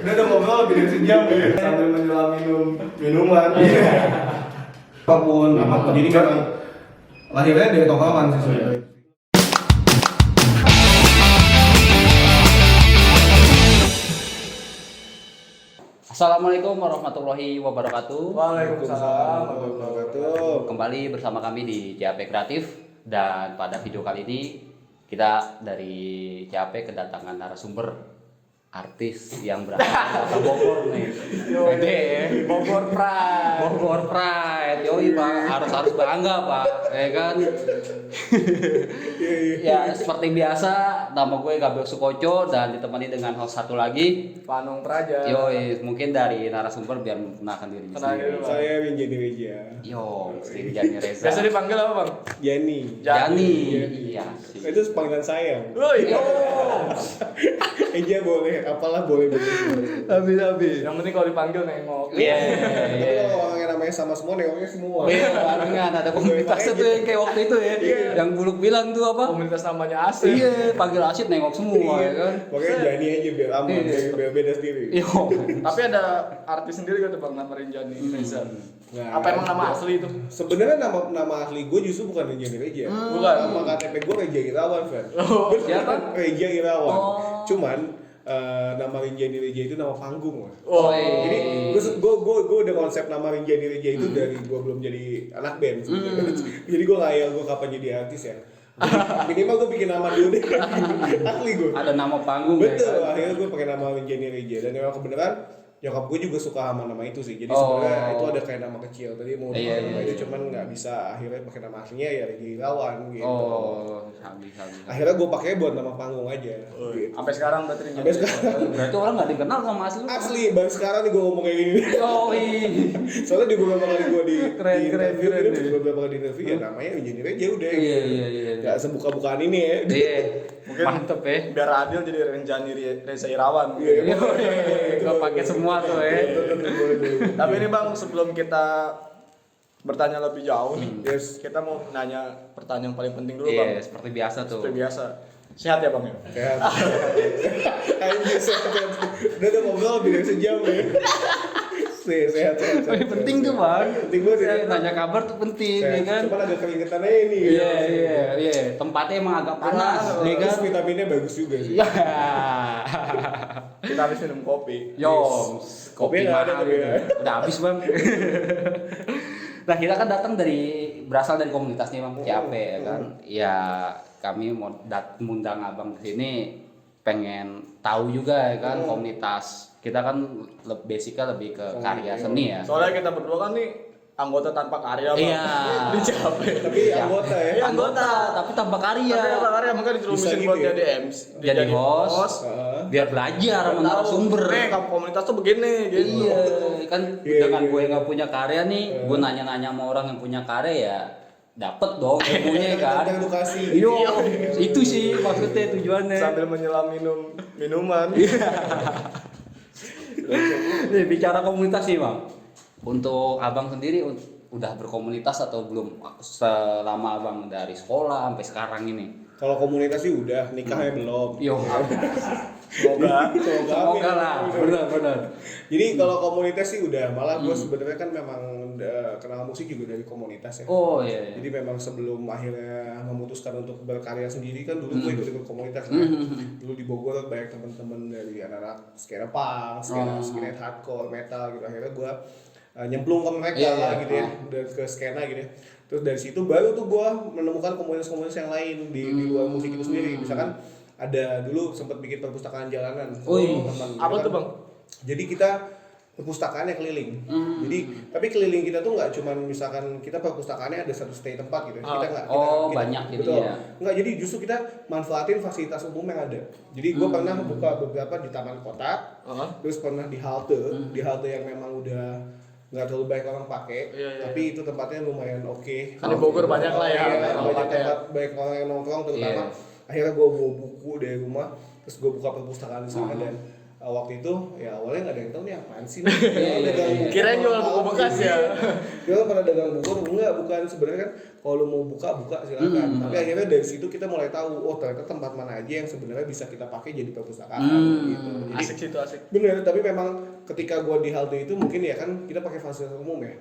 udah ngobrol lebih dari sejam ya sambil menyelam minuman. Apapun jadi memang lahirnya dari tongkrongan sih sebenarnya. Assalamualaikum warahmatullahi wabarakatuh. Waalaikumsalam warahmatullahi wabarakatuh. Kembali bersama kami di CAP Kreatif, dan pada video kali ini kita dari CAP kedatangan narasumber artis yang berasal dari Bogor nih. Pede, Bogor Pride. Bogor Pride. Yoi Pak, harus bangga Pak, ya kan? Ya seperti biasa, nama gue Gabriel Sukoco dan ditemani dengan host satu lagi, Panung Praja. Yoi, mungkin dari narasumber biar mengenalkan dirinya sendiri. Saya Winjani Reja. Yo, Sri Jani Reza. Biasa dipanggil apa, Bang? Jani. Jani. Iya sih. Itu panggilan sayang. Woi. Eja boleh, apalah boleh. Habis. Yang penting kalau dipanggil nengok. Iya. Tapi kalau orang yang namanya sama semua, nengoknya semua. Iya, barengan ada komunitasnya tuh yang kayak waktu itu ya. Yang Buluk bilang tuh apa? Komunitas namanya Asik. Iya, panggil Asyid nengok semua ya kan. Makanya Jani aja biar aman, biar beda sendiri. Yo. Tapi ada artis sendiri kan tuh Bang, nama Renjani Reza. Nah, Apa emang nama asli itu? Sebenarnya nama asli gue justru bukan Renjani Reja. Bukan. Nama KTP gue Reja Irawan, Fer. Siapa? Reja Irawan. Oh. Cuman nama Renjani Reja itu nama panggung lah. Oh. Jadi gue udah konsep nama Renjani Reja itu dari gue belum jadi anak band sebenarnya. Jadi gue ngayal gue kapan jadi artis ya. Jadi, minimal gue bikin nama dulu deh. Asli gue. Ada nama panggung Betul, ya kan. akhirnya gue pakai nama Renjani Reja dan memang kebenaran nyokap gue juga suka sama nama itu sih. Jadi sebenarnya itu ada kayak nama kecil. Tadi mau nama itu cuman nggak bisa, akhirnya pakai nama aslinya ya Reja Irawan gitu. Oh, habis. Akhirnya gue pakai buat nama panggung aja. Gitu. Sampai sekarang berarti Renjani. Sampai sekarang. Berarti orang nggak dikenal sama asli. Asli, baru sekarang nih gue ngomong kayak gini. Yoi. Soalnya di beberapa kali gue di Keren interview nih. gitu, beberapa kali di interview ya namanya Renjani Reja udah. Iya. Gak sebuka-bukaan ini ya. Iya. Mungkin Mantep ya. biar adil jadi Renjani Reza Irawan. Iya. Gak pakai semua tuh ya. Tapi ini Bang, sebelum kita bertanya lebih jauh nih, Yes. kita mau nanya pertanyaan yang paling penting dulu Bang. Iya, seperti biasa tuh. Seperti biasa. Sehat ya Bang ya? Sehat. Anjir sehat. Udah ngobrol lebih dari sejam ya. Sehat. Penting tuh Bang. Penting banget ya. Tanya kabar tuh penting ya kan. Cuman agak keringetan aja nih. Iya. Tempatnya emang agak panas, ya kan. Terus vitaminnya bagus juga sih. Iya. Kita habis minum kopi. Yo, kopi Kopi nggak ada mahal tapi gitu. ya. Udah habis Bang. Nah kita kan datang berasal dari komunitas nih Bang, CAP ya kan. Ya kami mau mengundang abang ke sini pengen tahu juga ya kan komunitas. Kita kan basicnya lebih ke karya seni ya. Soalnya kita berdua kan nih anggota tanpa karya Bang. Iya. Di CAP. Tapi anggota ya. Iya, anggota. Tapi tanpa karya. Tapi tanpa karya makanya dicerumisin Bisa buat gitu ya? jadi MC. Jadi host. Biar belajar sama narasumber. Komunitas tuh begini gitu. Iya, kan Iya, dengan iya. gue nggak punya karya nih, gue nanya-nanya sama orang yang punya karya ya dapet dong ilmunya kan. Edukasi. Iya, itu sih maksudnya tujuannya. Sambil menyelam minuman. Nih, bicara komunitas nih Bang. Untuk abang sendiri udah berkomunitas atau belum selama abang dari sekolah sampai sekarang ini? Kalau komunitas sih udah, nikahnya belum. Yo, Semoga. semoga lah, benar. Jadi kalau komunitas sih udah, malah gue sebenarnya kan memang kenal musik juga dari komunitas ya. Oh iya. Jadi memang sebelum akhirnya memutuskan untuk berkarya sendiri kan dulu gue ikut komunitas kan. Dulu di Bogor banyak teman-teman dari anak-anak skena punk, skena hardcore, metal gitu. Akhirnya gue nyemplung ke mereka lah gitu ya, ke skena gitu ya. Terus dari situ baru tuh gue menemukan komunitas-komunitas yang lain di luar musik itu sendiri. Misalkan ada dulu sempat bikin perpustakaan jalanan. Teman-teman. Apa tuh Bang? Jadi kita perpustakaannya keliling. Jadi tapi keliling kita tuh nggak cuma misalkan kita perpustakaannya ada satu stay tempat gitu. Kita nggak. Banyak gitu betul. ya. Nggak, jadi justru kita manfaatin fasilitas umum yang ada. Jadi gue pernah buka beberapa di taman kota, terus pernah di halte yang memang udah nggak terlalu banyak orang pakai, tapi itu tempatnya lumayan oke. Kan di Bogor banyak lah ya. Banyak tempat banyak orang yang nongkrong terutama. Akhirnya gue bawa buku dari rumah, terus gue buka perpustakaan di sana dan waktu itu ya awalnya nggak ada yang tahu nih apaan sih nih. Kirain jual buku bekas ya. Dia kan pada dagang buku enggak, bukan sebenarnya kan kalau lu mau buka silakan. Tapi akhirnya dari situ kita mulai tahu oh ternyata tempat mana aja yang sebenarnya bisa kita pakai jadi perpustakaan gitu. Jadi, Asik sih itu asik. bener, tapi memang ketika gua di halte itu mungkin ya kan kita pakai fasilitas umum ya.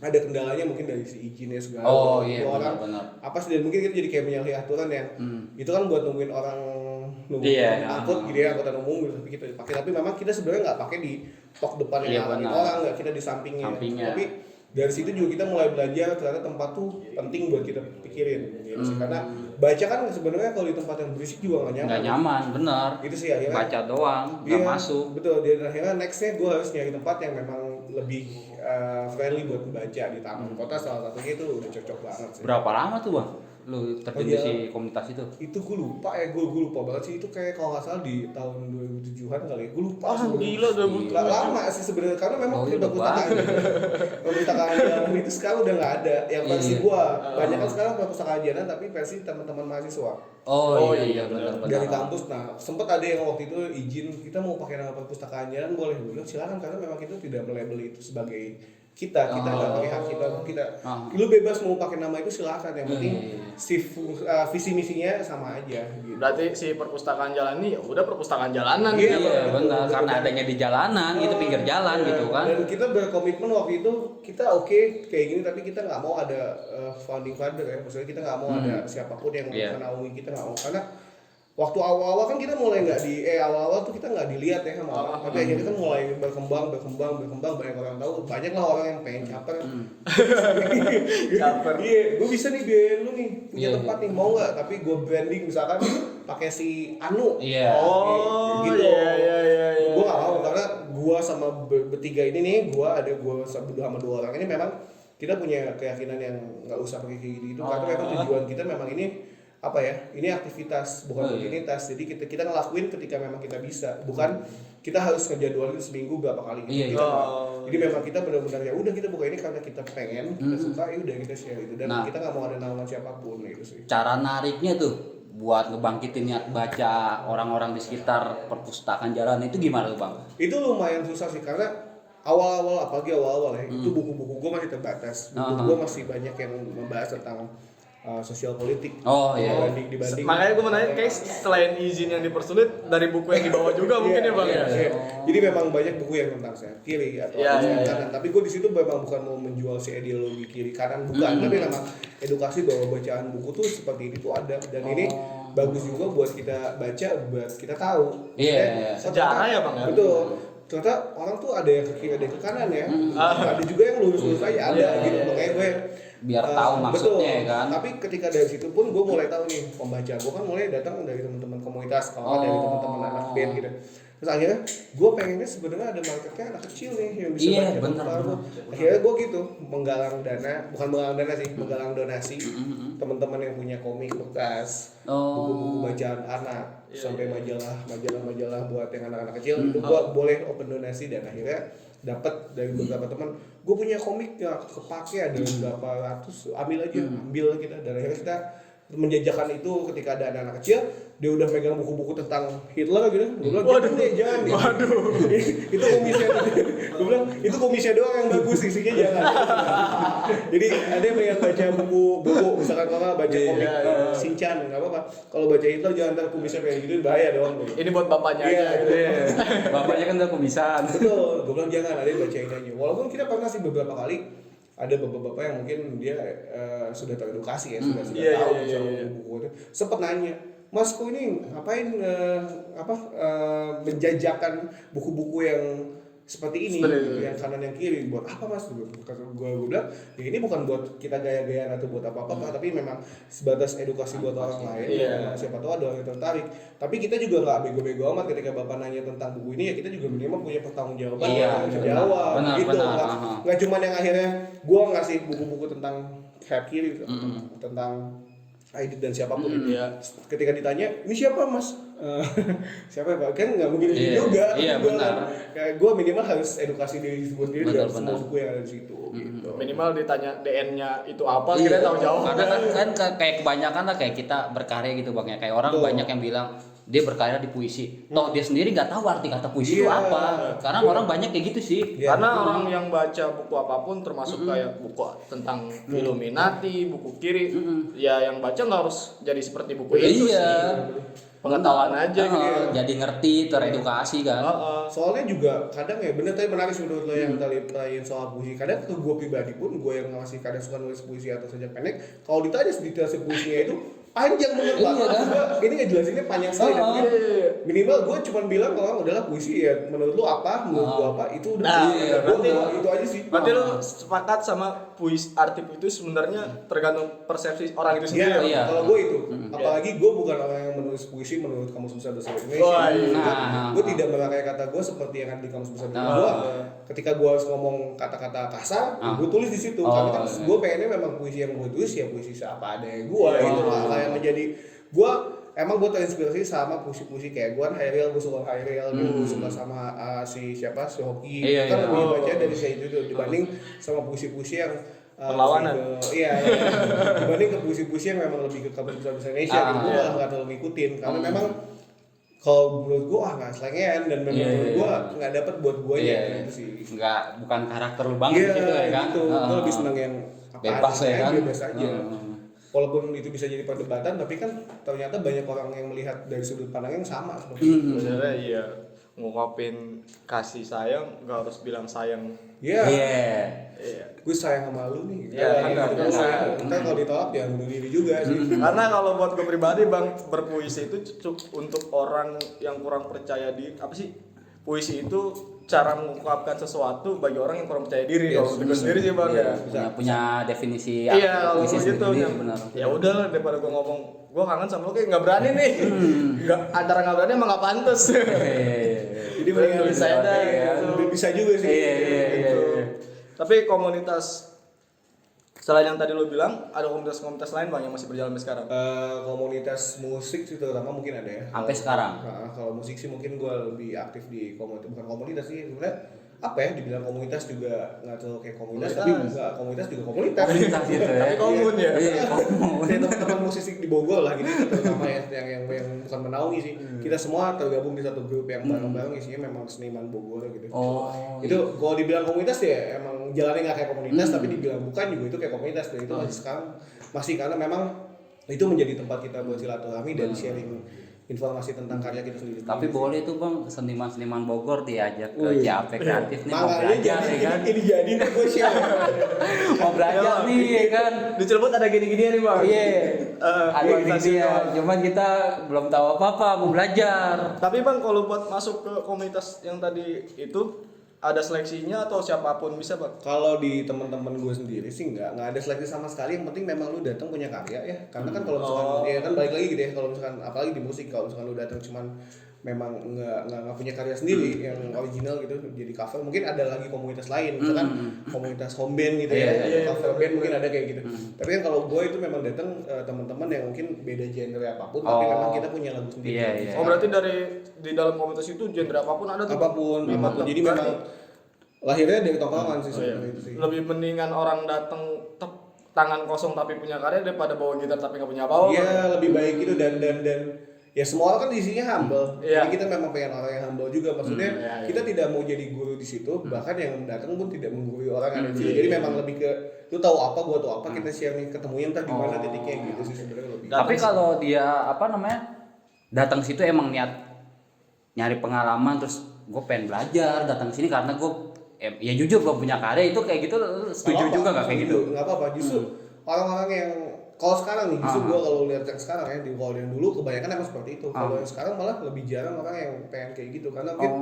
Ada kendalanya mungkin dari si izinnya segala. Oh iya orang benar. apa sih dan mungkin kita jadi kayak menyalahi aturan yang itu kan buat nungguin orang nungguin Iya, angkut gitu ya, angkutan umum gitu tapi kita pakai, tapi memang kita sebenarnya nggak pakai di tok depan Iya, yang ngalamin benar. orang, nggak kita di sampingnya. Sampingnya. Tapi dari situ juga kita mulai belajar ternyata tempat tuh penting buat kita pikirin gitu sih. Karena baca kan sebenarnya kalau di tempat yang berisik juga nggak nyaman. Nggak nyaman, benar. Gitu sih akhirnya. Baca doang, nggak Iya, masuk. Betul, dan akhirnya nextnya gue harus nyari tempat yang memang lebih friendly buat baca di taman kota salah satunya itu udah cocok banget sih. Berapa lama tuh bang? Lu terjun di iya. si komunitas itu? Itu gue lupa ya, gue lupa banget sih itu kayak kalau nggak salah di tahun 2007-an kali ya, gue lupa Gila 2007. Nggak lama sih sebenarnya karena memang Oh, iya, perpustakaan jalan itu sekarang udah nggak ada yang versi Iya. gua banyak kan sekarang perpustakaan jalan tapi versi teman-teman mahasiswa Oh iya benar. dari kampus. Nah sempat ada yang waktu itu izin kita mau pakai nama perpustakaan jalan boleh, gue bilang silakan karena memang kita tidak melabel itu sebagai kita nggak pakai hak kita lu bebas mau pakai nama itu silakan, yang penting visi misinya sama aja gitu. Berarti si perpustakaan jalan ini ya udah perpustakaan jalanan Iya, gitu. Iya benar, karena adanya di jalanan gitu, pinggir jalan gitu kan. Dan kita berkomitmen waktu itu kita oke kayak gini tapi kita nggak mau ada founding father ya, maksudnya kita nggak mau ada siapapun yang menaungi kita, nggak mau. Karena waktu awal-awal kan kita mulai nggak awal-awal tuh kita nggak dilihat ya sama orang, tapi akhirnya kan mulai berkembang banyak orang tahu, banyak lah orang yang pengen caper. Caper. Iya, gue bisa nih biayain lu nih punya tempat nih mau nggak, tapi gue branding misalkan pakai si Anu. Iya. Oh gitu. iya. Gue gak mau karena gue sama bertiga ini nih, gue sama dua orang ini memang kita punya keyakinan yang nggak usah pakai kayak gitu karena memang tujuan kita memang ini apa ya, ini aktivitas bukan rutinitas, jadi kita ngelakuin ketika memang kita bisa, bukan kita harus ngejadwalin seminggu berapa kali gitu. Kita nggak. Jadi memang kita benar-benar ya udah kita buka ini karena kita pengen, kita suka, ya udah kita share itu dan kita nggak mau ada naungan siapapun gitu sih. Cara nariknya tuh buat ngebangkitin niat baca orang-orang di sekitar perpustakaan jalan itu gimana tuh bang? Itu lumayan susah sih karena awal-awal apalagi awal-awal ya itu buku-buku gue masih terbatas, buku gue masih banyak yang membahas tentang sosial politik. Oh iya. Dibanding. Makanya gue mau nanya kayak selain izin yang dipersulit dari buku yang dibawa juga mungkin ya bang ya. Iya. Jadi memang banyak buku yang tentang sayap kiri atau kanan. Tapi gue di situ memang bukan mau menjual si ideologi kiri kanan, bukan. Tapi memang edukasi bahwa bacaan buku tuh seperti ini tuh ada dan ini bagus juga buat kita baca, buat kita tahu. Iya. Sejarah ya bang ya. Betul. Ternyata orang tuh ada yang ke kiri, ada yang ke kanan ya. Ada juga yang lurus-lurus aja ada gitu. Makanya gue biar tahu maksudnya ya kan. Tapi ketika dari situ pun gue mulai tahu nih pembaca gue kan mulai datang dari teman-teman komunitas, kalau dari teman-teman anak band gitu. Terus akhirnya gue pengennya sebenarnya ada marketnya anak kecil nih yang bisa baca buku. Akhirnya gue gitu menggalang dana, bukan menggalang dana sih, menggalang donasi teman-teman yang punya komik bekas, buku-buku bacaan anak, sampai majalah buat yang anak-anak kecil itu gue boleh open donasi dan akhirnya dapat dari beberapa teman, gue punya komik yang kepake ada berapa ratus, ambil kita, dan akhirnya kita menjajakan itu ketika ada anak-anak kecil, dia udah megang buku-buku tentang Hitler gitu, gue bilang jangan deh, itu komisnya, gue bilang itu komisnya doang yang bagus, isinya jangan. Jadi ada yang pengen baca buku misalkan kalau baca komik Shinchan nggak apa-apa, kalau baca Hitler jangan ntar kumisnya kayak gitu bahaya dong. Ini buat bapaknya aja gitu ya. Bapaknya kan udah kumisan. Betul, gue bilang jangan, ada yang bacain aja. Walaupun kita pernah sih beberapa kali ada bapak-bapak yang mungkin dia sudah teredukasi ya, sudah tahu buku-buku itu. Sempet nanya, Mas kok ini ngapain menjajakan buku-buku yang seperti ini, yang kanan yang kiri, buat apa Mas? Gue bilang, ya ini bukan buat kita gaya-gayaan atau buat apa-apa, tapi memang sebatas edukasi buat orang lain. Siapa tahu ada orang yang tertarik. Tapi kita juga nggak bego-bego amat ketika bapak nanya tentang buku ini, ya kita juga minimal punya pertanggungjawaban untuk jawab. Gitu, nggak cuma yang akhirnya gue ngasih buku-buku tentang sayap kiri, tentang Aidit dan siapapun itu. Ketika ditanya, ini siapa Mas? Siapa ya Pak? Kan nggak mungkin juga. Iya benar. Kayak gue minimal harus edukasi diri sendiri dari semua buku yang ada di situ. Gitu. Minimal ditanya DN-nya itu apa, kira tahu jawab. Karena kan kayak kebanyakan lah kayak kita berkarya gitu bang ya. Kayak orang banyak yang bilang dia berkarya di puisi. Toh dia sendiri nggak tahu arti kata puisi itu Iya. apa. Karena orang banyak kayak gitu sih. Iya, Karena orang yang baca buku apapun termasuk kayak buku tentang Illuminati, buku kiri, ya yang baca nggak harus jadi seperti buku itu Iya. sih. Pengetahuan aja gitu. Jadi ngerti, teredukasi kan. Soalnya juga kadang ya bener tadi menarik sih menurut lo yang tadi soal puisi. Kadang ke gue pribadi pun gue yang masih kadang suka nulis puisi atau sajak pendek, kalau ditanya detail puisinya itu panjang banget Iya, Pak. kan? Gua ini ngejelasinnya panjang sekali. Dan mungkin minimal gue cuma bilang kalau udahlah puisi ya menurut lo apa, menurut gue apa itu udah. Nah, Iya, berarti itu aja sih. Berarti lu sepakat sama puisi arti itu sebenarnya tergantung persepsi orang itu Iya, sendiri. Iya. kalau gue itu, apalagi gue bukan orang yang menulis puisi menurut Kamus Besar Bahasa Indonesia. Wah, iya. Nah. Gue tidak memakai kata gue seperti yang ada di Kamus Besar Bahasa Ah. Indonesia. Ketika gue harus ngomong kata-kata kasar, gue tulis di situ. Oh, Karena kan iya. gue pengennya memang puisi yang gue tulis ya puisi seapa adanya gue. Iya. Itu lah kayak menjadi gue. Emang gue terinspirasi sama puisi-puisi kayak gue Hairil, gue suka Hairil, gue suka sama si siapa si Hoki. Iya, Kan iya. lebih Oh. baca dari saya itu dibanding sama puisi-puisi yang Perlawanan. iya, dibanding ke puisi-puisi yang memang lebih ke Kamus Besar Bahasa Indonesia gitu, gue malah nggak terlalu ngikutin karena memang kalau menurut gue nggak slengean dan memang Iya, menurut iya. gue nggak dapat buat gue Iya, ya itu sih. bukan karakter lu banget Iya, gitu ya kan. gitu. Gue lebih senang yang apa Bebas adanya, ya kan. bebas aja. Walaupun itu bisa jadi perdebatan, tapi kan ternyata banyak orang yang melihat dari sudut pandang yang sama seperti itu. Sebenarnya iya, ngungkapin kasih sayang nggak harus bilang sayang. Iya, Iya. gue sayang sama lu nih. Iya, Gitu. iya. Sayang. Ntar kalau ditolak jangan bunuh diri juga sih. Karena kalau buat gue pribadi bang, berpuisi itu untuk orang yang kurang percaya diri. Apa sih? Puisi itu cara mengungkapkan sesuatu bagi orang yang kurang percaya diri. Yes, Kalau untuk gue sendiri sih bang ya. Punya definisi Iya, kalau puisi gitu sendiri, benar. ya udah daripada gue ngomong gue kangen sama lo kayak nggak berani nih. Nggak, antara nggak berani emang nggak pantas. Jadi mendingan Tulis aja dah, Iya. gitu. lebih bisa juga sih. Iya, iya, Gitu. Tapi komunitas selain yang tadi lo bilang, ada komunitas-komunitas lain bang yang masih berjalan sampai sekarang. Komunitas musik sih terutama mungkin ada ya. Sampai sekarang? Kalau musik sih mungkin gue lebih aktif di komunitas, bukan komunitas sih sebenarnya apa ya dibilang komunitas juga nggak terlalu kayak komunitas, tapi enggak komunitas juga komunitas. Komunitas gitu ya. Tapi komun ya. Iya, komun. Kayak teman-teman musisi di Bogor lah gitu terutama ya yang bukan menaungi sih. Kita semua tergabung di satu grup yang bareng-bareng isinya memang seniman Bogor gitu. Oh. Itu kalau dibilang komunitas ya emang jalannya nggak kayak komunitas tapi dibilang bukan juga itu kayak komunitas dan itu masih sekarang masih karena memang itu menjadi tempat kita buat silaturahmi dan sharing informasi tentang karya kita sendiri. Tapi boleh tuh bang seniman-seniman Bogor diajak ke Wih. CAP kreatif nih mau Makanya belajar ya kan. ini jadi nih gue share. Mau belajar nih ya kan. Di Cirebon ada gini-gini nih bang. Iya. Ada Buat ini kita dia. semua. Cuman kita belum tahu apa-apa, mau belajar. Tapi bang kalau buat masuk ke komunitas yang tadi itu ada seleksinya atau siapapun bisa bang? Kalau di teman-teman gue sendiri sih nggak ada seleksi sama sekali. Yang penting memang lu datang punya karya ya. Karena kan kalau misalkan ya kan balik lagi gitu ya. Kalau misalkan apalagi di musik kalau misalkan lu datang cuman memang nggak punya karya sendiri yang original gitu jadi cover mungkin ada lagi komunitas lain misalkan komunitas home band gitu ya cover band mungkin ada kayak gitu. Tapi kan kalau gue itu memang datang teman-teman yang mungkin beda genre apapun tapi memang kita punya lagu sendiri. Iya, iya. Oh berarti di dalam komunitas itu genre apapun ada tuh? Apapun. Jadi memang lahirnya dari tongkrongan sih sebenarnya itu sih. Lebih mendingan orang datang tangan kosong tapi punya karya daripada bawa gitar tapi nggak punya apa-apa. Iya lebih baik itu dan ya semua orang kan isinya humble. Iya. Jadi kita memang pengen orang yang humble juga. Maksudnya iya, iya. kita tidak mau jadi guru di situ. Bahkan yang datang pun tidak menggurui orang yang ada di situ. Jadi memang lebih ke lu tahu apa, gua tahu apa, kita share nih ketemunya ntar di mana titiknya gitu sih sebenarnya lebih. Tapi kalau dia apa namanya datang situ emang niat nyari pengalaman terus gue pengen belajar datang sini karena gue ya jujur gue punya karya itu kayak gitu lu setuju juga nggak kayak gitu? Nggak apa-apa. Justru orang-orang yang kalau sekarang nih, justru gua kalau lihat yang sekarang ya, kalau yang dulu kebanyakan emang seperti itu. Kalau yang sekarang malah lebih jarang orang yang pengen kayak gitu karena mungkin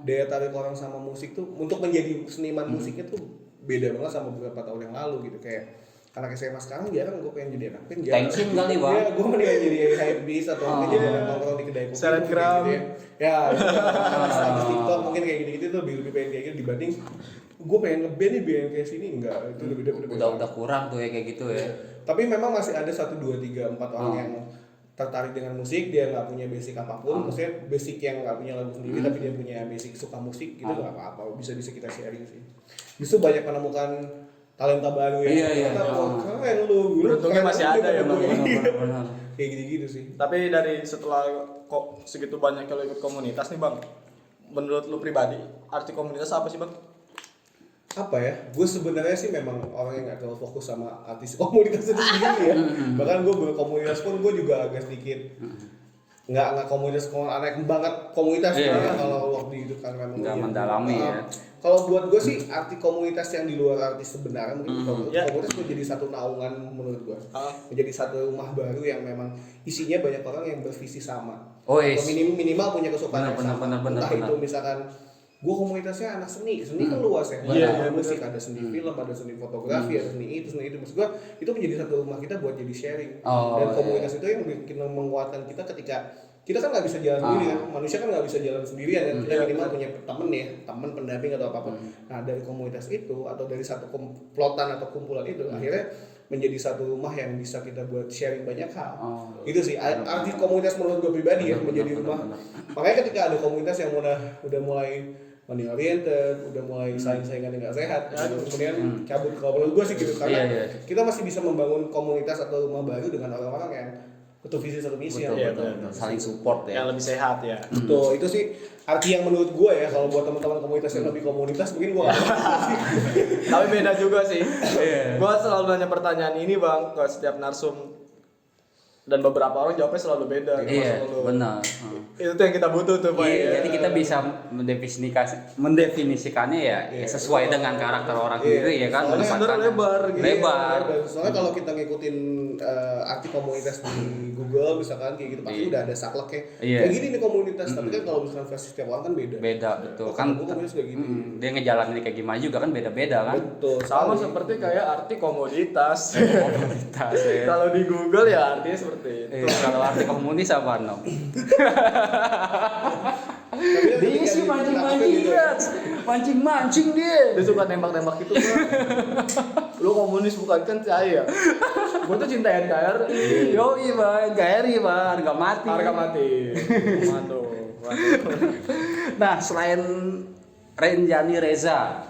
daya tarik orang sama musik tuh untuk menjadi seniman musiknya tuh beda banget sama beberapa tahun yang lalu gitu kayak anak SMA sekarang jarang gue pengen jadi anak band jarang. Tensin kali, Bang. Iya, gue mendingan jadi hypebeast atau mungkin jadi anak nongkrong di kedai kopi Selebgram. gitu ya. Ya, status TikTok mungkin kayak gitu-gitu tuh lebih pengen kayak gitu dibanding gue pengen ngeband nih band kayak sini enggak itu lebih Udah kurang tuh ya kayak gitu ya. tapi memang masih ada 1, 2, 3, 4 orang yang tertarik dengan musik, dia nggak punya basic apapun, maksudnya basic yang nggak punya lagu sendiri, tapi dia punya basic suka musik, gitu nggak apa-apa, bisa kita sharing sih. Justru banyak menemukan talenta baru ya. Iya. Keren lu. Beruntungnya masih ada ya, Bang. Benar. Kayak gitu-gitu sih. Tapi dari setelah kok segitu banyak kalau ikut komunitas nih bang, menurut lu pribadi arti komunitas apa sih bang? Apa ya, gue sebenarnya sih memang orang yang nggak terlalu fokus sama artis komunitas itu sendiri ya. Bahkan gue berkomunitas pun gue juga agak sedikit nggak komunitas aneh banget komunitas kalau waktu itu kan memang nggak mendalami ya. Kalau buat gue sih arti komunitas yang di luar arti sebenarnya mungkin komunitas menjadi satu naungan menurut gue, menjadi satu rumah baru yang memang isinya banyak orang yang bervisi sama. Atau minimal punya kesukaan yang sama. Entah itu misalkan gue komunitasnya anak seni kan luas ya. Ada musik, ada seni film, ada seni fotografi, ada seni itu. Maksud gue itu menjadi satu rumah kita buat jadi sharing. Dan komunitas itu yang bikin menguatkan kita ketika kita kan nggak bisa jalan sendiri kan, manusia kan nggak bisa jalan sendirian kan, kita minimal punya temen ya, temen pendamping atau apapun. Nah dari komunitas itu atau dari satu komplotan atau kumpulan itu akhirnya menjadi satu rumah yang bisa kita buat sharing banyak hal. Itu sih arti komunitas menurut gue pribadi ya, menjadi rumah. Makanya ketika ada komunitas yang udah mulai money oriented, udah mulai saing-saingan yang nggak sehat, kemudian cabut. Kalau menurut gue sih gitu, karena kita masih bisa membangun komunitas atau rumah baru dengan orang-orang yang satu visi satu misi yang saling support ya, yang lebih sehat ya. Betul, itu sih arti yang menurut gue ya. Kalau buat teman-teman komunitas yang lebih komunitas mungkin gue Tapi beda juga sih. Gue selalu nanya pertanyaan ini bang ke setiap narsum, dan beberapa orang jawabnya selalu beda. Iya, benar. Itu tuh yang kita butuh tuh pak. Jadi kita bisa mendefinisikannya ya sesuai dengan karakter orang sendiri ya kan. Soalnya lebar. Soalnya kalau kita ngikutin arti komunitas di Google misalkan kayak gitu pasti udah ada sakleknya. Kayak gini nih komunitas, tapi kan kalau misalkan versi setiap orang kan beda. Beda, betul. Kan komunitas kayak gitu. Dia ngejalanin kayak gimana juga kan beda-beda kan. Betul. Sama seperti kayak arti komoditas. Komunitas ya. Kalau di Google ya artinya seperti itu. Kalau arti komunis apa no? Dia sih mancing dia. Dia suka nembak-nembak gitu kan. Lu komunis bukan kan saya. Gua tuh cinta NKRI. Yoi bang, NKRI bang, harga mati. Harga mati. Waduh. Nah selain Renjani Reza,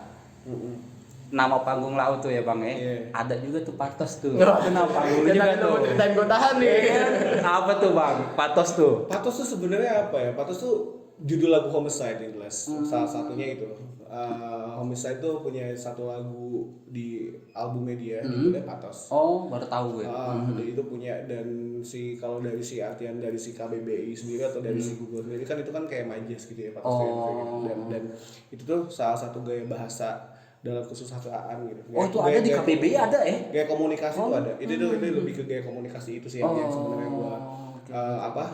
nama panggung laut tuh ya bang ya, ada juga tuh Patos tuh. Itu nama panggung juga tuh. Ceritain gue tahan nih. Apa tuh bang? Patos tuh. Patos tuh sebenarnya apa ya? Patos tuh judul lagu Homicide in Glass. Salah satunya itu. Homicide tuh punya satu lagu di albumnya dia, judulnya Patos. Oh, baru tahu gue. Jadi itu punya, dan kalau dari si artian dari si KBBI sendiri atau dari si Google sendiri kan itu kan kayak majas gitu ya Patos dan itu tuh salah satu gaya bahasa dalam kesusastraan gitu. Itu ada di KBBI ada ya? Gaya komunikasi itu ada. Itu lebih ke gaya komunikasi itu sih yang sebenarnya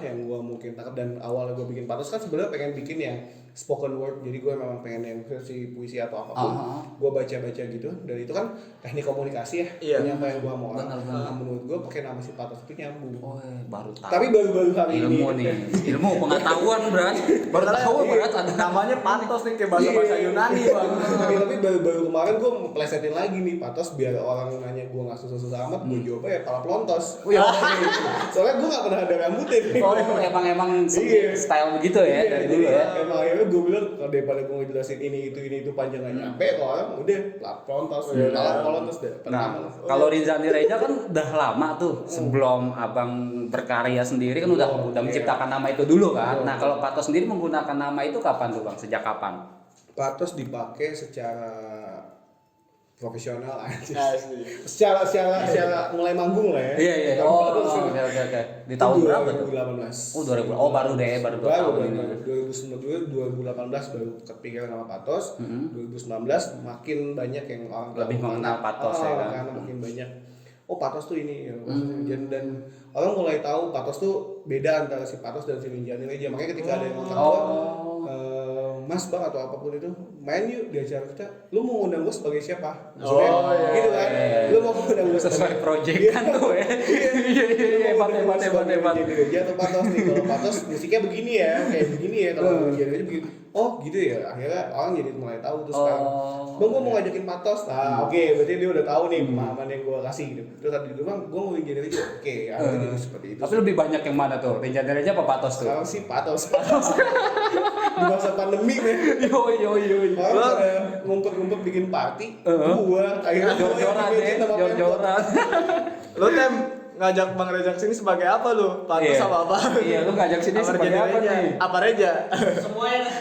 yang gua mungkin tangkap. Dan awalnya gua bikin Patos kan sebenarnya pengen bikin yang spoken word, jadi gue memang pengen yang versi puisi atau apapun gue baca-baca gitu, dan itu kan teknik komunikasi ya, penyampaian gue sama orang. Menurut gue pakai nama si Patos itu nyambung. Baru tahu. Tapi baru-baru hari ini ilmu pengetahuan baru tahu ada namanya Patos nih, kayak bahasa Yunani bang. Tapi baru kemarin gue melesetin lagi nih Patos, biar orang nanya gue nggak susah-susah amat, gue jawabnya ya pala pelontos. Soalnya gue nggak pernah ada rambutnya. Emang style begitu ya dari dulu ya. Emang akhirnya gue bilang daripada gue ngejelasin ini itu panjang nggak nyampe, kalau orang udah pelontos, pelontos deh. Nah, kalau Rinzani Reza kan udah lama tuh sebelum abang berkarya sendiri kan udah menciptakan nama itu dulu kan. Nah kalau Patos sendiri menggunakan nama itu kapan tuh bang? Sejak kapan? Patos dipakai secara profesional aja. Secara mulai manggung lah ya. Iya. Oke. Di tahun berapa tuh? 2018. 2000. Baru tahun ini. 2018 baru kepikiran nama Patos. 2019 makin banyak yang orang lebih mengenal Patos ya kan. Karena makin banyak. Patos tuh ini ya. Dan orang mulai tahu Patos tuh beda antara si Patos dan si Rinjani Reza. Makanya ketika ada yang ngomong Mas bang atau apapun itu main yuk di acara kita, lu mau ngundang gue sebagai siapa? Gitu kan, lu mau ngundang gue sesuai project kan tuh ya. Iya hebat atau Patos nih, kalau Patos musiknya begini ya, kayak begini ya, kalau jadi begini. Gitu ya, akhirnya orang jadi mulai tahu terus sekarang. Bang gue mau ngajakin Patos, oke, berarti dia udah tahu nih pemahaman yang gue kasih gitu. Terus tadi dulu bang, gue mau jadi Reza, oke, jadi seperti itu. Tapi lebih banyak yang mana tuh, Rinjani Reza apa Patos tuh? Sekarang sih Patos. Di masa pandemi men. Yo. Orang ngumpet-ngumpet bikin party, gua akhirnya jor-joran. Lo Tem, ngajak Bang Reja kesini sebagai apa lu? Pantas Iya. sama apa? Iya, lu ngajak sini Apa sebagai Reja apa Reja? nih? Apa Reja? Semuanya.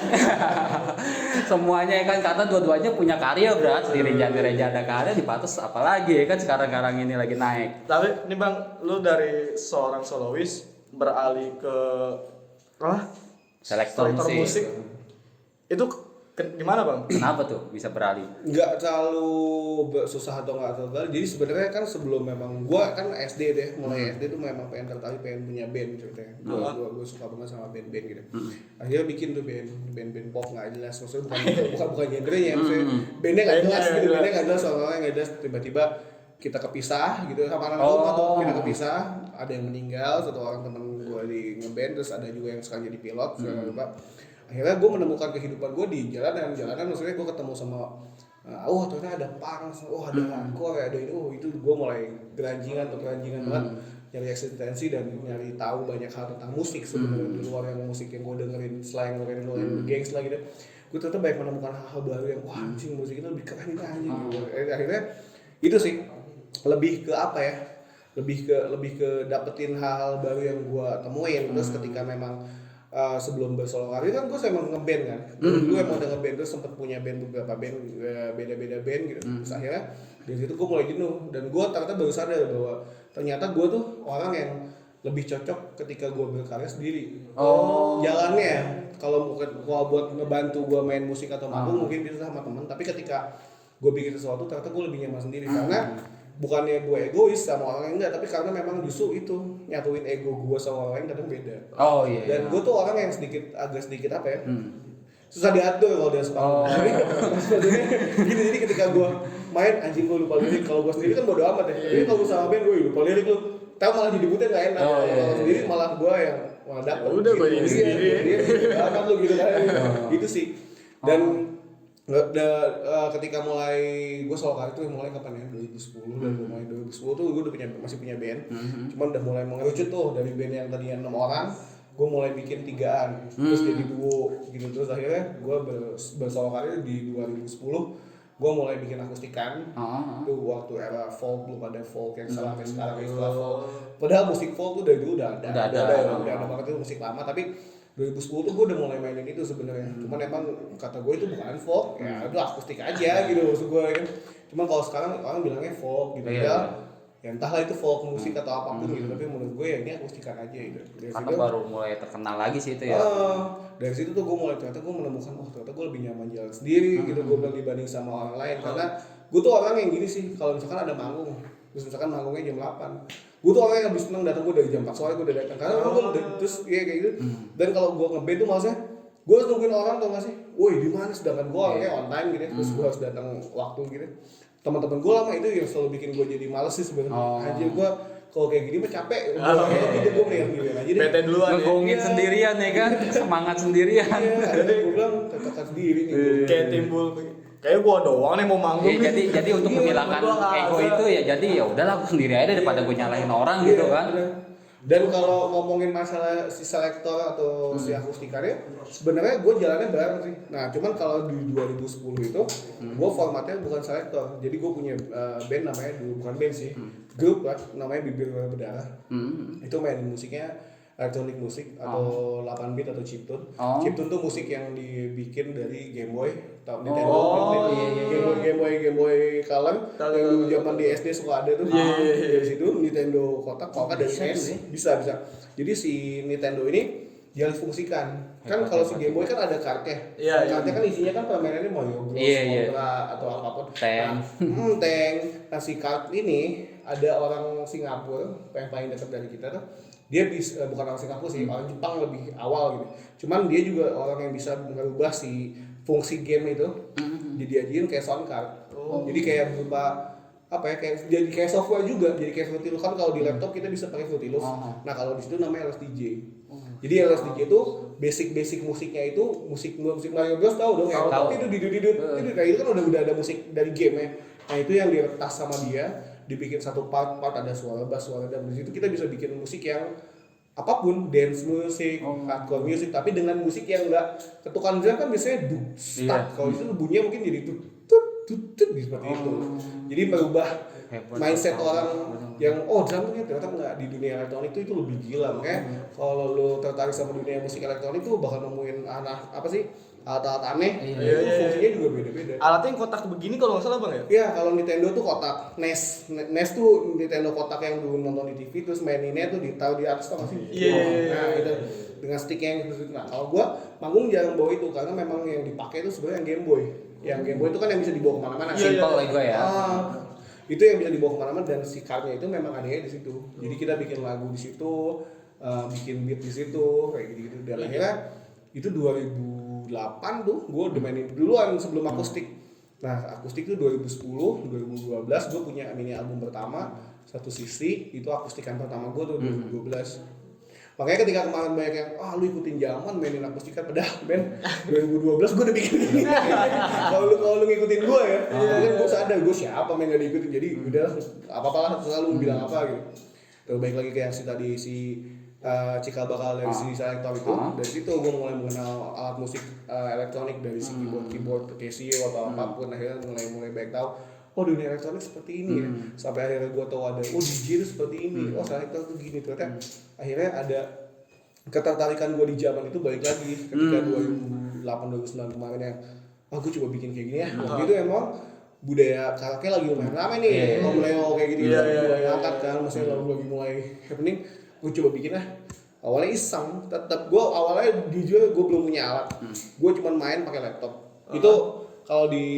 Semuanya ya kan, karena dua-duanya punya karya, berat. Di Reja ada karya, di Patus apalagi ya kan sekarang ini lagi naik. Tapi nih Bang, lu dari seorang solois beralih ke apa? Selektor musik. Itu gimana Bang? Kenapa tuh bisa beralih? Nggak terlalu susah atau nggak terlalu. Jadi sebenarnya kan sebelum memang gua kan SD deh, mulai SD tuh memang pengen tertarik, pengen punya band ceritanya. Gua suka banget sama band-band gitu. Akhirnya bikin tuh band pop nggak jelas, maksudnya bukan genrenya, maksudnya bandnya nggak jelas gitu, bandnya nggak jelas, soalnya nggak jelas, tiba-tiba kita kepisah gitu sama anak rumah tuh, kita kepisah, ada yang meninggal, satu orang temen gua di ngeband, terus ada juga yang sekarang jadi pilot, akhirnya gue menemukan kehidupan gue di jalanan maksudnya gue ketemu sama ternyata ada punk, ada hardcore, ada ini, itu gue mulai keranjingan banget, nyari eksistensi dan nyari tahu banyak hal tentang musik sebenarnya di luar yang musik yang gue dengerin selain dengerin gangs lah gitu. Gue ternyata banyak menemukan hal-hal baru yang wah anjing musik itu lebih keren ini anjing gitu. Akhirnya itu sih lebih ke apa ya, lebih ke dapetin hal-hal baru yang gue temuin. Terus ketika memang sebelum bersolo karir kan gue emang ngeband kan, dulu emang udah ngeband, terus sempet punya band beberapa band, beda-beda band gitu. Terus akhirnya dari situ gue mulai jenuh dan gue ternyata baru sadar bahwa ternyata gue tuh orang yang lebih cocok ketika gue berkarya sendiri. Jalannya kalau buat ngebantu gue main musik atau manggung mungkin bisa sama teman, tapi ketika gue bikin sesuatu ternyata gue lebih nyaman sendiri karena bukannya gue egois sama orang yang enggak, tapi karena memang justru itu nyatuin ego gue sama orang lain kadang beda. Oh iya. Dan gue tuh orang yang agak sedikit apa ya, susah diatur kalau dia sepatu. Gitu, jadi ketika gue main anjing gue lupa lirik, kalau gue sendiri kan bodo amat ya. Jadi kalau gue sama band gue lupa lirik lu, tapi malah jadi butnya nggak enak. Kalau sendiri malah gue yang malah dapet. Udah gue jadi sendiri. Dia amat lu gitu kan. Gitu sih. Dan ketika mulai gue solo karir itu mulai kapan ya, 2010 dan gue mulai 2010 tuh gue udah masih punya band, cuman udah mulai mengerucut tuh dari band yang tadinya 6 orang gue mulai bikin 3-an, terus jadi duo gitu. Terus akhirnya gue bersolo karir di 2010 gue mulai bikin akustikan. Itu waktu era folk, belum ada folk yang sampai sekarang istilah folk, padahal musik folk tuh dari dulu udah ada banget itu musik lama, tapi 2010 tuh gue udah mulai mainin itu sebenarnya. Cuman emang kata gue itu bukan folk, ya udah akustik aja gitu maksud gue kan. Cuman kalau sekarang orang bilangnya folk gitu ya entahlah itu folk musik atau apapun gitu, tapi menurut gue ya ini akustikan aja gitu. Dari Karena situ, baru mulai terkenal lagi sih itu ya. dari situ tuh gue mulai ternyata gue menemukan ternyata gue lebih nyaman jalan sendiri gitu, gue bilang dibanding sama orang lain. Karena gue tuh orang yang gini sih, kalau misalkan ada manggung, terus misalkan manggungnya jam 8, gue tuh orang yang lebih seneng datang, gue dari jam 4 sore gue udah datang karena gue terus kayak gitu. Dan kalau gue ngeband tuh maksudnya gue harus nungguin orang tau gak sih, woi di mana, sedangkan gue orangnya on time gitu, terus gue harus datang waktu gitu. Teman-teman gue lama itu yang selalu bikin gue jadi males sih sebenarnya. Anjir gue kalau kayak gini mah capek, gue mendingan gini aja deh. PT duluan ya. Ngegongin sendirian ya kan, semangat sendirian. Ada gue bilang cocokkan sendiri nih. Kayak timbul kayak gua doang nih mau manggung. Iya, jadi untuk menghilangkan ego itu ya, jadi ya udahlah aku sendiri aja daripada gue nyalahin orang gitu kan. Dan kalau ngomongin masalah si selektor atau si akustikannya, sebenarnya gue jalannya bareng sih. Nah, cuman kalau di 2010 itu, gue formatnya bukan selektor. Jadi gue punya band namanya dulu, bukan band sih, grup lah, namanya Bibir Berdarah. Itu main musiknya elektronik musik atau 8 bit atau chiptune. Chiptune tuh musik yang dibikin dari Game Boy, atau Nintendo, Game Boy Color. Yang dulu zaman di SD suka ada tuh. Dari situ Nintendo kotak, kalau nggak dari NES bisa. Jadi si Nintendo ini dia fungsikan. Kan kalau si Game Boy kan ada kartnya. Kartnya kan isinya kan permainannya Mario Bros, Contra atau apapun. Tank. Nah si kart ini ada orang Singapura yang paling dekat dari kita tuh. Dia bisa, bukan orang Singapura sih, orang Jepang lebih awal gitu. Cuman dia juga orang yang bisa merubah si fungsi game itu dijadiin kayak sound card. Jadi kayak berupa apa ya, kayak jadi kayak software juga, jadi kayak Fruity Loops kan. Kalau di laptop kita bisa pakai Fruity Loops. Nah kalau di situ namanya LSDJ. Jadi LSDJ itu basic musiknya itu musik Mario Bros tahu dong ya. Tapi itu kayak itu kan udah ada musik dari game ya. Nah itu yang diretas sama dia, dibikin satu part ada suara bass, suara drum. Di situ kita bisa bikin musik yang apapun, dance musik, hardcore music, tapi dengan musik yang enggak ketukan drum kan biasanya start. Kalau itu bunyinya mungkin jadi tut tutut seperti itu. Jadi merubah Hebat. mindset orang yang drum ternyata nggak di dunia elektronik itu lebih gila. Makanya kalau lu tertarik sama dunia musik elektronik tuh bakal nemuin alat-alat aneh. Iya. Fungsinya juga beda-beda. Alatnya yang kotak begini kalau nggak salah bang ya? Iya, kalau Nintendo tuh kotak NES tuh Nintendo kotak yang dulu nonton di TV terus maininnya tuh ditaruh di atas tau gak sih? Iya. Nah itu dengan stick yang gitu. Nah kalau gua manggung jarang bawa itu karena memang yang dipakai itu sebenarnya yang Game Boy. Yang Game Boy itu kan yang bisa dibawa kemana-mana. Simple lah gue ya. Itu yang bisa dibawa kemana-mana dan si cardnya itu memang adanya di situ. Jadi kita bikin lagu di situ, bikin beat di situ kayak gitu-gitu. Dan akhirnya itu 2008 tuh gue udah mainin duluan sebelum akustik. Nah akustik itu 2010, 2012 gue punya mini album pertama satu sisi itu akustikan pertama gue tuh 2012. Makanya ketika kemarin banyak yang lu ikutin zaman mainin akustikan padahal ben 2012 gue udah bikin ini. Kalau lu ngikutin gue ya, kan gue sadar gue siapa main gak diikutin jadi udah apa-apalah selalu bilang apa gitu. Terus baik lagi kayak si cikal bakal dari si selektor itu, dari situ gue mulai mengenal alat musik elektronik dari si keyboard Casio atau apapun. Akhirnya mulai baik tahu dunia elektronik seperti ini ya. Sampai akhirnya gue tahu ada DJ itu seperti ini, selektor tuh gini. Ternyata akhirnya ada ketertarikan gue di zaman itu balik lagi ketika 2008-2009 kemarin yang gue coba bikin kayak gini ya. Waktu itu emang budaya karaoke lagi lumayan ramai nih, mulai kayak gini mulai ngangkat kan, maksudnya lagi mulai happening. Gue coba bikin awalnya iseng, tetap gue awalnya jujur gue belum punya alat, gue cuma main pakai laptop. Itu kalau di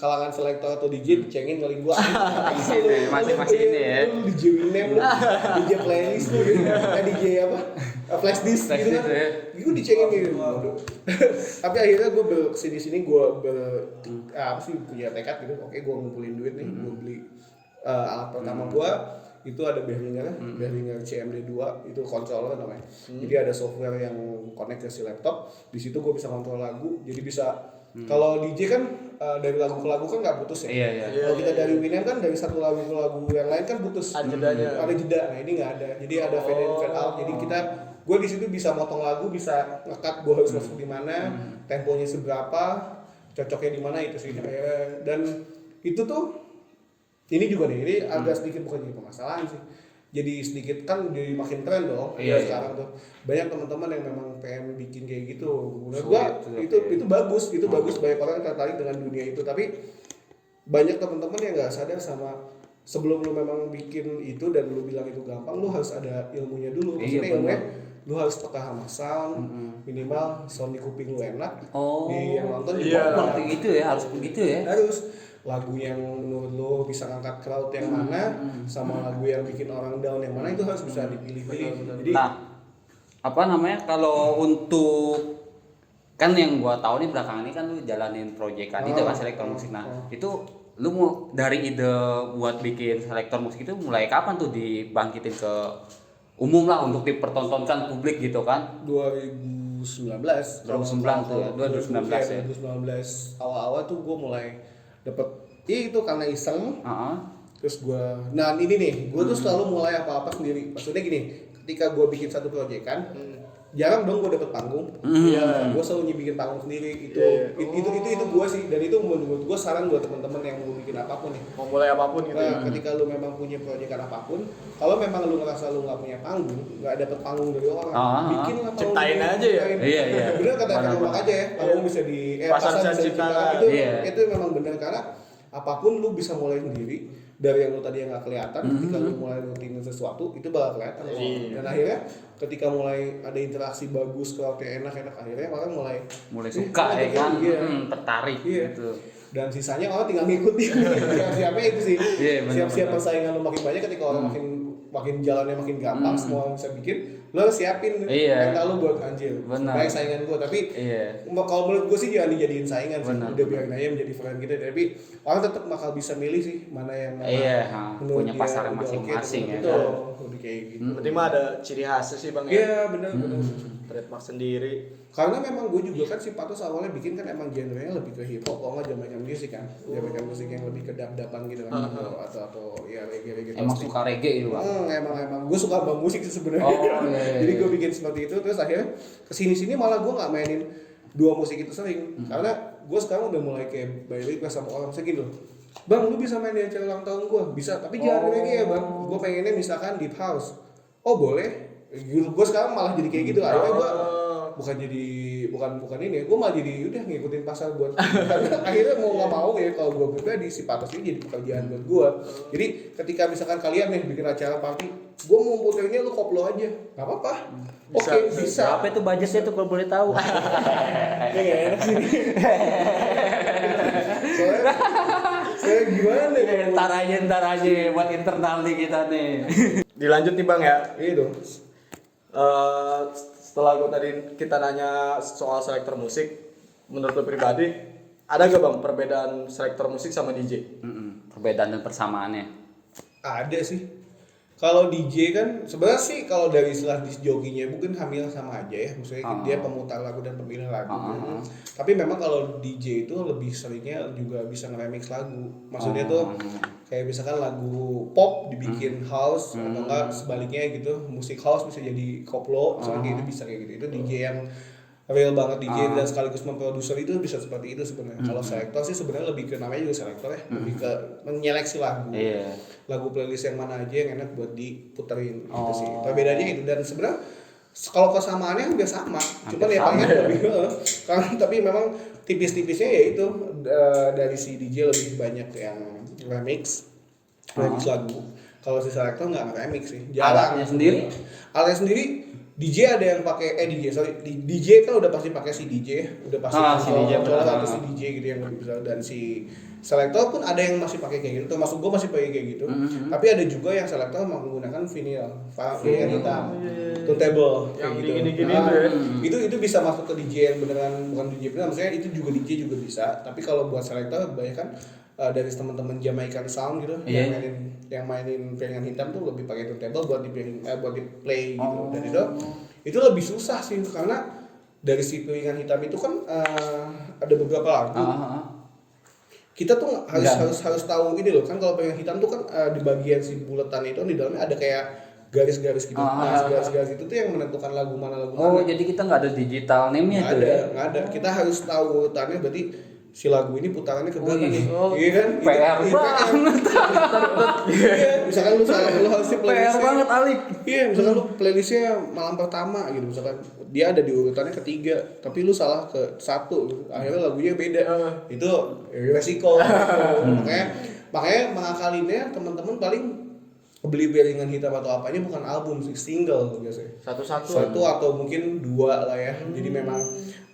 kalangan selektor atau DJ dicengin kali gue masih ini ya. Lu DJ Winem lu, DJ playlist lu gitu. DJ apa? Flash disk gitu kan. Gue dicengin gitu. Tapi akhirnya gue kesini-sini gue punya tekad gitu. Oke, gue ngumpulin duit nih, gue beli alat pertama gue itu ada Behringer CMD2 itu controller namanya. Jadi ada software yang connect ke si laptop. Di situ gue bisa kontrol lagu. Jadi bisa kalau DJ kan dari lagu ke lagu kan nggak putus ya. Kalau kita dari Winem kan dari satu lagu ke lagu yang lain kan putus. Ada jeda. Nah ini nggak ada. Jadi ada fade in fade out. Jadi gue di situ bisa motong lagu, bisa ngekat gue harus masuk di mana, temponya seberapa, cocoknya di mana itu sih. Dan itu tuh ini juga nih. Ini agak sedikit bukan jadi permasalahan sih. Jadi sedikit kan jadi makin tren dong. Sekarang tuh banyak teman-teman yang memang pengen bikin kayak gitu. Menurut gua itu bagus, banyak orang yang tertarik dengan dunia itu. Tapi banyak teman-teman yang nggak sadar sama sebelum lu memang bikin itu dan lu bilang itu gampang, lu harus ada ilmunya dulu. Maksudnya ilmunya lu harus peka sama sound, minimal sound di kuping lu enak. Di yang nonton juga gitu ya, harus begitu ya. Harus lagu yang menurut lo bisa ngangkat crowd yang mana sama lagu yang bikin orang down yang mana itu harus bisa dipilih-pilih. Jadi kalau untuk kan yang gua tahu nih belakangan ini kan lu jalanin proyek kan itu kan selektor musik. Itu lu mau dari ide buat bikin selektor musik itu mulai kapan tuh dibangkitin ke umum lah untuk dipertontonkan publik gitu kan? 2019 tuh ya, 2019 ya. 2019 awal-awal tuh gue mulai dapet itu karena iseng. Terus gue, ini nih, gue tuh selalu mulai apa-apa sendiri. Maksudnya gini, ketika gue bikin satu proyek kan, jarang dong gue dapet panggung. Gue selalu bikin panggung sendiri. Itu gue sih, dan itu menurut gue saran buat teman-teman yang mau bikin apapun nih. Mau mulai apapun gitu. Ketika lu memang punya proyekan apapun, kalau memang lu ngerasa lu nggak punya panggung, nggak dapet panggung dari orang, bikinlah panggung. Ciptain aja ya. Iya. Bener kata Romak aja ya, panggung bisa di pasar bisa diciptakan. Itu memang benar karena apapun lu bisa mulai sendiri. Dari yang lu tadi yang nggak kelihatan, ketika lu mulai rutinin sesuatu itu bakal kelihatan. Dan akhirnya ketika mulai ada interaksi bagus, crowdnya enak akhirnya orang mulai suka ya kan, tertarik gitu. Dan sisanya orang tinggal ngikutin. Siap-siapnya itu sih. Siap-siap persaingan lu makin banyak ketika orang makin jalannya makin gampang, semua orang bisa bikin, lo harus siapin mental lu buat anjir. Baik saingan gue, tapi kalau menurut gue sih jangan dijadiin saingan sih. Udah biarin aja menjadi friend kita, tapi orang tetap bakal bisa milih sih mana yang punya pasarnya masing-masing ya. Lebih kayak gitu. Berarti mah ada ciri khasnya sih Bang ya. Iya, benar. Trademark sendiri. Karena memang gue juga kan si Patos awalnya bikin kan emang genrenya lebih ke hip hop, kalau nggak Jamaican music kan, Jamaican music yang lebih ke dap-dapan gitu kan, atau ya reggae. Emang suka reggae itu Bang? Emang gue suka bang musik sih sebenarnya. Jadi gue bikin seperti itu, terus akhirnya kesini-sini malah gue nggak mainin dua musik itu sering, karena gue sekarang udah mulai kayak by request sama orang segini loh. Bang, lu bisa main di acara ulang tahun gue? Bisa, tapi jangan reggae ya bang. Gue pengennya misalkan deep house. Oh boleh. Gue sekarang malah jadi kayak gitu. Akhirnya gue bukan ini ya. Gue malah jadi udah ngikutin pasar buat. Karena akhirnya mau nggak mau ya kalau gue pribadi si Patos ini jadi pekerjaan buat gue. Jadi ketika misalkan kalian nih bikin acara party, gue mau puternya lu koplo aja, nggak apa-apa. Oke, bisa. Berapa itu budgetnya tuh kalau boleh tahu? Ya nggak enak sih. Soalnya gimana ya? Ntar aja buat internal nih kita nih. Dilanjut nih Bang ya. Iya dong. Setelah kita nanya soal selektor musik, menurut lo pribadi ada gak Bang perbedaan selektor musik sama DJ? Perbedaan dan persamaannya. Ada sih. Kalau DJ kan sebenarnya sih kalau dari istilah disc jokinya mungkin hamil sama aja ya, maksudnya dia pemutar lagu dan pemilih lagu. Tapi memang kalau DJ itu lebih seringnya juga bisa nge-remix lagu. Maksudnya tuh kayak misalkan lagu pop dibikin house atau enggak sebaliknya gitu, musik house bisa jadi koplo, misalnya gitu bisa kayak gitu. Itu DJ yang real banget DJ dan sekaligus memproduser itu bisa seperti itu sebenarnya. Kalau selektor sih sebenarnya lebih ke namanya juga selektor ya, lebih ke menyeleksi lagu. Lagu playlist yang mana aja yang enak buat diputerin gitu sih. Perbedaannya itu dan sebenarnya kalau kesamaannya hampir sama, cuman ya paling lebih tapi memang tipis-tipisnya ya itu dari si DJ lebih banyak yang remix lagu. Kalau si selektor nggak remix sih. Alatnya sendiri? Alatnya sendiri DJ ada yang pakai DJ kan udah pasti pakai si DJ, udah pasti si DJ atau si DJ gitu yang lebih besar dan si selektor pun ada yang masih pakai kayak gitu, termasuk gue masih pakai kayak gitu. Tapi ada juga yang selektor menggunakan vinyl hitam, turntable yang kayak gitu. gini-gini Itu bisa masuk ke DJ yang beneran bukan DJ beneran, maksudnya itu juga DJ juga bisa. Tapi kalau buat selektor banyak kan dari teman-teman Jamaican Sound gitu yang mainin piringan hitam tuh lebih pakai turntable buat di play gitu. Dan itu lebih susah sih karena dari si piringan hitam itu kan ada beberapa lagu. Kita tuh harus tahu ini loh kan, kalau piringan hitam tuh kan di bagian si buletan itu di dalamnya ada kayak garis-garis gitu. Nah, garis-garis itu tuh yang menentukan lagu mana. Jadi kita nggak ada digital name-nya tuh ya? Nggak ada. Kita harus tahu urutannya, berarti si lagu ini putarannya ke belakang nih. Iya kan? PR banget. Iya, misalkan lu harus PR banget Alik. Iya, misalkan lu playlistnya malam pertama gitu, misalkan dia ada di urutannya ketiga, tapi lu salah ke satu, akhirnya lagunya beda. Itu resiko. Makanya mengakalinnya teman-teman paling beli piringan hitam atau apanya bukan album sih, single biasanya. Satu atau mungkin dua lah ya. Jadi memang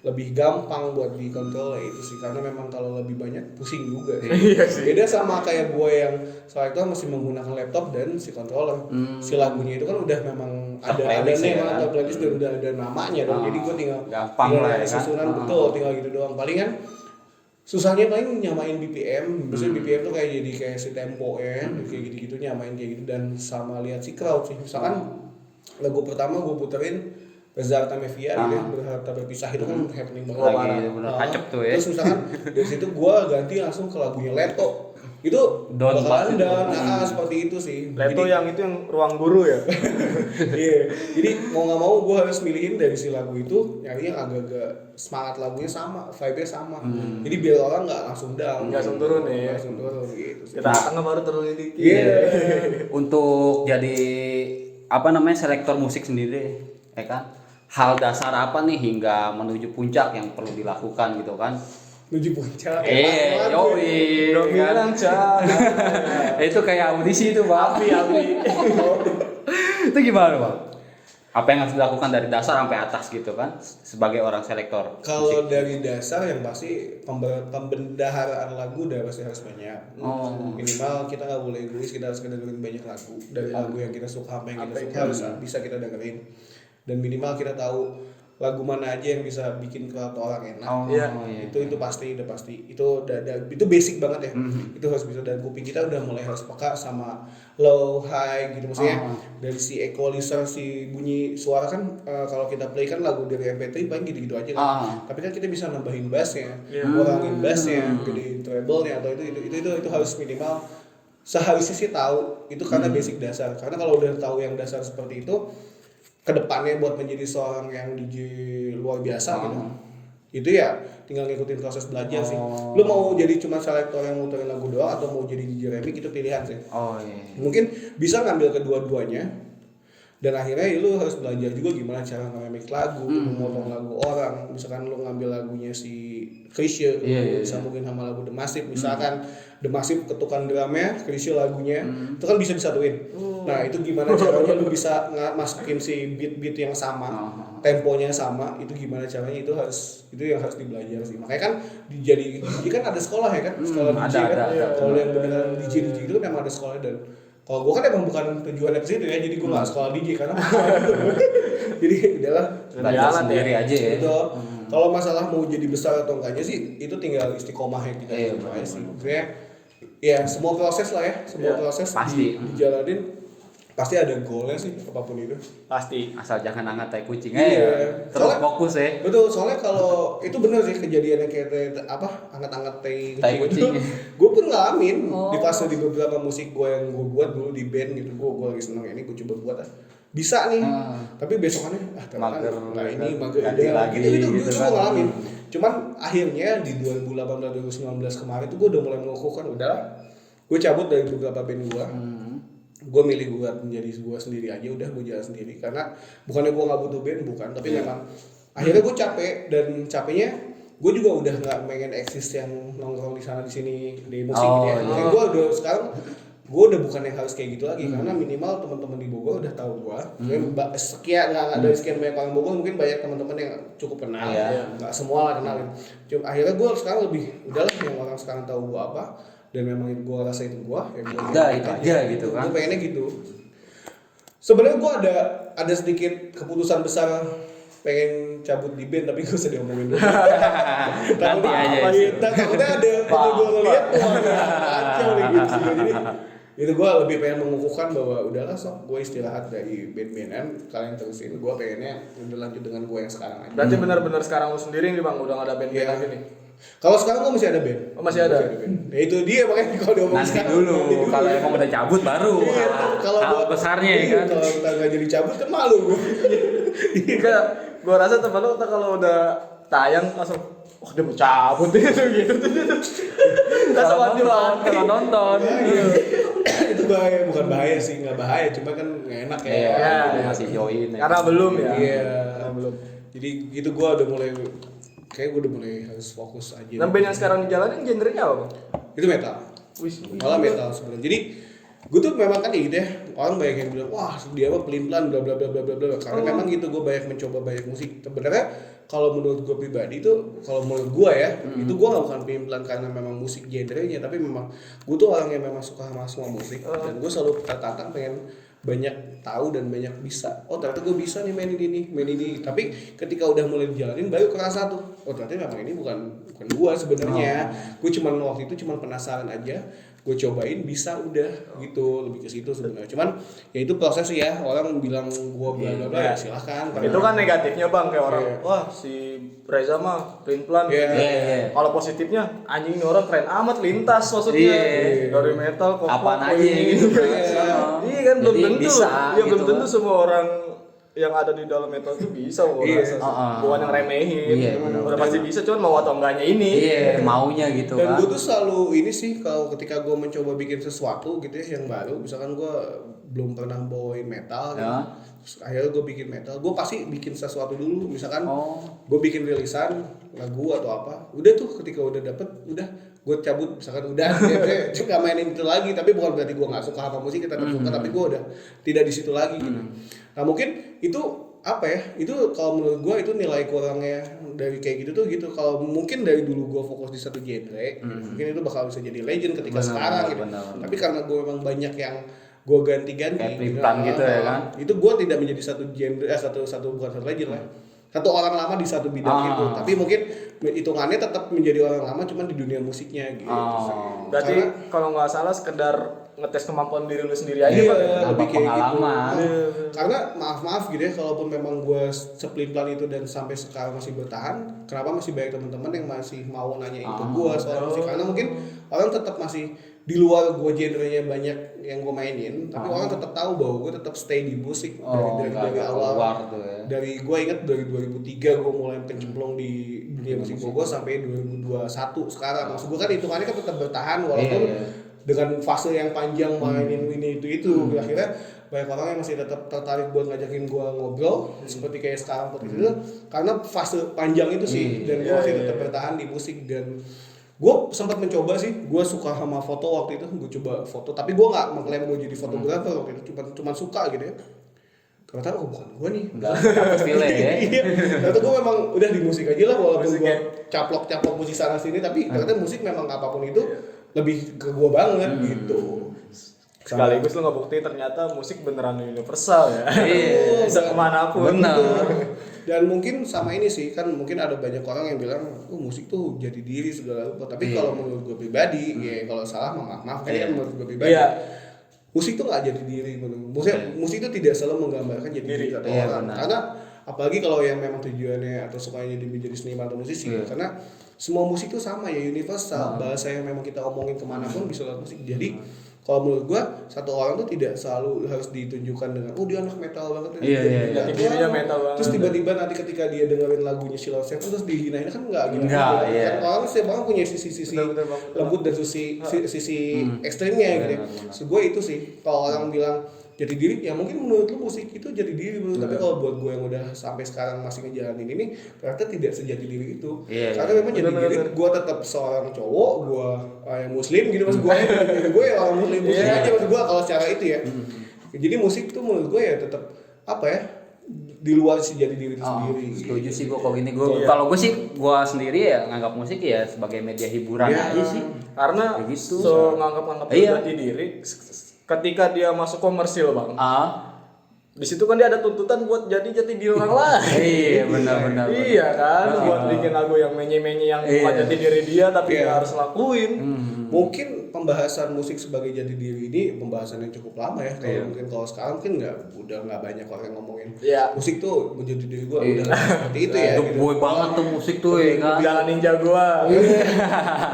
lebih gampang buat dikontrol ya itu sih, karena memang kalau lebih banyak pusing juga sih. Beda sama kayak gue yang selektor masih menggunakan laptop dan si controller. Si lagunya itu kan udah memang ada name atau playlist dan udah ada namanya dong. Jadi gue tinggal susunan betul, tinggal gitu doang. Paling kan susahnya paling nyamain BPM. Biasanya BPM tuh kayak si tempo ya, kayak gitu-gitu nyamain kayak gitu, dan sama lihat si crowd sih. Misalkan lagu pertama gue puterin Reza Artamevia gitu ya, Berharta Berpisah itu kan happening banget. Kacep tuh ya. Terus misalkan dari situ gue ganti langsung ke lagunya Leto. Itu bakalan seperti itu sih. Leto yang Ruang Guru ya. Iya. Jadi mau nggak mau gue harus milihin dari si lagu itu nyari yang agak-agak semangat lagunya sama, vibe-nya sama. Jadi biar orang nggak langsung down. Nggak langsung turun ya. Langsung turun gitu. Kita tengah baru turun dikit. Iya. Untuk jadi selektor musik sendiri, ya kan? Hal dasar apa nih hingga menuju puncak yang perlu dilakukan gitu kan? Menuju puncak. Bilang Itu kayak audisi itu Bang. Api. Itu gimana Bang? Apa yang harus dilakukan dari dasar sampai atas gitu kan sebagai orang selektor? Kalau dari dasar yang pasti pembendaharaan lagu udah pasti harus banyak. Minimal kita nggak boleh egois, kita harus dengerin banyak lagu dari lagu yang kita suka, apa yang kita suka harus bisa kita dengerin. Dan minimal kita tahu lagu mana aja yang bisa bikin crowd orang enak. Itu pasti udah pasti. Itu basic banget ya. Itu harus bisa, dan kuping kita udah mulai harus peka sama low high gitu, maksudnya dari si equalizer, si bunyi suara kan kalau kita play kan lagu dari MP3 paling gitu-gitu aja kan. Tapi kan kita bisa nambahin bassnya, ngurangin bassnya, gedein treble-nya atau itu harus minimal seharusnya sih tahu itu, karena basic dasar. Karena kalau udah tahu yang dasar seperti itu, kedepannya buat menjadi seorang yang DJ luar biasa gitu, itu ya tinggal ngikutin proses belajar sih. Lu mau jadi cuma selektor yang muterin lagu doang atau mau jadi DJ remix itu pilihan sih. Oh iya. Mungkin bisa ngambil kedua-duanya dan akhirnya ya lu harus belajar juga gimana cara nge-remix lagu, memotong lagu orang. Misalkan lu ngambil lagunya si Chrisye, bisa mungkin sama lagu The Massive, misalkan The Massive ketukan drumnya, Chrisye lagunya, itu kan bisa disatuin. Nah itu gimana caranya lu bisa masukin si beat-beat yang sama, temponya sama, itu gimana caranya, itu yang harus dibelajar sih. Makanya kan jadi kan ada sekolah ya kan, sekolah DJ kan. Kalau yang beneran DJ itu kan emang ada sekolahnya. Dan kalau gue kan emang bukan tujuannya ke situ ya, jadi gue nggak sekolah DJ karena jadi udahlah Belajar sendiri aja ya. gitu. Kalau masalah mau jadi besar atau enggaknya sih itu tinggal istiqomah ya kita aja sih. Maksudnya ya semua proses lah ya, semua proses pasti. dijalanin pasti ada goalnya sih apapun itu. Pasti. Asal jangan angkat tai kucing Iya. terus Soalnya- fokus ya. Betul, soalnya kalau itu bener sih kejadiannya kayak angkat-angkat Tai kucing. Gue pun ngalamin di fase di beberapa musik gue yang gue buat dulu di band gitu. Gue lagi seneng ini gue coba buat bisa nih. Tapi besokannya Mager, nah ini mager ganti ide lagi, itu gitu gue kan. ngalamin. Cuman akhirnya di 2018 2019 kemarin tuh gue udah mulai mengukuhkan udahlah. Gue cabut dari beberapa band gue. Gue milih buat menjadi gue sendiri aja, udah gue jalan sendiri karena bukannya gue nggak butuh band, bukan, tapi memang akhirnya gue capek, dan capeknya gue juga udah nggak pengen eksis yang nongkrong di sana di sini di musik gitu ya. Kayak gue udah sekarang gue udah bukan yang harus kayak gitu lagi karena minimal teman-teman di Bogor udah tahu gue. Sekian nggak dari sekian banyak orang Bogor, mungkin banyak teman-teman yang cukup kenal, nggak semua lah kenalin. Cuma akhirnya gue sekarang lebih udahlah yang orang sekarang tahu gue apa. Dan memang gue rasa itu gue, ya gue itu aja gitu kan. Gue pengennya gitu. Sebenarnya gue ada sedikit keputusan besar pengen cabut di band, tapi gue usah diomongin dulu. Nanti aja. Takutnya ada kalau gue ngeliat kacau nih gitu. Jadi itu gue lebih pengen mengukuhkan bahwa udahlah sok gue istirahat dari band-bandan, kalian terusin. Gue pengennya udah lanjut dengan gue yang sekarang aja. Berarti benar-benar sekarang lu sendiri nih Bang, udah gak ada band-band Iya. lagi nih. Kalau sekarang gue masih ada band. Oh, masih ada? Ya itu dia makanya kalau diomongin Nanti sekarang. dulu, kalau emang udah cabut baru Iya, kalau hal gua- besarnya ya kan. Kalau kita nggak jadi cabut kan malu gue. Enggak, gua rasa temen lu kalau udah tayang langsung wah dia mau cabut gitu. Langsung mati-mati. Kalau nonton. Itu bahaya, bukan bahaya sih, nggak bahaya, cuma kan nggak enak ya. Iya, Iya. masih join. Karena belum ya. Iya. Karena belum. Jadi gitu gue udah mulai, kayak gue udah mulai harus fokus aja. Nah, band yang sekarang dijalanin genrenya apa, Bang? Itu metal. Wih, Malah metal sebenarnya. Jadi gue tuh memang kan gitu ya, orang banyak yang bilang wah dia mah pelin-pelan bla bla bla bla bla bla. Karena memang gitu gue banyak mencoba banyak musik. Sebenarnya kalau menurut gue pribadi itu, kalau menurut gue ya, itu gue nggak bukan pelin-pelan karena memang musik genrenya, tapi memang gue tuh orang yang memang suka sama semua musik, dan gue selalu tertantang pengen banyak tahu dan banyak bisa. Oh ternyata gue bisa nih main ini. Tapi ketika udah mulai dijalanin baru kerasa tuh, oh ternyata memang ini bukan gue sebenarnya. Gue cuman waktu itu cuman penasaran aja. Gue cobain bisa udah gitu, lebih ke situ sebenarnya. Cuman ya itu proses ya, orang bilang gue bla bla bla ya silahkan. itu kan negatifnya Bang, kayak orang wah si Reza mah pelin-pelan. Iya. Kalau positifnya anjing ini orang keren amat lintas maksudnya. Iya. Dari metal ke Apaan pop, aja ini. gitu. Iya kan belum Jadi tentu. bisa Iya belum gitu tentu kan. semua orang yang ada di dalam metal itu bisa gua Iya. rasa. Bukan yang remehin. Iya, benar. Udah pasti bisa, cuman mau atau enggaknya ini. Iya, maunya gitu Dan kan. gue tuh selalu ini sih, kalau ketika gue mencoba bikin sesuatu gitu ya yang baru, misalkan gue belum pernah bawain metal gitu. Ya. Terus akhirnya gue bikin metal, gue pasti bikin sesuatu dulu. Misalkan Oh. gue bikin rilisan lagu atau apa, udah tuh ketika udah dapet, udah gue cabut. Misalkan udah dia gak mainin itu lagi, tapi bukan berarti gue gak suka sama musik, tetap suka, tapi gue udah tidak di situ lagi gitu. Nah mungkin itu apa ya, itu kalau menurut gue itu nilai kurangnya dari kayak gitu tuh gitu. Kalau mungkin dari dulu gue fokus di satu genre, mungkin itu bakal bisa jadi legend ketika Benar, sekarang gitu. benar. Tapi karena gue memang banyak yang gue ganti-ganti, Kayak pelin-pelan gitu ya kan? itu gue tidak menjadi satu genre, satu bukan satu legend lah, satu orang lama di satu bidang itu. Tapi mungkin hitungannya tetap menjadi orang lama, cuman di dunia musiknya gitu. Berarti Karena- kalau nggak salah sekedar ngetes kemampuan diri lu sendiri aja. Iya, Bang. lebih kayak pengalaman. gitu. Karena maaf gitu ya, kalaupun memang gue sepelin-pelan itu dan sampai sekarang masih bertahan, kenapa masih banyak teman-teman yang masih mau nanya ke gue soal musik? Karena mungkin orang tetap masih di luar gue genrenya banyak yang gue mainin, tapi orang tetap tahu bahwa gue tetap stay di musik dari nggak awal. keluar tuh ya. Dari gue ingat dari 2003 gue mulai kecemplung di Iya, musik Bogor sampai 2021 sekarang. Maksud gue kan hitungannya kan tetap bertahan walaupun dengan fase yang panjang mainin ini itu. Akhirnya banyak orang yang masih tetap tertarik buat ngajakin gue ngobrol seperti kayak sekarang seperti itu karena fase panjang itu sih. Dan gue masih tetap bertahan di musik dan gue sempat mencoba sih, gue suka sama foto waktu itu, gue coba foto, tapi gue nggak mengklaim gue jadi fotografer waktu itu, cuma suka gitu ya. Ternyata bukan gue nih, nggak dapet feel ya. Iya, ternyata gue memang udah di musik aja lah walaupun gue caplok musik sana sini, tapi ternyata musik memang apapun itu lebih ke gue banget gitu. Sekaligus lu ngebuktiin ternyata musik beneran universal ya. Iya. Bisa kemanapun. Benar. Dan mungkin sama ini sih, kan mungkin ada banyak orang yang bilang, musik tuh jadi diri segala rupa. Tapi kalau menurut gue pribadi, ya kalau salah maaf kan menurut gue pribadi. Musik tuh nggak jadi diri, musik itu tidak selalu menggambarkan jadi diri satu orang. Karena apalagi kalau yang memang tujuannya atau sukanya menjadi seniman atau musisi, karena semua musik itu sama ya, universal. Bahasa yang memang kita omongin kemanapun bisa lewat musik. Jadi kalau menurut gua satu orang tuh tidak selalu harus ditunjukkan dengan dia anak metal banget. Jati dirinya metal banget. Terus tiba-tiba nanti ketika dia dengerin lagunya Sheila Seven terus dihinain kan enggak gitu. Enggak, Kan orang setiap orang punya sisi lembut dan sisi ekstrimnya gitu. So gue itu sih kalau orang bilang jadi diri, ya mungkin menurut lu musik itu jadi diri menurut, tapi kalau buat gue yang udah sampai sekarang masih ngejalanin ini ternyata tidak sejati diri itu. Karena memang jadi diri gue tetap seorang cowok, gue yang muslim gitu, mas gue orang muslim aja mas gue kalau secara itu ya. Jadi musik tuh menurut gue ya tetap apa ya, di luar sih jadi diri sendiri. Setuju sih gue kalau gini. Kalau gue sih, gue sendiri ya nganggap musik ya sebagai media hiburan aja sih. Karena gitu. nganggap jati diri ketika dia masuk komersil bang. Di situ kan dia ada tuntutan buat jadi jati diri orang lain. Iya benar. Iya kan, buat bikin lagu yang menye-menye yang bukan jati diri dia tapi dia harus lakuin. Mungkin pembahasan musik sebagai jati diri ini pembahasan yang cukup lama ya. Kalau mungkin kalau sekarang mungkin udah nggak banyak orang yang ngomongin musik tuh menjadi diri gue udah seperti itu ya. Itu boy banget tuh musik tuh ya kan. Jalan ninja gua.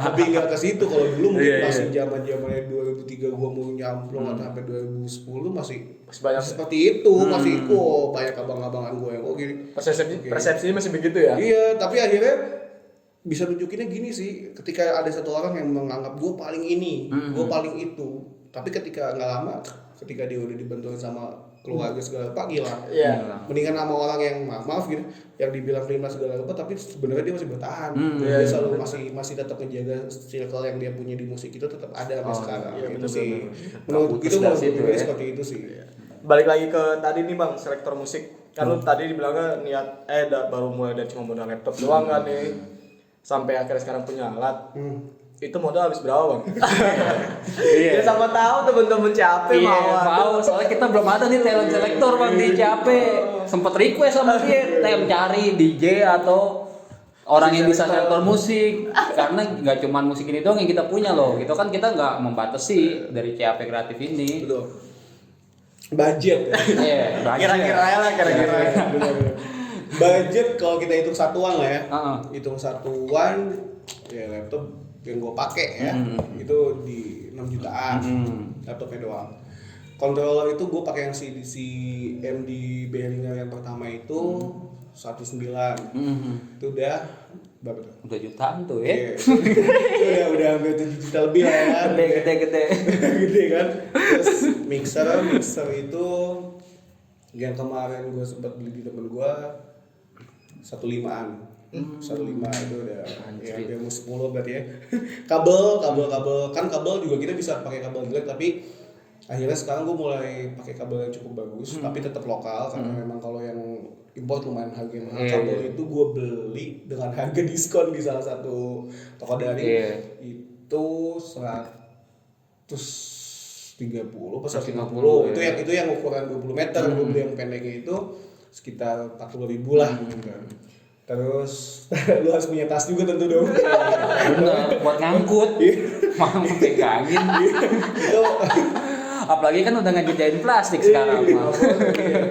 Tapi nggak ke situ. Kalau dulu mungkin masih zamannya 2003 gue mau nyamplung atau sampai 2010 masih banyak seperti itu, masih banyak abang-abangan gue yang gini. Persepsinya masih begitu ya. Iya, tapi akhirnya bisa nunjukinnya gini sih, ketika ada satu orang yang menganggap gue paling ini, gue paling itu, tapi ketika nggak lama, ketika dia udah dibantuin sama keluarga segala apa gila, mendingan sama orang yang maaf gitu, yang dibilang terima segala apa, tapi sebenarnya dia masih bertahan, dia selalu masih tetap menjaga circle yang dia punya di musik itu tetap ada sampai sekarang, itu sih, menurut itu seperti itu sih. Balik lagi ke tadi nih bang, selektor musik, kan lu tadi dibilangnya niat baru mulai dari cuma modal laptop doang kan nih. Sampai akhirnya sekarang punya alat, itu modal habis berapa bang? Ya sama tahu temen-temen CAP mau, soalnya kita belum ada nih talent selector bang di CAP. Sempet request sama dia, cari DJ atau orang yang bisa selektor musik, karena nggak cuma musik ini doang yang kita punya loh. Gitu kan kita nggak membatasi dari CAP kreatif ini. Betul. Budget. Kira-kira. Budget kalau kita hitung satuan lah ya, hitung satuan ya laptop yang gue pakai ya, itu di 6 jutaan laptopnya doang. Controller itu gue pakai yang si MD Behringer yang pertama itu 19, itu udah berapa tuh? Udah jutaan tuh ya. Udah hampir 7 juta lebih lah ya. Gede. Gede kan. Terus mixer itu yang kemarin gue sempat beli di temen gue 15-an. 15 itu udah ya musik mulu berarti ya. kabel kan kabel juga kita bisa pakai kabel jelek, tapi akhirnya sekarang gue mulai pakai kabel yang cukup bagus tapi tetap lokal karena memang kalau yang import lumayan harga mahal. Kabel itu gue beli dengan harga diskon di salah satu toko daring itu 130 atau 150. Itu yang ukuran 20 meter. Gue beli yang pendeknya itu sekitar 40.000 lah. Terus lu harus punya tas juga tentu dong. Bener, buat ngangkut. Mau pegangin. Itu apalagi kan udah ngejajain plastik sekarang.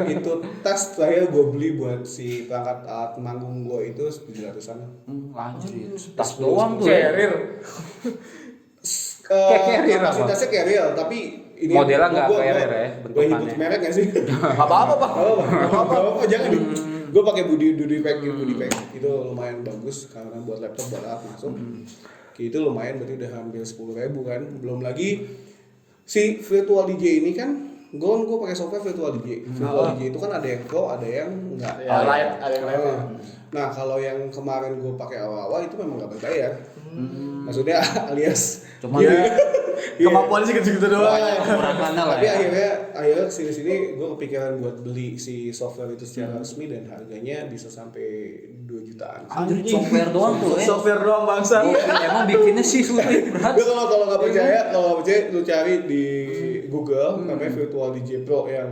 Itu tas saya gue beli buat si perangkat alat manggung gue itu 700-an. Lanjut. Tas doang tuh. Carrier. Kapasitasnya carrier, tapi ini modelnya nggak carrier ya bentukannya. Gue nyebut merek nggak sih? Apa-apa bang. Apa-apa, jangan nih. Gue pakai Budi Pack itu lumayan bagus karena buat laptop buat alat masuk. Itu lumayan berarti udah hampir 10.000 kan. Belum lagi si virtual DJ ini kan gue pakai software virtual DJ. Virtual DJ itu kan ada yang pro, ada yang enggak. Ya, light, ada yang lain. Nah, kalau yang kemarin gue pakai awal-awal itu memang nggak berbayar. Maksudnya alias Cuma kemampuan sih gitu-gitu doang. kekurangannya lah tapi ya. akhirnya sini gue kepikiran buat beli si software itu secara resmi dan harganya bisa sampai 2 jutaan. Anjir, software doang tuh Software doang bangsa. Emang bikinnya sih sulit berat. Gue kalau nggak percaya lu cari di Google namanya Virtual DJ Pro yang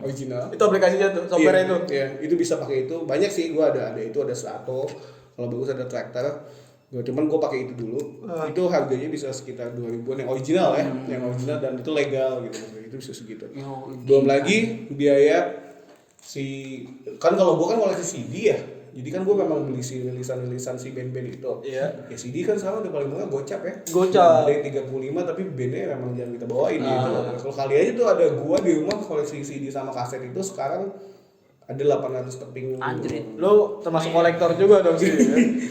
original. Itu aplikasinya tuh, software itu. Iya, itu bisa pakai itu. Banyak sih gue ada itu ada Strato. Kalau bagus ada Tractor. Cuman gue pakai itu dulu. Itu harganya bisa sekitar 2.000-an yang original ya, yang original dan itu legal gitu. Itu bisa segitu. Belum lagi biaya kan kalau gue kan koleksi CD ya. Jadi kan gue memang beli si rilisan si band-band itu. Iya. Ya CD kan sama udah paling murah gocap ya. Gocap. Ada yang 35 tapi bandnya memang jangan kita bawain gitu. Kalau kali aja tuh ada gua di rumah koleksi CD sama kaset itu sekarang ada 800 keping. Anjir. Lu termasuk kolektor juga dong sih.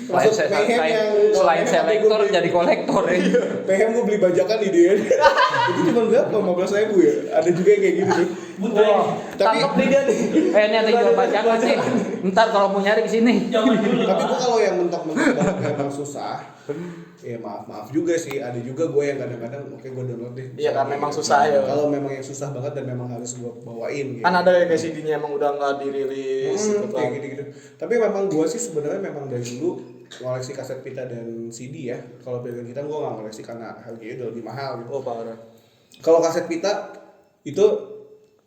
Termasuk Mayhem yang selain selektor jadi kolektor ya. Mayhem gue beli bajakan di dia. Itu cuma berapa? 15.000 ya. Ada juga yang kayak gitu tuh. Wah, tangkap nih dia nih. Ini ada jual bajakan sih. Ntar kalau mau nyari ke sini. Tapi gua kalau yang mentok-mentok banget memang susah. Ya maaf juga sih. Ada juga gue yang kadang-kadang oke gue download deh. Iya kan memang susah ya. Kalau memang yang susah banget dan memang harus gue bawain gitu. Kan ada kayak CD-nya emang udah nggak dirilis gitu kan. Kayak gitu-gitu. Tapi memang gue sih sebenarnya memang dari dulu koleksi kaset pita dan CD ya. Kalau band kita gue nggak koleksi karena harganya udah lebih mahal gitu. Oh parah. Kalau kaset pita itu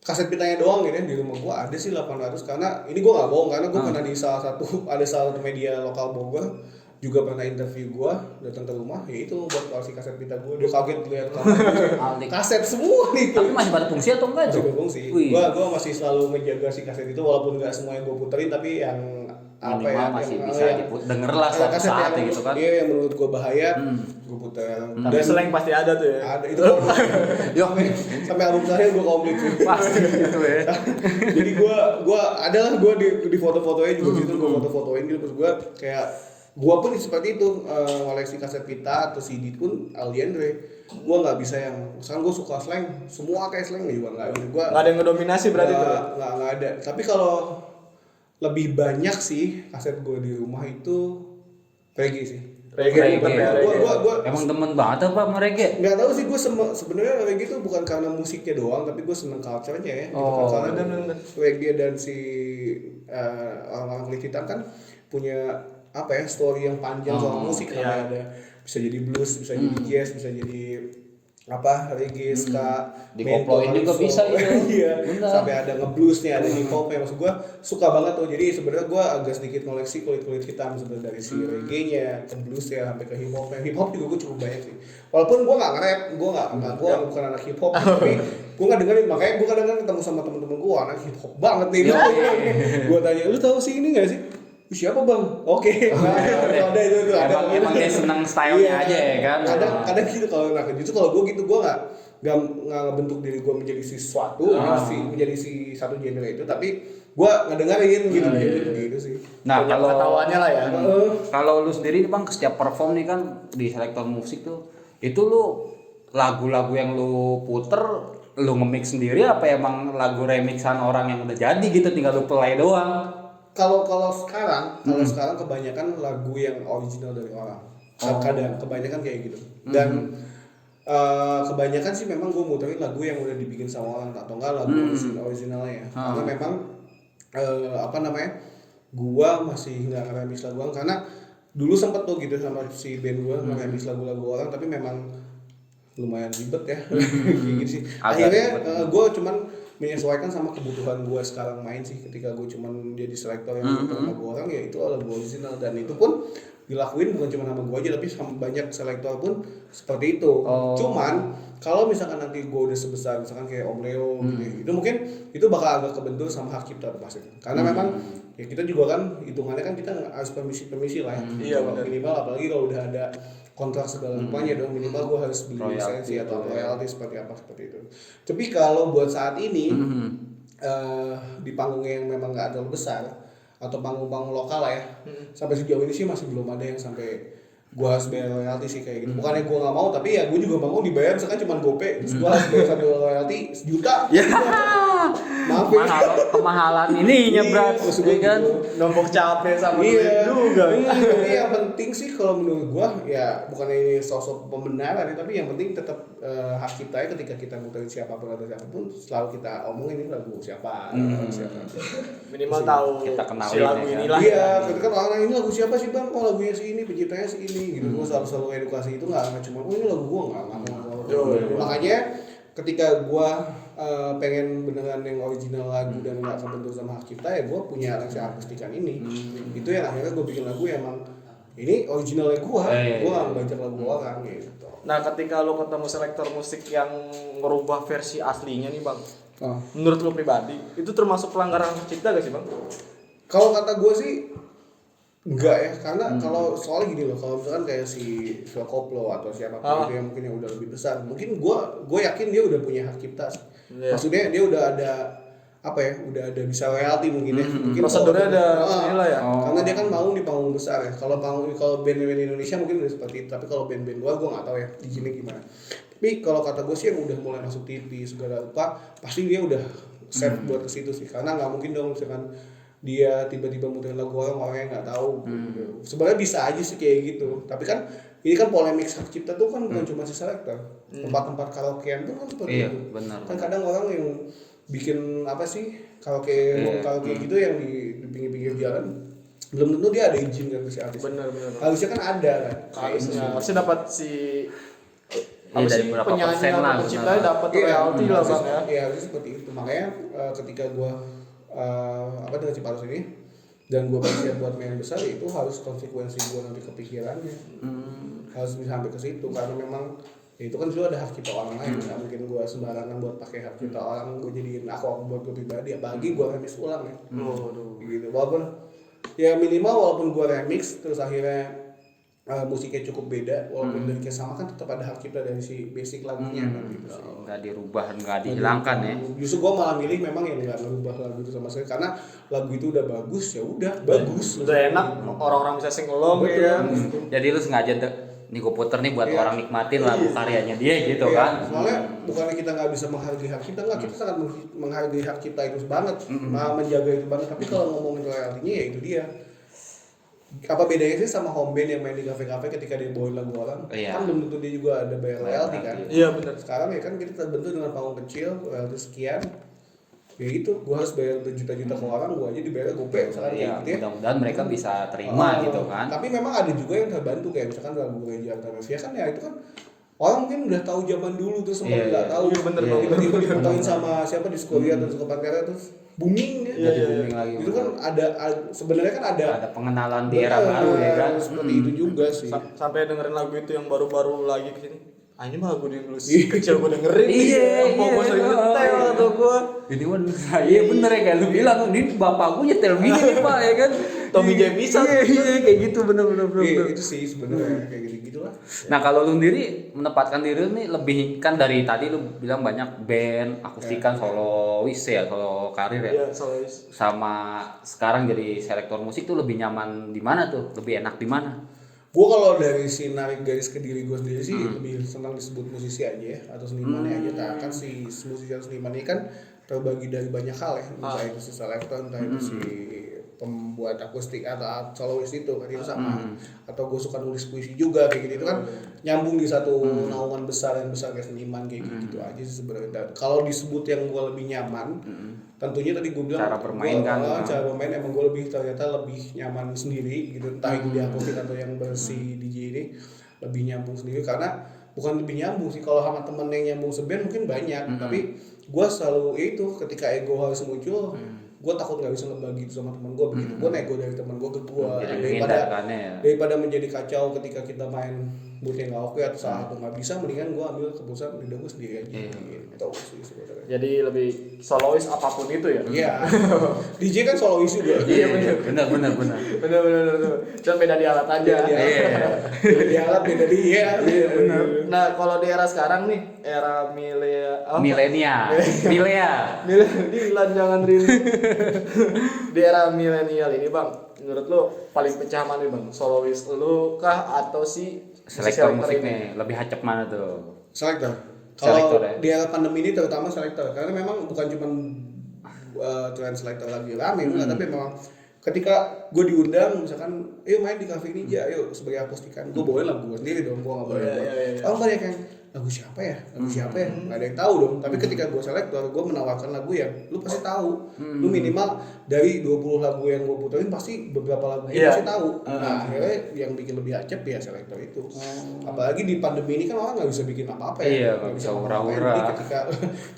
kaset pitanya doang gitu ya di rumah gue ada sih 800 karena ini gue nggak bohong karena gue pernah di salah satu media lokal Bogor juga pernah interview gue datang ke rumah ya itu buat koleksi kaset pita gue dia kaget lihat kaset semua nih Tapi masih pada fungsi atau enggak masih itu? berfungsi. Wih. Gue masih selalu menjaga si kaset itu walaupun nggak semuanya gue puterin tapi yang Minimal masih yang- bisa denger lah suatu kaset saat yang, gitu kan. Iya yang menurut gue bahaya gue puter. Tapi selain pasti ada tuh ya. Ada itu Yo, sampai album terakhir gue komplit sih. pasti gitu ya. Jadi gue adalah gue di foto-fotonya juga gitu gue foto-fotoin gitu terus gue kayak gue pun seperti itu koleksi kaset pita atau CD pun Aliendre gue nggak bisa yang misalkan gue suka slang semua kayak slang juga nggak gitu gue Nggak ada yang ngedominasi berarti tuh. nggak ada tapi kalau lebih banyak sih kaset gue di rumah itu reggae sih Reggae. Gua Emang demen banget apa sama reggae? nggak tahu sih gue sebenarnya reggae itu bukan karena musiknya doang tapi gue seneng culture-nya ya gitu. Oh, Karena bener. reggae dan si orang-orang kulit hitam kan punya apa ya story yang panjang soal musik iya. ada bisa jadi blues bisa jadi jazz bisa jadi apa reggae ska Dikoploin metal, juga calypso. bisa itu. Iya Bener. sampai ada ngebluesnya ada hip hopnya maksud gue suka banget tuh jadi sebenarnya gue agak sedikit koleksi kulit hitam sebenarnya dari si reggae-nya ke bluesnya sampai ke hip hop juga gue cukup banyak sih walaupun gue nggak nge-rap gue bukan anak hip hop tapi gue nggak dengerin makanya gue kadang-kadang ketemu sama temen-temen gue anak hip hop banget nih gue tanya lu tahu sih ini nggak sih siapa bang? Oke. Ada itu Emang dia seneng stylenya aja ya kan. Kadang gitu kalau justru kalau gue gitu gue nggak ngebentuk diri gue menjadi sesuatu menjadi si satu genre itu tapi gue ngedengerin gitu sih. Nah kalau Ketahuannya lah ya. Kalau lu sendiri bang setiap perform nih kan di selektor musik tuh itu lu lagu-lagu yang lu puter lu nge-mix sendiri apa emang lagu remixan orang yang udah jadi gitu tinggal lu play doang? Kalau sekarang kebanyakan lagu yang original dari orang. Kadang kebanyakan kayak gitu. Dan kebanyakan sih memang gue muterin lagu yang udah dibikin sama orang atau enggak lagu originalnya ya. Karena memang gue masih nggak nge-remix lagu orang karena dulu sempet tuh gitu sama si band gue nge-remix lagu-lagu orang tapi memang lumayan ribet ya kayak gitu sih. Akhirnya gue cuman menyesuaikan sama kebutuhan gue sekarang main sih ketika gue cuman jadi selektor yang putar lagu orang ya itu lagu original dan itu pun dilakuin bukan cuma sama gue aja tapi sama banyak selektor pun seperti itu. Cuman kalau misalkan nanti gue udah sebesar misalkan kayak Om Leo gitu, itu mungkin itu bakal agak kebentur sama hak cipta pasti karena memang ya kita juga kan hitungannya kan kita harus permisi lah ya. Iya, Minimal apalagi kalau udah ada kontrak segala rupanya dong minimal gue harus beli lisensi atau royalti seperti itu. Tapi kalau buat saat ini di panggungnya yang memang nggak terlalu besar atau panggung-panggung lokal lah ya. Sampai sejauh ini sih masih belum ada yang sampai gue harus bayar royalti sih kayak gitu. Bukannya gue nggak mau, tapi ya gue juga mau dibayar misalkan cuma GoPay, terus gue harus bayar satu royalti 1 juta. Ya. Maaf ya. Kemahalan ininya berat, maksud ya gue kan? gitu. Nombok capek sama Iya duit juga. Tapi yang penting sih kalau menurut gua ya bukannya ini sosok pembenaran ya, tapi yang penting tetap hak kita ya ketika kita muterin siapapun atau siapapun selalu kita omongin ini lagu siapa, siapa. Minimal tahu Kita kenalin si lagu ya kan? inilah. Iya, ketika orang ini lagu siapa sih bang? Oh lagunya si ini, penciptanya si ini, gitu. Gua selalu edukasi itu nggak cuma oh ini lagu gua nggak mau. Makanya ketika gua pengen beneran yang original lagu dan nggak kebentur sama hak cipta ya gue punya aransemen akustikan ini. Itu yang akhirnya gue bikin lagu yang emang ini originalnya gue nggak ngebajak lagu orang gitu. Nah, ketika lo ketemu selektor musik yang merubah versi aslinya nih bang, menurut lo pribadi itu termasuk pelanggaran hak cipta gak sih bang? Kalau kata gue sih enggak ya, karena kalau soalnya gini loh, kalau misalkan kayak si Phil Koplo atau siapapun itu yang mungkin yang udah lebih besar, mungkin gue yakin dia udah punya hak cipta sih. Maksudnya dia udah ada apa ya, udah ada bisa royalti mungkin ya. Mungkin prosedurnya ada inilah ya. Karena dia kan mau di panggung besar ya. Kalau band-band Indonesia mungkin udah seperti itu, tapi kalau band-band luar gue nggak tahu ya di sini gimana. Tapi kalau kata gue sih yang udah mulai masuk TV segala rupa, pasti dia udah set buat ke situ sih. Karena nggak mungkin dong misalkan dia tiba-tiba muterin lagu orangnya nggak tahu. Gitu. Sebenarnya bisa aja sih kayak gitu. Tapi kan ini kan polemik hak cipta tuh kan bukan cuma si selektor. Tempat-tempat karaokean tuh kan seperti itu. Benar. Kan kadang orang yang bikin apa sih karaoke gitu yang di pinggir-pinggir jalan belum tentu dia ada izin dari si artis. Bener. Harusnya kan ada kan. Harusnya dapat si Iya, dari berapa penyanyi persen atau lah, penciptanya benar. dapat royalti lah bang ya. Iya harusnya seperti itu. Makanya ketika gua dengan Ciparos ini dan gue bersiap buat main besar itu harus konsekuensi gue nanti kepikirannya harus bisa sampai ke situ karena memang ya itu kan dulu ada hak cipta orang lain nggak mungkin gue sembarangan buat pakai hak cipta orang gue jadiin aku buat gue pribadi apalagi gue remix ulang ya gitu walaupun ya minimal walaupun gue remix terus akhirnya musiknya cukup beda walaupun liriknya sama kan tetap ada hak cipta dari si basic lagunya kan gitu sih. Nggak dirubah, nggak dihilangkan ya. Justru gue malah milih memang yang nggak merubah lagu itu sama sekali karena lagu itu udah bagus ya udah bagus. Udah enak orang-orang bisa sing along ya. Jadi lu sengaja nih gue puter nih buat orang nikmatin lagu karyanya dia gitu kan. Soalnya bukannya kita nggak bisa menghargai hak cipta nggak kita sangat menghargai hak cipta itu banget, menjaga itu banget. Tapi kalau ngomongin royaltinya ya itu dia. Apa bedanya sih sama home band yang main di kafe-kafe ketika dia bawain lagu orang kan belum tentu dia juga ada bayar royalti kan. Iya benar. Sekarang ya kan kita terbentuk dengan panggung kecil royalti sekian ya itu gue harus bayar berjuta-juta ke orang gue aja dibayar GoPay misalkan kayak gitu ya mudah-mudahan mereka bisa terima gitu kan. Tapi memang ada juga yang terbantu kayak misalkan lagu Gereja Artamevia kan ya itu kan orang mungkin udah tahu zaman dulu terus semua nggak tahu tiba-tiba diputain sama siapa di Skoria atau Suka Pantera terus booming dia Jadi booming lagi. itu kan ada sebenarnya kan ada pengenalan di era baru ya kan. Seperti itu juga sih. Sampai dengerin lagu itu yang baru-baru lagi kesini. Ini mah lagu dulu kecil gue dengerin. Iya. Gue sering nyetel atau gue. Ini kan iya bener ya kayak lu bilang ini bapak gue nyetel gini nih pak ya kan. Tommy J bisa. Iya kayak gitu bener. Itu sih sebenarnya kayak gitu lah. Nah kalau lu sendiri menempatkan diri nih lebih kan dari tadi lu bilang banyak band akustikan solois ya solo karir ya. Iya solois. Sama sekarang jadi selektor musik tuh lebih nyaman di mana tuh? Lebih enak di mana? Gue kalau dari si narik garis ke diri gue sendiri sih lebih senang disebut musisi aja ya atau seniman aja karena kan si musisi atau seniman ini kan terbagi dari banyak hal ya entah itu si selektor entah itu si pembuat akustik atau solois itu kan itu sama atau gue suka nulis puisi juga kayak gitu itu kan nyambung di satu naungan besar yang besar kayak seniman kayak gitu aja sih sebenarnya. Kalau disebut yang gue lebih nyaman tentunya tadi gue bilang cara bermain cara bermain emang gue ternyata lebih nyaman sendiri gitu entah itu di akustik atau yang bersih DJ ini lebih nyambung sendiri karena bukan lebih nyambung sih kalau sama temen yang nyambung seband mungkin banyak tapi gue selalu itu ketika ego harus muncul gue takut nggak bisa ngebagi itu sama temen gue begitu gue nego dari temen gue ke gue daripada menjadi kacau ketika kita main moodnya nggak oke atau salah satu nggak bisa, mendingan gue ambil keputusan lidah gue sendiri aja gitu sih sebenarnya. Jadi lebih solois apapun itu ya. Iya. DJ kan solois juga. Iya benar. Bener. Dan beda di alat aja. Beda di alat, beda di iya. Bener. Nah, kalau di era sekarang nih, era Milenial. Dilan jangan rindu. Di era milenial ini bang, menurut lo paling pecah mana bang? Solois lo kah atau si Selektor ini? musiknya lebih hacep mana tuh? Selektor. Selektor, Kalau ya? di era pandemi ini terutama selektor, karena memang bukan cuma tren selektor lagi rame, tapi memang ketika gue diundang misalkan, ayo main di kafe ini aja, ayo sebagai akustikan, gue bawain lagu gue sendiri dong, gue nggak bawain lagu. Orang banyak yang lagu siapa ya, nggak ada yang tahu dong. Tapi ketika gue selektor, gue menawarkan lagu yang lu pasti tahu, lu minimal dari 20 lagu yang gue puterin pasti beberapa lagu pasti tahu. Nah akhirnya yang bikin lebih acep ya selektor itu. Apalagi di pandemi ini kan orang nggak bisa bikin apa-apa ya, Iya, nggak bisa ura-ura. Jadi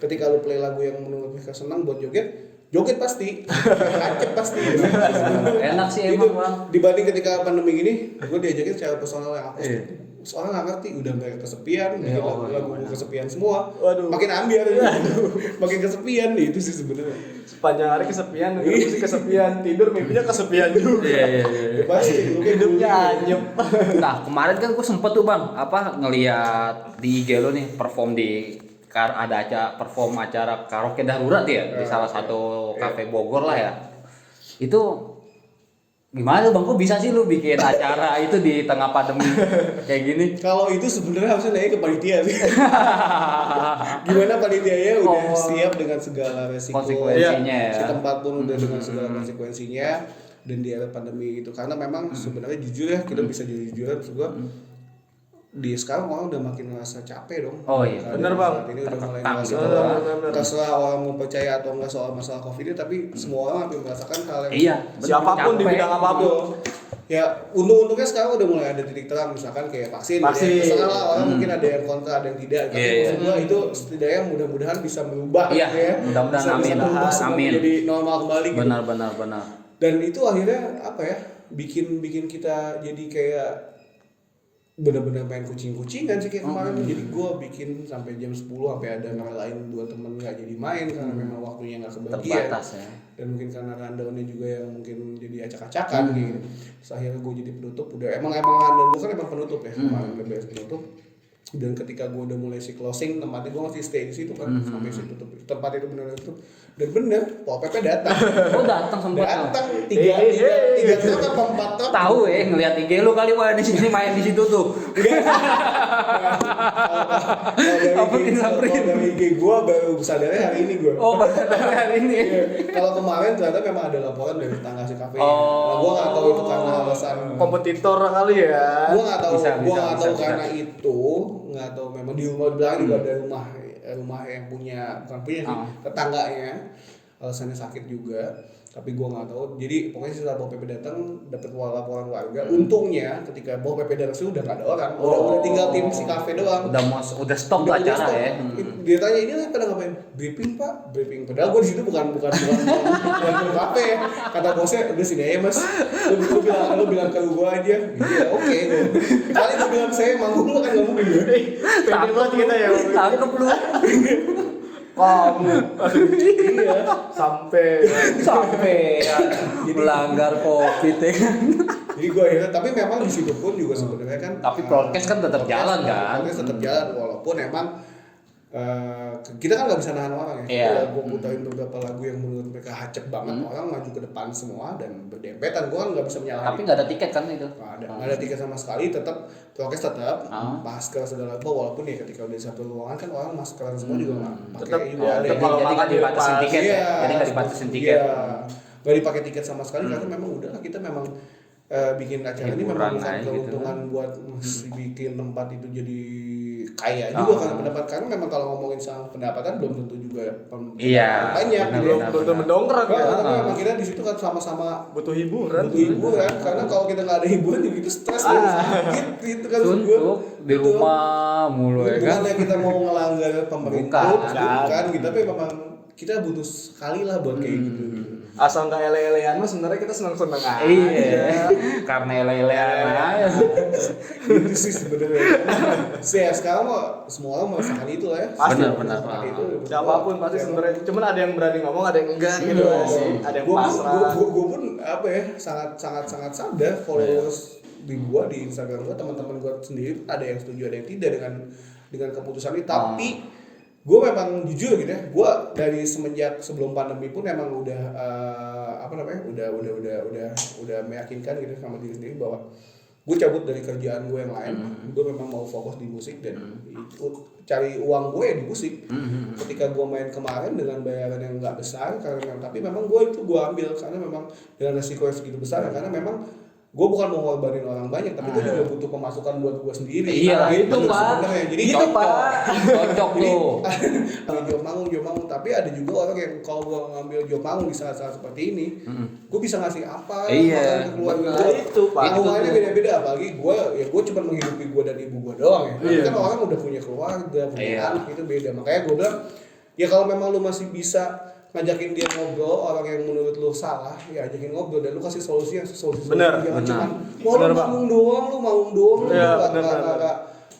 ketika lu play lagu yang menurut mereka senang buat joget pasti, acep pasti. Enak sih Itu emang bang. dibanding ketika pandemi gini, gue diajakin secara personal yang akustik. Soalnya nggak ngerti, udah mereka kesepian, bikin lagu kesepian semua. Waduh. Makin ambiar, makin kesepian itu sih sebenarnya. Sepanjang hari kesepian, musik kesepian, tidur mimpinya kesepian juga. Iya. Pasti Hidupnya anyep. Nah kemarin kan gue sempet tuh bang, ngeliat di IG lo nih perform ada perform acara karaoke darurat ya di salah satu kafe Bogor lah ya. Itu gimana bang, kok bisa sih lu bikin acara itu di tengah pandemi kayak gini? Kalau itu sebenarnya harusnya naik ke panitia sih. Gimana panitianya udah siap dengan segala resiko, konsekuensinya ya. Si tempat pun udah dengan segala konsekuensinya, dan di era pandemi itu karena memang sebenarnya jujur ya, kita bisa jujur maksud gua, di sekarang orang udah makin ngerasa capek dong. Oh iya. Bener, Bang. Saat ini udah mulai Tertekan ngerasa gitu, bahwa Bang. terserah orang mau percaya atau enggak soal masalah covid ini, tapi semua orang hampir merasakan hal yang Iya. Siapapun di bidang apapun. Ya untung-untungnya sekarang udah mulai ada titik terang, misalkan kayak vaksin. Ya, terserah lah orang mungkin ada yang kontra, ada yang tidak. Tapi maksud gua itu setidaknya mudah-mudahan bisa berubah. Iya, gitu ya. mudah-mudahan, Bisa amin. berubah semua Amin. menjadi normal kembali. Gitu. Benar. Dan itu akhirnya apa ya? Bikin kita jadi kayak benar-benar main kucing-kucingan sih kayak kemarin. Jadi gue bikin sampai jam 10 sampai ada lain 2 temen nggak jadi main karena memang waktunya nggak kebagian. Terbatas ya. Dan mungkin karena rundownnya juga yang mungkin jadi acak-acakan gitu. Terus akhirnya gue jadi penutup. Udah emang rundown gue kan emang penutup ya, kemarin udah beres penutup. Dan ketika gue udah mulai si closing, tempatnya gue masih stay di situ kan sampai si tutup. Tempat itu benar-benar tutup. Dan bener, Pol PP datang. Oh datang sempat. Datang 3 truk apa 4 truk. Tahu ngeliat IG lu kali, wah di sini main di situ tuh. Kalau dari IG gue baru sadarnya hari ini gue. Oh baru hari ini. Kalau kemarin ternyata memang ada laporan dari tetangga si kafe. Oh. Nah, gue nggak tahu itu karena alasan Kompetitor kali ya. gue nggak tahu, Bisa. karena itu nggak tahu memang di rumah belakang juga ada rumah yang bukan punya sih, tetangganya alasannya sakit juga, tapi gue nggak tahu. Jadi pokoknya setelah Pol PP datang dapat laporan warga. Untungnya ketika Pol PP datang sih udah nggak ada orang, udah tinggal tim si kafe doang. Udah stop tuh acara stop. ya. Dia tanya ini pada ngapain? Briefing pak, briefing. Padahal gue di situ bukan kafe. Kata bosnya udah sini aja mas. Lu bilang ke gue aja. Iya oke. Kali gue bilang saya manggung lu kan nggak mungkin ya. Pede banget kita ya. Tangkep lu. Kamu. Iya. Sampai Ya, melanggar COVID ya kan. Jadi gue akhirnya, tapi memang di situ pun juga sebenarnya kan. Tapi broadcast kan tetap jalan kan. Broadcast tetap jalan walaupun emang kita kan nggak bisa nahan orang ya. Iya. Gue puterin beberapa lagu yang menurut mereka hacep banget, orang maju ke depan semua dan berdempetan. Gue kan nggak bisa menyalahkan. Tapi nggak ada tiket kan itu. Nggak ada tiket sama sekali, tetap prokes tetap, masker segala macam. Walaupun ya ketika udah di satu ruangan kan orang maskeran semua juga nggak Tetap, pakai juga ya, ada. tetap kalau Jadi makan nggak dibatasin di tiket ya. Iya, Jadi nggak dibatasin tiket. Iya. Nggak dipakai tiket sama sekali karena memang udah lah kita memang bikin acara ini memang Hiburan bukan aja keuntungan gitu. buat bikin tempat itu jadi kaya juga karena pendapat, karena memang kalau ngomongin soal pendapatan belum tentu juga Iya, banyak benar, gitu. belum betul mendongkrak ya. Karena memang kita di situ kan sama-sama Butuh hiburan. butuh hiburan, karena kalau kita nggak ada hiburan juga itu stres dan sakit gitu kan. Suntuk di rumah mulu ya kan. Bukannya kita mau ngelanggar pemerintah, Bukan. bukan gitu, tapi memang kita butuh sekali lah buat kayak gitu. Asal nggak ele-elean mah sebenarnya kita senang-senang aja. Iya. Karena ele-elean aja. Itu sih sebenarnya. Sekarang mah semua orang merasakan itu lah ya. Pasti. Benar. Siapapun pasti sebenarnya. Cuman ada yang berani ngomong, ada yang enggak gitu sih. Ada yang pasrah. Gue pun apa ya sangat sadar followers di gua di Instagram gua, teman-teman gua sendiri ada yang setuju ada yang tidak dengan keputusan ini. Tapi gue memang jujur gitu ya, gue dari semenjak sebelum pandemi pun emang udah udah meyakinkan gitu sama diri sendiri bahwa gue cabut dari kerjaan gue yang lain, gue memang mau fokus di musik dan cari uang gue ya di musik. Ketika gue main kemarin dengan bayaran yang nggak besar, tapi memang gue ambil karena memang dengan resiko yang segitu besar, karena memang gue bukan mau ngorbanin orang banyak, tapi gue juga butuh pemasukan buat gue sendiri. Iya, itu Bener Pak. sebenarnya. Jadi Itu Pak. Cocok tuh. job manggung, tapi ada juga orang yang kalau gue ngambil job manggung di saat-saat seperti ini, gue bisa ngasih apa Iya, ke keluarga benar. gue. Itu, Pak. Panggungannya beda-beda, apalagi gue cuma menghidupi gue dan ibu gue doang ya. Tapi Iya. kan orang udah punya keluarga, punya Iya. anak, itu beda. Makanya gue bilang, ya kalau memang lu masih bisa ngajakin dia ngobrol, orang yang menurut lu salah, ya ajakin ngobrol dan lu kasih solusi Bener, jangan bener. cuman mau lu manggung doang, lu Iya, nggak bener.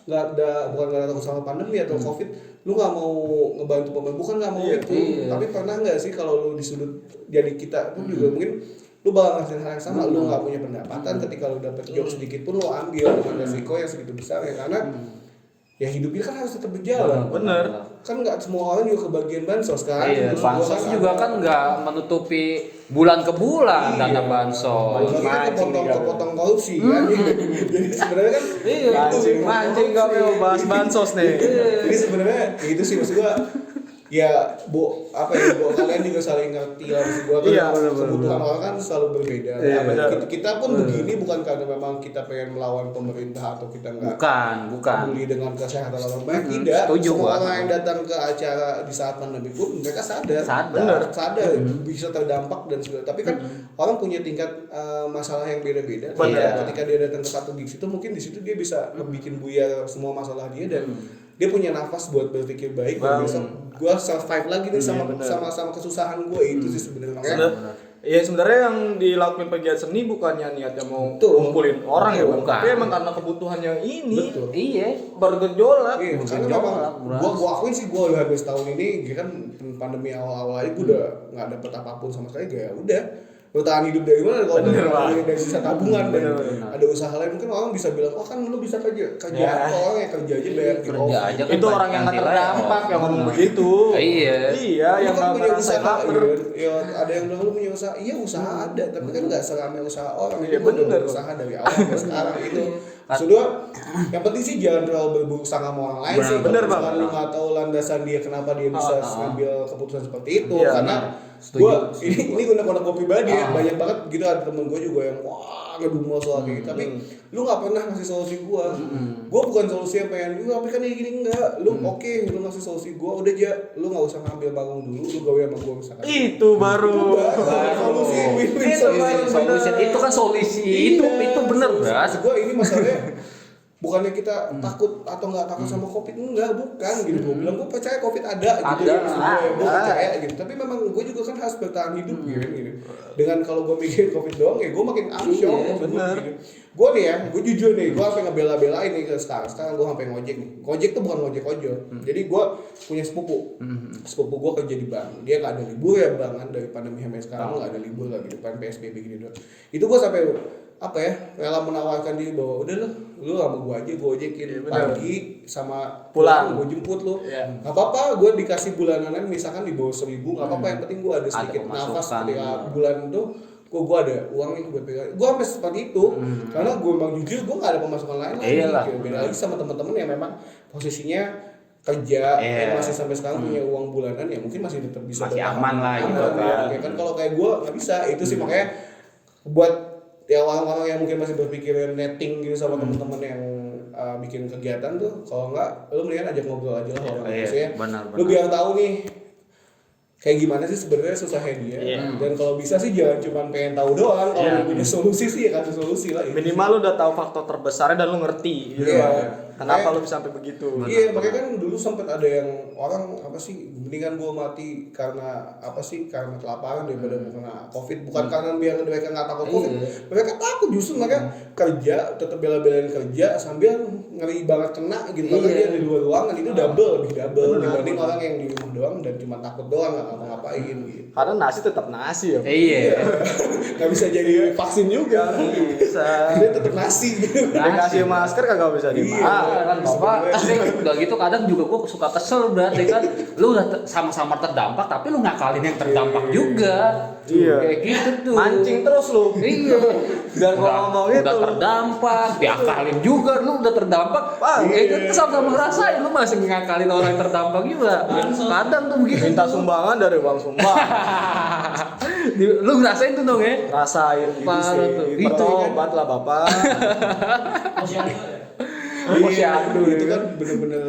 nggak ada, bukan nggak ada takut sama pandemi atau covid, lu nggak mau ngebantu pemain, bukan nggak mau Iya, itu. iya. Tapi pernah nggak sih kalau lu di sudut jadi kita pun juga mungkin lu bakal ngasihin hal yang sama, lu nggak punya pendapatan, ketika lu dapet job sedikit pun lu ambil dengan resiko yang segitu besar ya, karena ya hidup ini kan harus tetap berjalan. Bener. Kan nggak semua orang juga kebagian bansos kan. Iya, Terus bansos gua juga kan nggak menutupi bulan ke bulan dana bansos. Kan kepotong korupsi kan. Jadi sebenarnya kan Iya, Mancing kami mau bahas bansos nih. jadi sebenarnya ya itu sih maksud gua, ya buat kalian juga saling ngerti lah, maksud gua kan. Iya, bener-bener. Kebutuhan orang kan selalu berbeda. Iya, Nah, bener. kita pun begini bukan karena memang kita pengen melawan pemerintah atau kita nggak Bukan. peduli dengan kesehatan orang banyak, tidak. setuju Semua gua. orang yang datang ke acara di saat pandemi pun mereka sadar. Sadar. Sadar bisa terdampak dan segala. Tapi kan orang punya tingkat masalah yang beda-beda. Benar. Ketika dia datang ke satu gigs itu mungkin di situ dia bisa bikin buyar semua masalah dia dan dia punya nafas buat berpikir baik dan besok gue survive lagi nih sama kesusahan gue itu sih sebenarnya. Makanya Iya sebenarnya yang dilakuin pegiat seni bukannya niatnya mau Betul. ngumpulin orang ya, Bang. Bukan. Tapi emang karena kebutuhannya ini. Betul. Iya. Bergejolak. iya, Bukan karena jolak, memang Bro. gua akuin sih gua udah habis tahun ini kan pandemi awal-awal aja gua udah nggak dapet apapun sama sekali, kayak udah bertahan hidup dari mana kalau Bener, Pak. dari sisa tabungan dan Bener. ada usaha lain. Mungkin orang bisa bilang, oh kan lu bisa kerja Ya. apa, orang yang kerja aja bayar di Kerja aja kan Itu orang yang nggak terdampak yang ngomong begitu. Iya. Iya, yang kan nggak punya ngerasain usaha, lapar. ya, ada yang bilang lu punya usaha, iya usaha ada, tapi kan nggak seramai usaha orang. Iya, Gua udah bener. berusaha dari awal sampai sekarang itu. Kedua, yang penting sih jangan terlalu berburuk sangka sama orang lain sih. Bener, Bang. Kalau lu nggak tahu landasan dia kenapa dia bisa ngambil keputusan seperti itu, Iya, karena gua ini unek-unek gua pribadi ya, banyak banget gitu ada temen gua juga yang wah ngedumel soal kayak gitu, tapi lu nggak pernah ngasih solusi gua. Gua bukan solusi yang pengen lu tapi kan ini gini enggak, lu oke lu ngasih solusi gua udah aja, lu nggak usah ngambil panggung dulu, lu gawe sama gua misalkan. Itu baru. Solusi win-win Itu solusi. baru Solusi itu kan solusi. Itu bener, Bras. Maksud gua ini masalahnya bukannya kita takut atau nggak takut sama covid, enggak, bukan gitu. Gue bilang gue percaya covid ada gitu Ada. ya, gue percaya gitu, tapi memang gue juga kan harus bertahan hidup gitu. Dengan kalau gue mikir covid doang ya gue makin anxious. Iya, bener. Gue nih ya, gue jujur nih, gue sampai ngebela-belain nih sekarang gue sampai ngojek nih. Ngojek tuh bukan ngojek ojol. Jadi gue punya sepupu gue kerja di bank, dia nggak ada libur ya bang, kan dari pandemi sampai sekarang nggak ada libur lagi depan PSBB gitu. Itu gue sampai apa ya, rela menawarkan diri bahwa udah lu sama gue aja, gue ojekin pagi sama Pulang. gue jemput lu, Iya. nggak apa-apa, gue dikasih bulanan misalkan di bawah 1.000 nggak apa-apa, yang penting gue ada sedikit nafas pemasukan. ketika bulan itu gue ada uang nih buat pegang. Gue sampai seperti itu karena gue emang jujur gue nggak ada pemasukan lain lagi. Iyalah. Gitu. Beda lagi sama teman-teman yang memang posisinya kerja yang masih sampai sekarang punya uang bulanan, ya mungkin masih tetap bisa Masih bertahan. aman lah gitu kan. Ya kan kalau kayak gue nggak bisa, itu sih makanya buat ya orang-orang yang mungkin masih berpikir netting gitu sama teman-teman yang bikin kegiatan tuh, kalau nggak lu mendingan ajak ngobrol aja lah orang manusia. benar. Lu biar tahu nih kayak gimana sih sebenarnya susahnya dia. Dan kalau bisa sih jangan cuma pengen tahu doang, kalau lu punya solusi sih ya kasih solusi lah. Minimal lu udah tahu faktor terbesarnya dan lu ngerti gitu. Iya. Kenapa lu bisa sampai begitu? Iya, makanya kan dulu sempat ada yang orang apa sih, mendingan gue mati karena apa sih, karena kelaparan daripada karena covid. Bukan karena biar mereka nggak takut covid, mereka takut justru mereka kerja, tetap bela-belain kerja sambil ngeri banget kena gitu. Karena dia di luar ruangan itu lebih double dibanding orang yang di rumah doang dan cuma takut doang nggak ngapa-ngapain gitu. Karena nasi tetap nasi ya. Iya. Nggak bisa jadi vaksin juga, Bisa. dia tetap nasi gitu. Dikasih masker kagak bisa dimakan. Kan bapak, udah gitu kadang juga gue suka kesel berarti kan, lu udah sama-sama terdampak tapi lu ngakalin yang terdampak juga. Iya. Kayak gitu tuh. Mancing terus lu. Iya. Biar gua ngomong itu. Udah terdampak, diakalin juga, lu udah terdampak. Itu sama-sama ngerasain, lu masih ngakalin orang yang terdampak juga. Kadang tuh begitu. Minta sumbangan dari uang sumbang. Lu ngerasain tuh dong ya? Rasain gitu Parah sih. tuh. Bertobat lah Bapak. Iya, itu kan bener-bener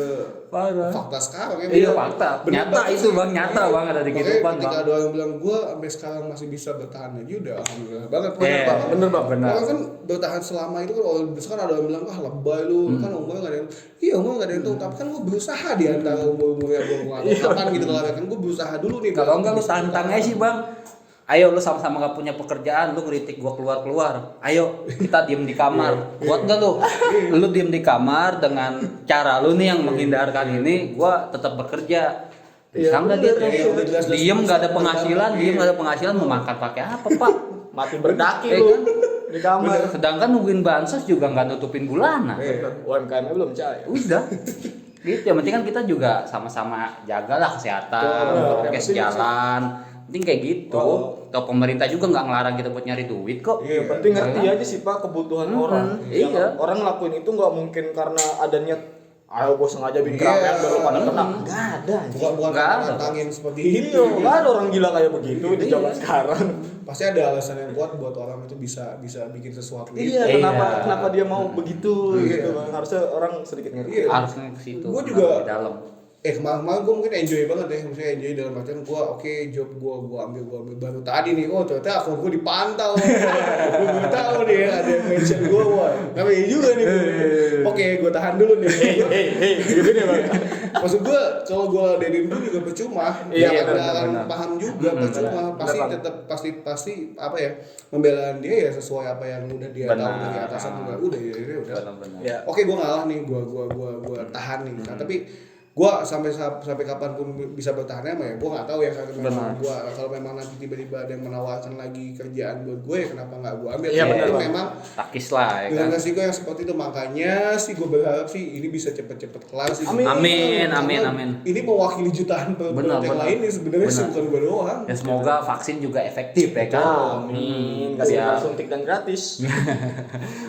Parah. fakta sekarang ya. Iya fakta, Bener nyata banget itu sih. bang, nyata bang ada di Makanya kehidupan ketika bang. ada orang bilang gue sampai sekarang masih bisa bertahan aja, udah alhamdulillah banget. Bener Bang. Benar. Orang kan bertahan selama itu kan, orang kan ada yang bilang wah lebay lu, kan umurnya gak ada yang, iya umurnya gak ada yang tahu, tapi kan gue berusaha di antara umurnya gue nggak tahu kapan gitu kalau kan gue berusaha dulu nih. Kalau enggak lu tantang aja sih bang. Ayo lu sama-sama gak punya pekerjaan, lu ngeritik gua keluar-keluar. Ayo kita diem di kamar. Kuat gak lu? Lu diem di kamar dengan cara lu nih yang menghindarkan ini, gua tetap bekerja. Bisa nggak gitu? Diem gak ada penghasilan, diem gak ada penghasilan, mau makan pakai apa pak? Mati berdaki Eh, lu kan? di kamar. Sedangkan nungguin bansos juga nggak nutupin bulanan. UMKM-nya belum cair. Udah. Gitu. Yang penting kan kita juga sama-sama jagalah kesehatan, prokes jalan. Penting kayak gitu. Atau pemerintah juga nggak ngelarang kita buat nyari duit kok. Iya, yang penting ngerti aja sih Pak kebutuhan orang. Iya. Yang orang ngelakuin itu nggak mungkin karena ada niat ayo gue sengaja bikin keramaian biar lu pada tenang. Nggak ada anjing. Bukan Nggak ada. nantangin seperti Iya, itu. nggak ada orang gila kayak begitu di zaman sekarang. Pasti ada alasan yang kuat buat orang itu bisa bikin sesuatu gitu. Iya, Iya. kenapa dia mau begitu gitu Bang. Harusnya orang sedikit ngerti. Iya. Harusnya ke situ. Gua juga- di dalam. Kemarin gue mungkin enjoy banget ya, maksudnya enjoy dalam artian gue oke, job gue ambil baru tadi nih, oh ternyata akun gue dipantau. Gue baru tahu nih ada yang mention gue, wah namanya juga nih. Oke, gue tahan dulu nih. Gitu nih Bang. Maksud gue kalau gue ladenin gue juga percuma. Iya, Dia benar, akan benar. paham juga percuma. Pasti Bang. tetap pasti apa ya, pembelaan dia ya sesuai apa yang udah dia tahu Benar. dari atasan juga. Udah ya udah. Benar-benar. Ya. Oke, gue ngalah nih, gue tahan nih. Nah, tapi gue sampai kapanpun bisa bertahannya, ya gue nggak tahu ya. Kalau memang nanti tiba-tiba ada yang menawarkan lagi kerjaan buat gue, ya kenapa nggak gue ambil? Iya, Tapi benar, Bang. memang Takis lah ya dengan kan. resiko yang seperti itu, makanya sih gue berharap sih ini bisa cepet-cepet kelar sih. Amin. Amin, amin, Karena amin. Ini mewakili jutaan Benar, yang benar. lain nih sebenarnya sih, Benar. bukan gue doang. Ya semoga vaksin juga efektif ya kan. Amin. Kasih Biar- suntik dan gratis.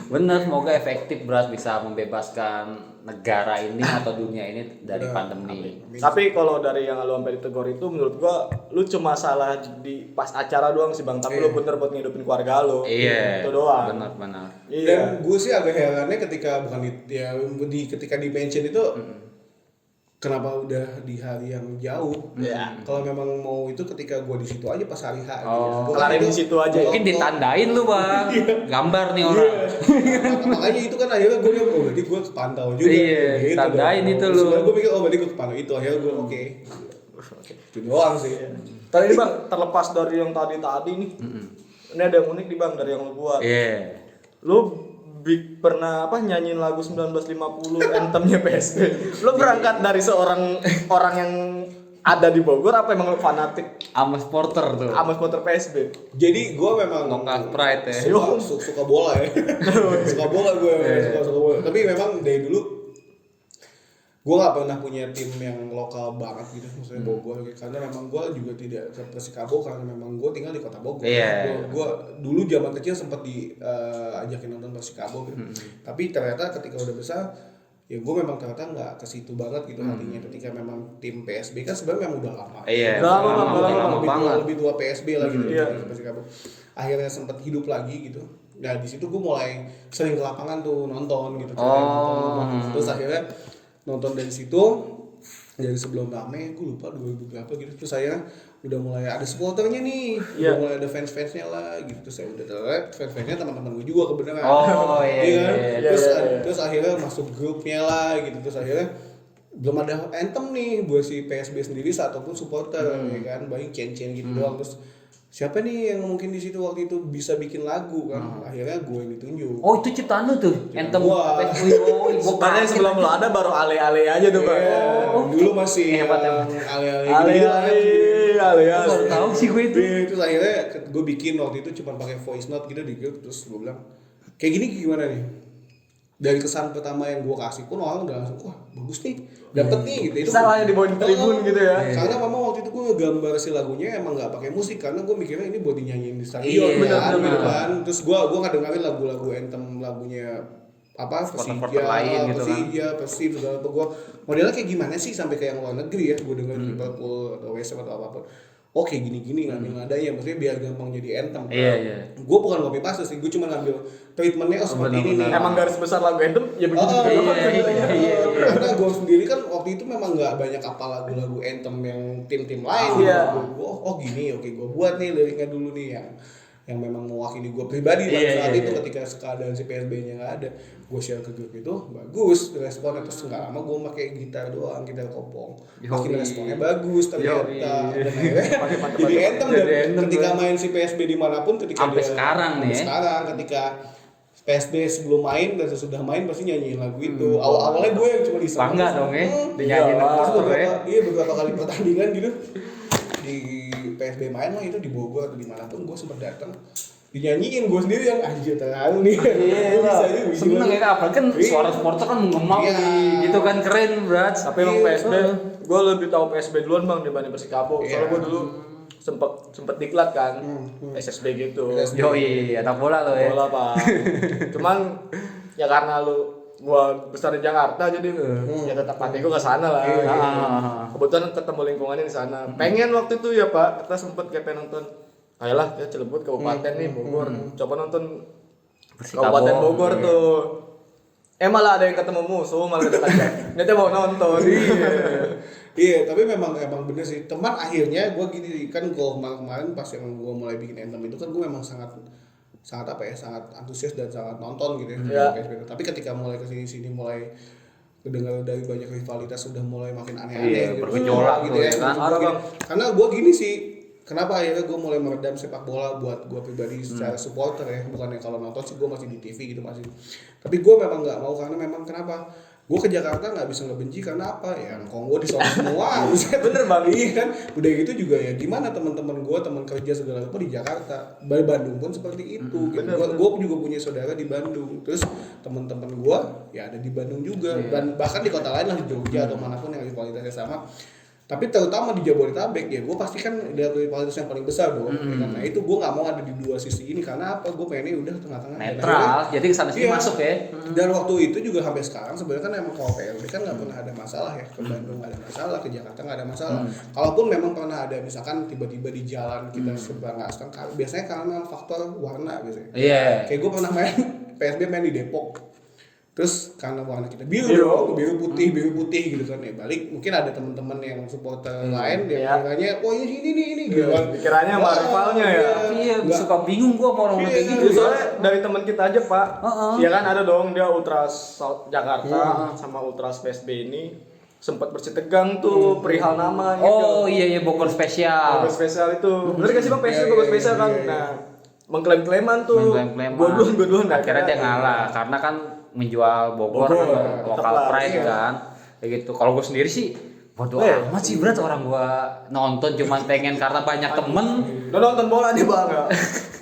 Bener, semoga efektif beras bisa membebaskan negara ini atau dunia ini dari pandemi. Tapi kalau dari yang lu sampai ditegur itu menurut gua lu cuma salah di pas acara doang sih Bang, tapi lu bener buat ngidupin keluarga lu. Iya. Itu doang. Benar-benar. Dan Iya. gue sih agak herannya ketika ketika di mention itu kenapa udah di hari yang jauh. Iya. Kalau memang mau itu ketika gue di situ aja pas hari H. Oh, Gua kan kelarin itu- di situ aja ya. Mungkin ditandain lu bang, gambar nih Iya. orang. Makanya itu kan akhirnya gue bilang, oh berarti gue kepantau juga. Iya, Gitu tandain dong. itu lu. Sebenarnya gue pikir, oh berarti gue kepantau itu. Akhirnya gue oke. Itu doang sih. Tadi nih Bang, terlepas dari yang tadi nih. Ini ada yang unik nih Bang dari yang lu buat. Iya. Lu pernah nyanyiin lagu 1950 anthemnya PSB. Lu berangkat dari seorang orang yang ada di Bogor apa emang lu fanatik Amos Porter tuh. sama supporter PSB? Jadi gue memang Lokal pride ya. suka bola ya. Suka bola gue, suka bola. Tapi memang dari dulu gue gak pernah punya tim yang lokal banget gitu, maksudnya Bogor gitu. Karena memang gue juga tidak ke Persikabo karena memang gue tinggal di kota Bogor. Iya. Gue dulu zaman kecil sempat diajakin nonton Persikabo gitu. Tapi ternyata ketika udah besar, ya gue memang ternyata nggak ke situ banget gitu hatinya. Ketika memang tim PSB kan sebenarnya memang udah lama. Iya. Udah lama banget. Lebih tua PSB lah gitu. Iya. Persikabo. Akhirnya sempat hidup lagi gitu. Nah di situ gue mulai sering ke lapangan tuh nonton gitu. Oh. Terus akhirnya nonton dari situ, dari sebelum rame, gue lupa 2000 berapa gitu, terus saya udah mulai ada supporternya nih, Iya. udah mulai ada fans-fansnya lah gitu, terus saya udah terlihat fans-fansnya teman-teman gue juga kebenaran. Oh, iya, Iya kan? iya, iya. Terus, Iya, iya. terus akhirnya masuk grupnya lah gitu, terus akhirnya belum ada anthem nih buat si PSB sendiri ataupun supporter ya kan, baik chain-chain gitu doang. Terus siapa nih yang mungkin di situ waktu itu bisa bikin lagu kan, akhirnya gue yang ditunjuk. Oh itu ciptaan lu tuh, anthem gua. Oh, Sebenarnya sebelum lo ada baru ale-ale aja tuh, Bang. Iya, dulu masih hebat yang emang. ale-ale gitu lah. Ale-ale. Gua baru tahu sih gue itu. Iya, terus akhirnya gue bikin waktu itu cuma pakai voice note gitu di grup, terus gue bilang kayak gini gimana nih, dari kesan pertama yang gue kasih pun orang udah langsung wah bagus nih, dapet nih gitu. Itu Salahnya di bawah tribun gitu ya. karena memang waktu itu gue ngegambar si lagunya emang nggak pakai musik, karena gue mikirnya ini buat dinyanyiin di stadion Iya, kan, benar. gitu kan. Terus gue nggak dengerin lagu-lagu anthem lagunya apa Supporter lain gitu kan. Persija, Persib segala apa. Gue modelnya kayak gimana sih sampai kayak yang luar negeri ya, gue dengerin Liverpool atau West Ham atau apapun. Oke gini-gini ngambil nadanya, maksudnya biar gampang jadi anthem. Iya, iya. Gue bukan copy paste sih, gue cuma ngambil treatmentnya seperti ini nih. Emang garis besar lagu anthem ya begitu Oh, juga. iya. Karena gue sendiri kan waktu itu memang nggak banyak apa lagu-lagu anthem yang tim-tim lain. Iya. Gue oh gini, oke gue buat nih liriknya dulu nih yang memang mewakili gue pribadi pada Iya, saat iya, itu iya. ketika keadaan si PSB-nya nggak ada, gue share ke grup itu bagus responnya, terus nggak lama gue pakai gitar doang, gitar kopong, makin Yoi. responnya bagus ternyata. Yoi. Dan akhirnya jadi anthem dan Jadi anthem, ketika bro. main si PSB dimanapun ketika Sampai dia sekarang nih, sampai ya. sekarang ketika PSB sebelum main dan sesudah main pasti nyanyiin lagu itu. Awalnya gue yang cuma iseng. Bangga dong ya, Iya, dinyanyiin supporter ya. Iya beberapa kali pertandingan gitu di PSB main lah itu di Bogor atau dimanapun gue sempat datang dinyanyiin, gue sendiri yang anjir terlalu nih. Iya, Bisa aja, bisa seneng aja. ya, apalagi kan Iya. suara supporter kan menggema Iya. gitu kan, keren berat. Tapi emang Iya, PSB, gue lebih tahu PSB duluan bang dibanding Persikabo. Iya. Soalnya gue dulu sempet diklat kan, SSB gitu. SSB. Yoi, anak bola lo ya. Bola pak. Cuman ya karena gua besar di Jakarta jadi ya tetap hati gua ke sana lah. Iya. Kebetulan ketemu lingkungannya di sana. Pengen waktu itu ya pak, kita sempet kayak pengen nonton. Ayolah kita Cilebut kabupaten nih Bogor. Coba nonton Persikabo. Kabupaten Bogor tuh. Malah ada yang ketemu musuh, malah dekat. Dia mau nonton. Iya, tapi memang bener sih. Teman akhirnya gue gini kan, gue kemarin pas yang gue mulai bikin anthem itu kan gue memang sangat apa ya, sangat antusias dan sangat nonton gitu ya. Iya. Tapi ketika mulai kesini mulai kedengar dari banyak rivalitas sudah mulai makin Iya, aneh-aneh gitu. bergejolak gitu tuh ya. ya kan. Gua gini. Karena gue gini sih, kenapa akhirnya gue mulai meredam sepak bola buat gue pribadi secara supporter ya, bukan yang kalau nonton sih gue masih di TV gitu masih. Tapi gue memang nggak mau, karena memang kenapa? Gue ke Jakarta nggak bisa ngebenci karena apa ya, Kongo di sana semua. Bener bang, iya kan. Udah gitu juga ya, gimana teman-teman gue, teman kerja segala apa di Jakarta, Bandung pun seperti itu. Gue juga punya saudara di Bandung, terus teman-teman gue ya ada di Bandung juga, dan bahkan di kota lain lah, di Jogja atau manapun yang rivalitasnya sama. Tapi terutama di Jabodetabek ya, gue pasti kan dari rivalitas yang paling besar dong. Ya kan? Nah itu gue nggak mau ada di dua sisi ini, karena apa? Gue pengennya udah tengah-tengah. Netral, jadi kesana sini Iya. masuk ya. Dan waktu itu juga sampai sekarang sebenarnya kan emang kalau PLB kan nggak pernah ada masalah ya, ke Bandung nggak ada masalah, ke Jakarta nggak ada masalah. Kalaupun memang pernah ada misalkan tiba-tiba di jalan kita serba nggak setengah, biasanya karena memang faktor warna biasanya. Iya. Kayak gue pernah main PSB main di Depok. Terus karena warna kita biru putih gitu kan, ya balik mungkin ada teman-teman yang supporter lain dia Iya. bilangnya oh ini gitu kan. Dikiranya sama rivalnya ya. Iya, Nggak. suka bingung gua sama orang kayak gitu. Soalnya dari teman kita aja pak, Heeh. ya kan ada dong dia Ultras South Jakarta sama Ultras PSB ini sempat bersitegang tuh perihal nama gitu. Oh iya Bogor spesial. Bogor spesial itu, bener gak sih bang PSB Bogor spesial kan? Nah mengklaim-klaiman tuh. Mengklaim-klaiman. Gue duluan. Akhirnya dia ngalah karena kan menjual Bogor, Bogor, kan, lokal tetap lah, pride iya. kan. Kayak gitu. Kalau gue sendiri sih bodo amat sih berat, orang gua nonton cuman pengen karena banyak temen. Udah nonton bola nih bang ya?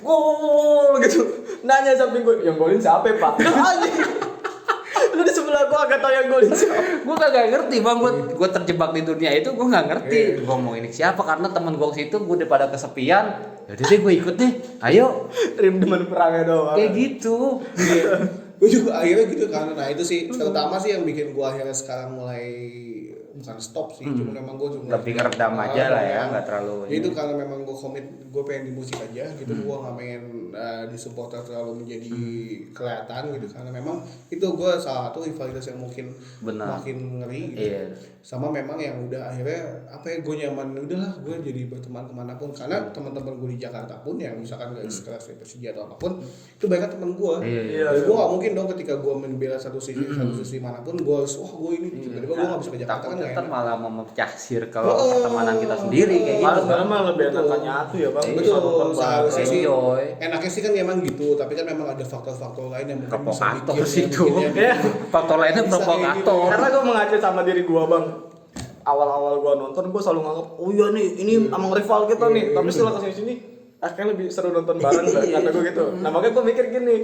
Gol gitu. Nanya samping gue, yang golin siapa ya, pak? Anjing. Lu di sebelah gue agak tau yang golin siapa. Gue kagak ngerti bang, gue terjebak di dunia itu, gue nggak ngerti. Gue mau ini siapa, karena temen gue situ gue udah pada kesepian. Yaudah deh gue ikut deh, ayo. Rim demen perangnya doang. Kayak gitu. gue juga akhirnya gitu kan. Nah itu sih terutama sih yang bikin gue akhirnya sekarang mulai bukan stop sih, cuma memang gue cuma Lebih ngeredam aja lah ya, nggak terlalu itu ini. karena memang gue komit, gue pengen di musik aja gitu, gue nggak pengen di supporter terlalu menjadi kelihatan gitu, karena memang itu gue salah satu rivalitas yang mungkin Benar. makin ngeri gitu. Iya. Sama memang yang udah akhirnya apa ya, gue nyaman udahlah gue jadi berteman kemanapun, karena teman-teman gue di Jakarta pun yang misalkan gak sekelas Persija atau apapun itu banyak teman gue. Iya. Gue gak mungkin dong ketika gue membela satu sisi manapun gue wah gue ini tiba-tiba gue gak bisa ke Jakarta kan Takutnya gak ntar enak. malah memecah circle pertemanan kita sendiri kayak gitu. Malah sebenarnya mah lebih enakan nyatu ya bang. Betul, Bisa nonton seharusnya bareng. sih. Yoy. Enaknya sih kan emang gitu, tapi kan memang ada faktor-faktor lain yang mungkin bisa Provokator bikin sih itu. Iya. Faktor lainnya Bisa kayak provokator. gitu. Karena gue mengacu sama diri gue bang. Awal-awal gue nonton gue selalu nganggap, oh iya nih, ini emang rival kita nih. Tapi setelah kesini-sini, kayaknya lebih seru nonton bareng dah, kata gue gitu. Nah makanya gue mikir gini,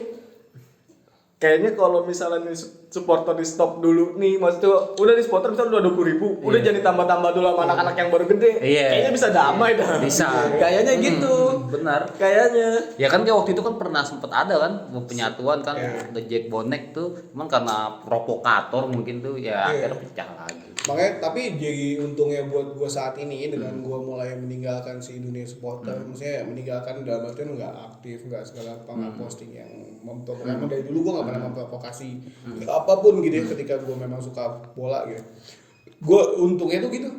kayaknya kalau misalnya nih supporter di stop dulu nih, maksudnya udah di supporter misalnya udah 20.000, udah jangan ditambah-tambah dulu sama anak-anak yang baru gede. Iya. Kayaknya bisa damai dah. Bisa. Kayaknya gitu. Benar. Kayaknya. Ya kan kayak waktu itu kan pernah sempet ada kan penyatuan kan Iya. The Jack Bonek tuh, cuman karena provokator mungkin tuh ya akhirnya pecah lagi. Makanya tapi jadi untungnya buat gue saat ini dengan gue mulai meninggalkan si dunia supporter, maksudnya meninggalkan dalam artian nggak aktif, nggak segala posting yang memprovokasi. Dari dulu gue nggak pernah memprovokasi apapun gitu ya, ketika gue memang suka bola gitu. Gue untungnya tuh gitu.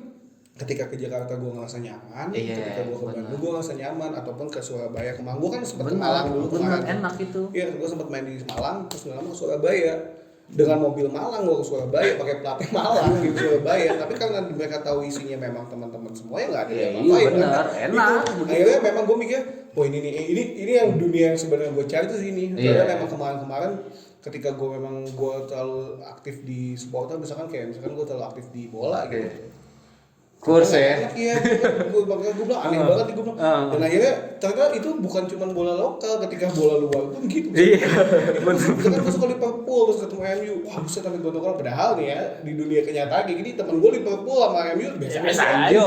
Ketika ke Jakarta gue ngerasa nyaman, Iya, ketika gue ke Bandung gue ngerasa nyaman, ataupun ke Surabaya, ke Malang. Gue kan sempat ke Benar, Malang dulu benar, kemarin. enak itu. Iya, gue sempat main di Malang, terus lama ke Surabaya. Dengan mobil Malang gue ke Surabaya, pakai platnya Malang di Surabaya. Tapi karena mereka tahu isinya memang teman-teman semua ya nggak ada Iya, yang apa-apa. benar, enak. Itu. Akhirnya memang gue mikir, oh ini yang dunia yang sebenarnya gue cari tuh sini. Iya. Karena memang kemarin ketika gue memang gue terlalu aktif di supporter, misalkan gue terlalu aktif di bola gitu. Kurs ya. Iya, gue bilang aneh banget nih gue bilang. Dan akhirnya ternyata itu bukan cuma bola lokal, ketika bola luar pun gitu. Iya. Kita kan masuk ke Liverpool terus ketemu MU, wah bisa tapi gue padahal nih ya di dunia kenyataan kayak gini temen gue Liverpool sama MU biasa aja.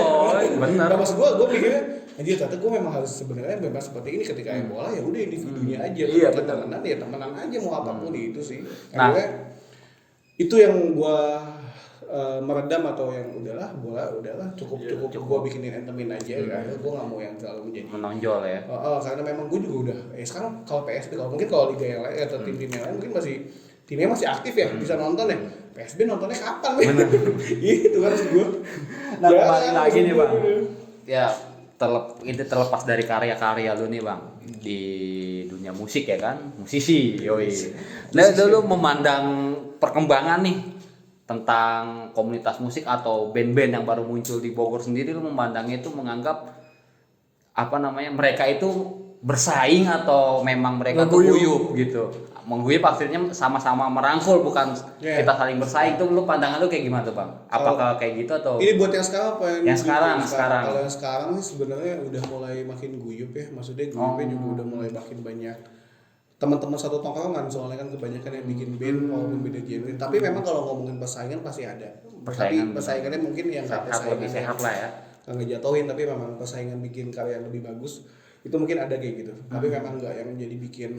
Bener. Nah, maksud gue mikirnya anjir ternyata gue memang harus sebenarnya memang seperti ini ketika main bola ya udah individunya aja. Iya, Ketika bener. temenan aja mau apapun itu sih. Nah. Akhirnya itu yang gue meredam atau yang udahlah bola udahlah cukup gue bikinin entemin aja ya gue nggak mau yang terlalu menjadi Menonjol ya. karena memang gue juga udah sekarang kalau PSB mungkin kalau liga yang lain atau tim-tim yang lain mungkin timnya masih aktif ya bisa nonton ya. PSB nontonnya kapan itu kan gue. Nah kembali lagi nih bang. Ya ini terlepas dari karya-karya lu nih bang di dunia musik ya kan, musisi yoi. Nah lu memandang perkembangan nih tentang komunitas musik atau band-band yang baru muncul di Bogor sendiri, lu memandangnya itu menganggap apa namanya mereka itu bersaing atau memang mereka guyup gitu. Mengguyup akhirnya sama-sama merangkul bukan kita saling bersaing. Tuh lu pandangan lu kayak gimana tuh bang? Apakah kayak gitu atau ini buat yang sekarang apa yang sekarang? Kalau yang sekarang sih sebenarnya udah mulai makin guyup ya, maksudnya guyupnya juga udah mulai makin banyak teman-teman satu tongkrongan, soalnya kan kebanyakan yang bikin band walaupun beda genre. Tapi memang kalau ngomongin persaingan pasti ada. Tapi persaingannya mungkin yang lebih sehat lah ya. Nggak ngejatuhin, tapi memang persaingan bikin karya yang lebih bagus itu mungkin ada kayak gitu. Tapi memang nggak yang jadi bikin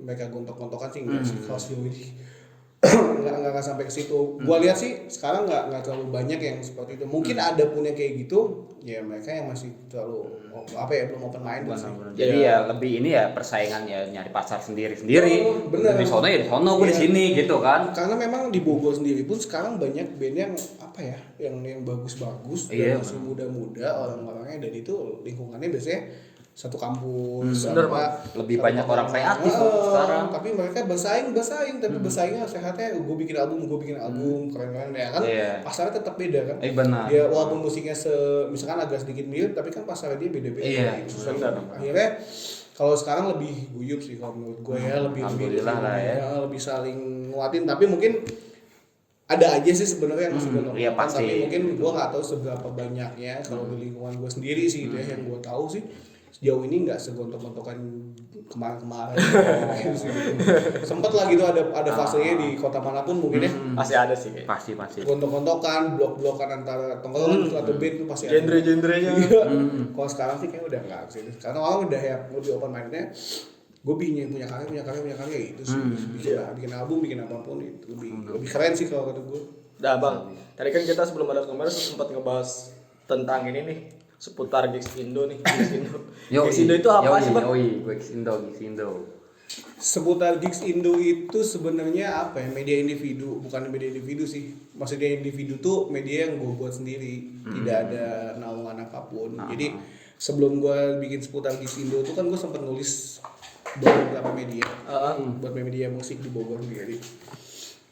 mereka gontok-gontokan sih enggak sih kalau sejauh ini. nggak sampai ke situ. Gua lihat sih sekarang nggak terlalu banyak yang seperti itu. Mungkin ada pun yang kayak gitu, ya mereka yang masih terlalu belum open minded sih. Jadi ya lebih ini ya persaingan ya nyari pasar sendiri. Bener. Di sono ya di sono, gue di sini gitu kan. Karena memang di Bogor sendiri pun sekarang banyak band yang yang bagus-bagus dan masih muda-muda orang-orangnya, dan itu lingkungannya biasanya satu kampus. Lebih banyak orang kreatif sekarang. Tapi mereka bersaing tapi bersaingnya sehatnya gue bikin album keren-keren ya kan. Pasarnya tetap beda kan. Benar. Ya walaupun musiknya misalkan agak sedikit mirip, tapi kan pasarnya dia beda-beda. Akhirnya kalau sekarang lebih guyup sih kalau menurut gue ya, lebih saling nguatin. Tapi mungkin ada aja sih sebenarnya yang masih gontok-gontokan, tapi mungkin gue nggak tahu seberapa banyaknya kalau di lingkungan gue sendiri sih itu ya, yang gue tahu sih sejauh ini nggak segontok-gontokan kemarin-kemarin. Sempet lah gitu ada fasenya di kota manapun mungkin ya. Masih ada sih kayak. Pasti. Gontok-gontokan, blok-blokan antara tongkrongan atau band itu pasti ada. Genre-genrenya. Iya. Kalau sekarang sih kayak udah nggak sih. Karena orang udah yang lebih open mindednya. gue punya karya itu sih. Bikin album, bikin apapun itu lebih keren sih kalau kata gue. Nah bang, tadi kan kita sebelum ada kamera sempat ngebahas tentang ini nih seputar Gigs Indo nih. Gigs Indo itu apa sih bang? Gigs Indo. Seputar Gigs Indo itu sebenarnya apa ya, media individu, bukan media individu sih. Maksudnya individu tuh media yang gue buat sendiri, tidak ada naungan apapun. Jadi sebelum gue bikin seputar Gigs Indo tuh kan gue sempat nulis buat beberapa media, buat media musik di Bogor sendiri.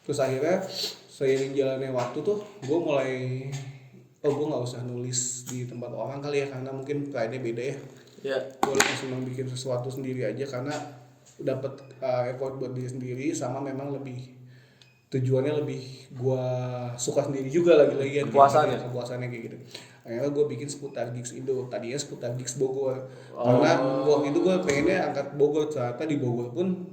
Terus akhirnya seiring jalannya waktu tuh gue mulai gue nggak usah nulis di tempat orang kali ya, karena mungkin pride-nya beda ya. Iya. Gue lebih senang bikin sesuatu sendiri aja karena dapat effort buat diri sendiri, sama memang lebih tujuannya lebih gue suka sendiri juga lagi-lagi kepuasannya kayak gitu. Akhirnya gue bikin seputar Gigs Indo, tadinya seputar Gigs Bogor karena waktu itu gue pengennya angkat Bogor, ternyata di Bogor pun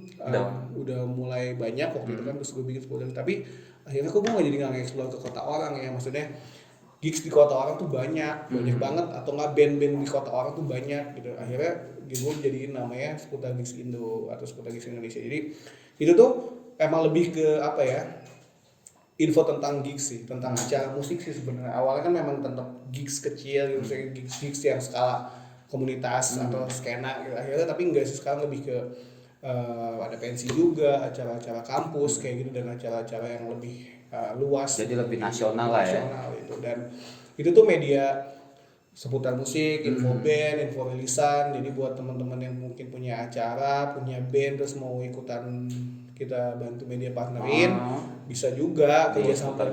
udah mulai banyak waktu itu kan, terus gue bikin seputar, tapi akhirnya kok gue nggak jadi nge-explore ke kota orang ya, maksudnya gigs di kota orang tuh banyak banget, atau nggak band-band di kota orang tuh banyak gitu. Akhirnya gue jadiin namanya seputar Gigs Indo atau seputar Gigs Indonesia. Jadi itu tuh emang lebih ke apa ya, info tentang gigs sih, tentang acara musik sih sebenarnya. Awalnya kan memang tentang gigs kecil gitu, misalnya gigs yang skala komunitas atau skena gitu. Akhirnya tapi enggak sih, sekarang lebih ke ada pensi juga, acara-acara kampus kayak gitu, dan acara-acara yang lebih luas. Jadi lebih nasional lah ya. Itu. Dan itu tuh media seputar musik, info band, info rilisan. Jadi buat teman-teman yang mungkin punya acara, punya band terus mau ikutan kita bantu media partnerin, bisa juga kerjasama.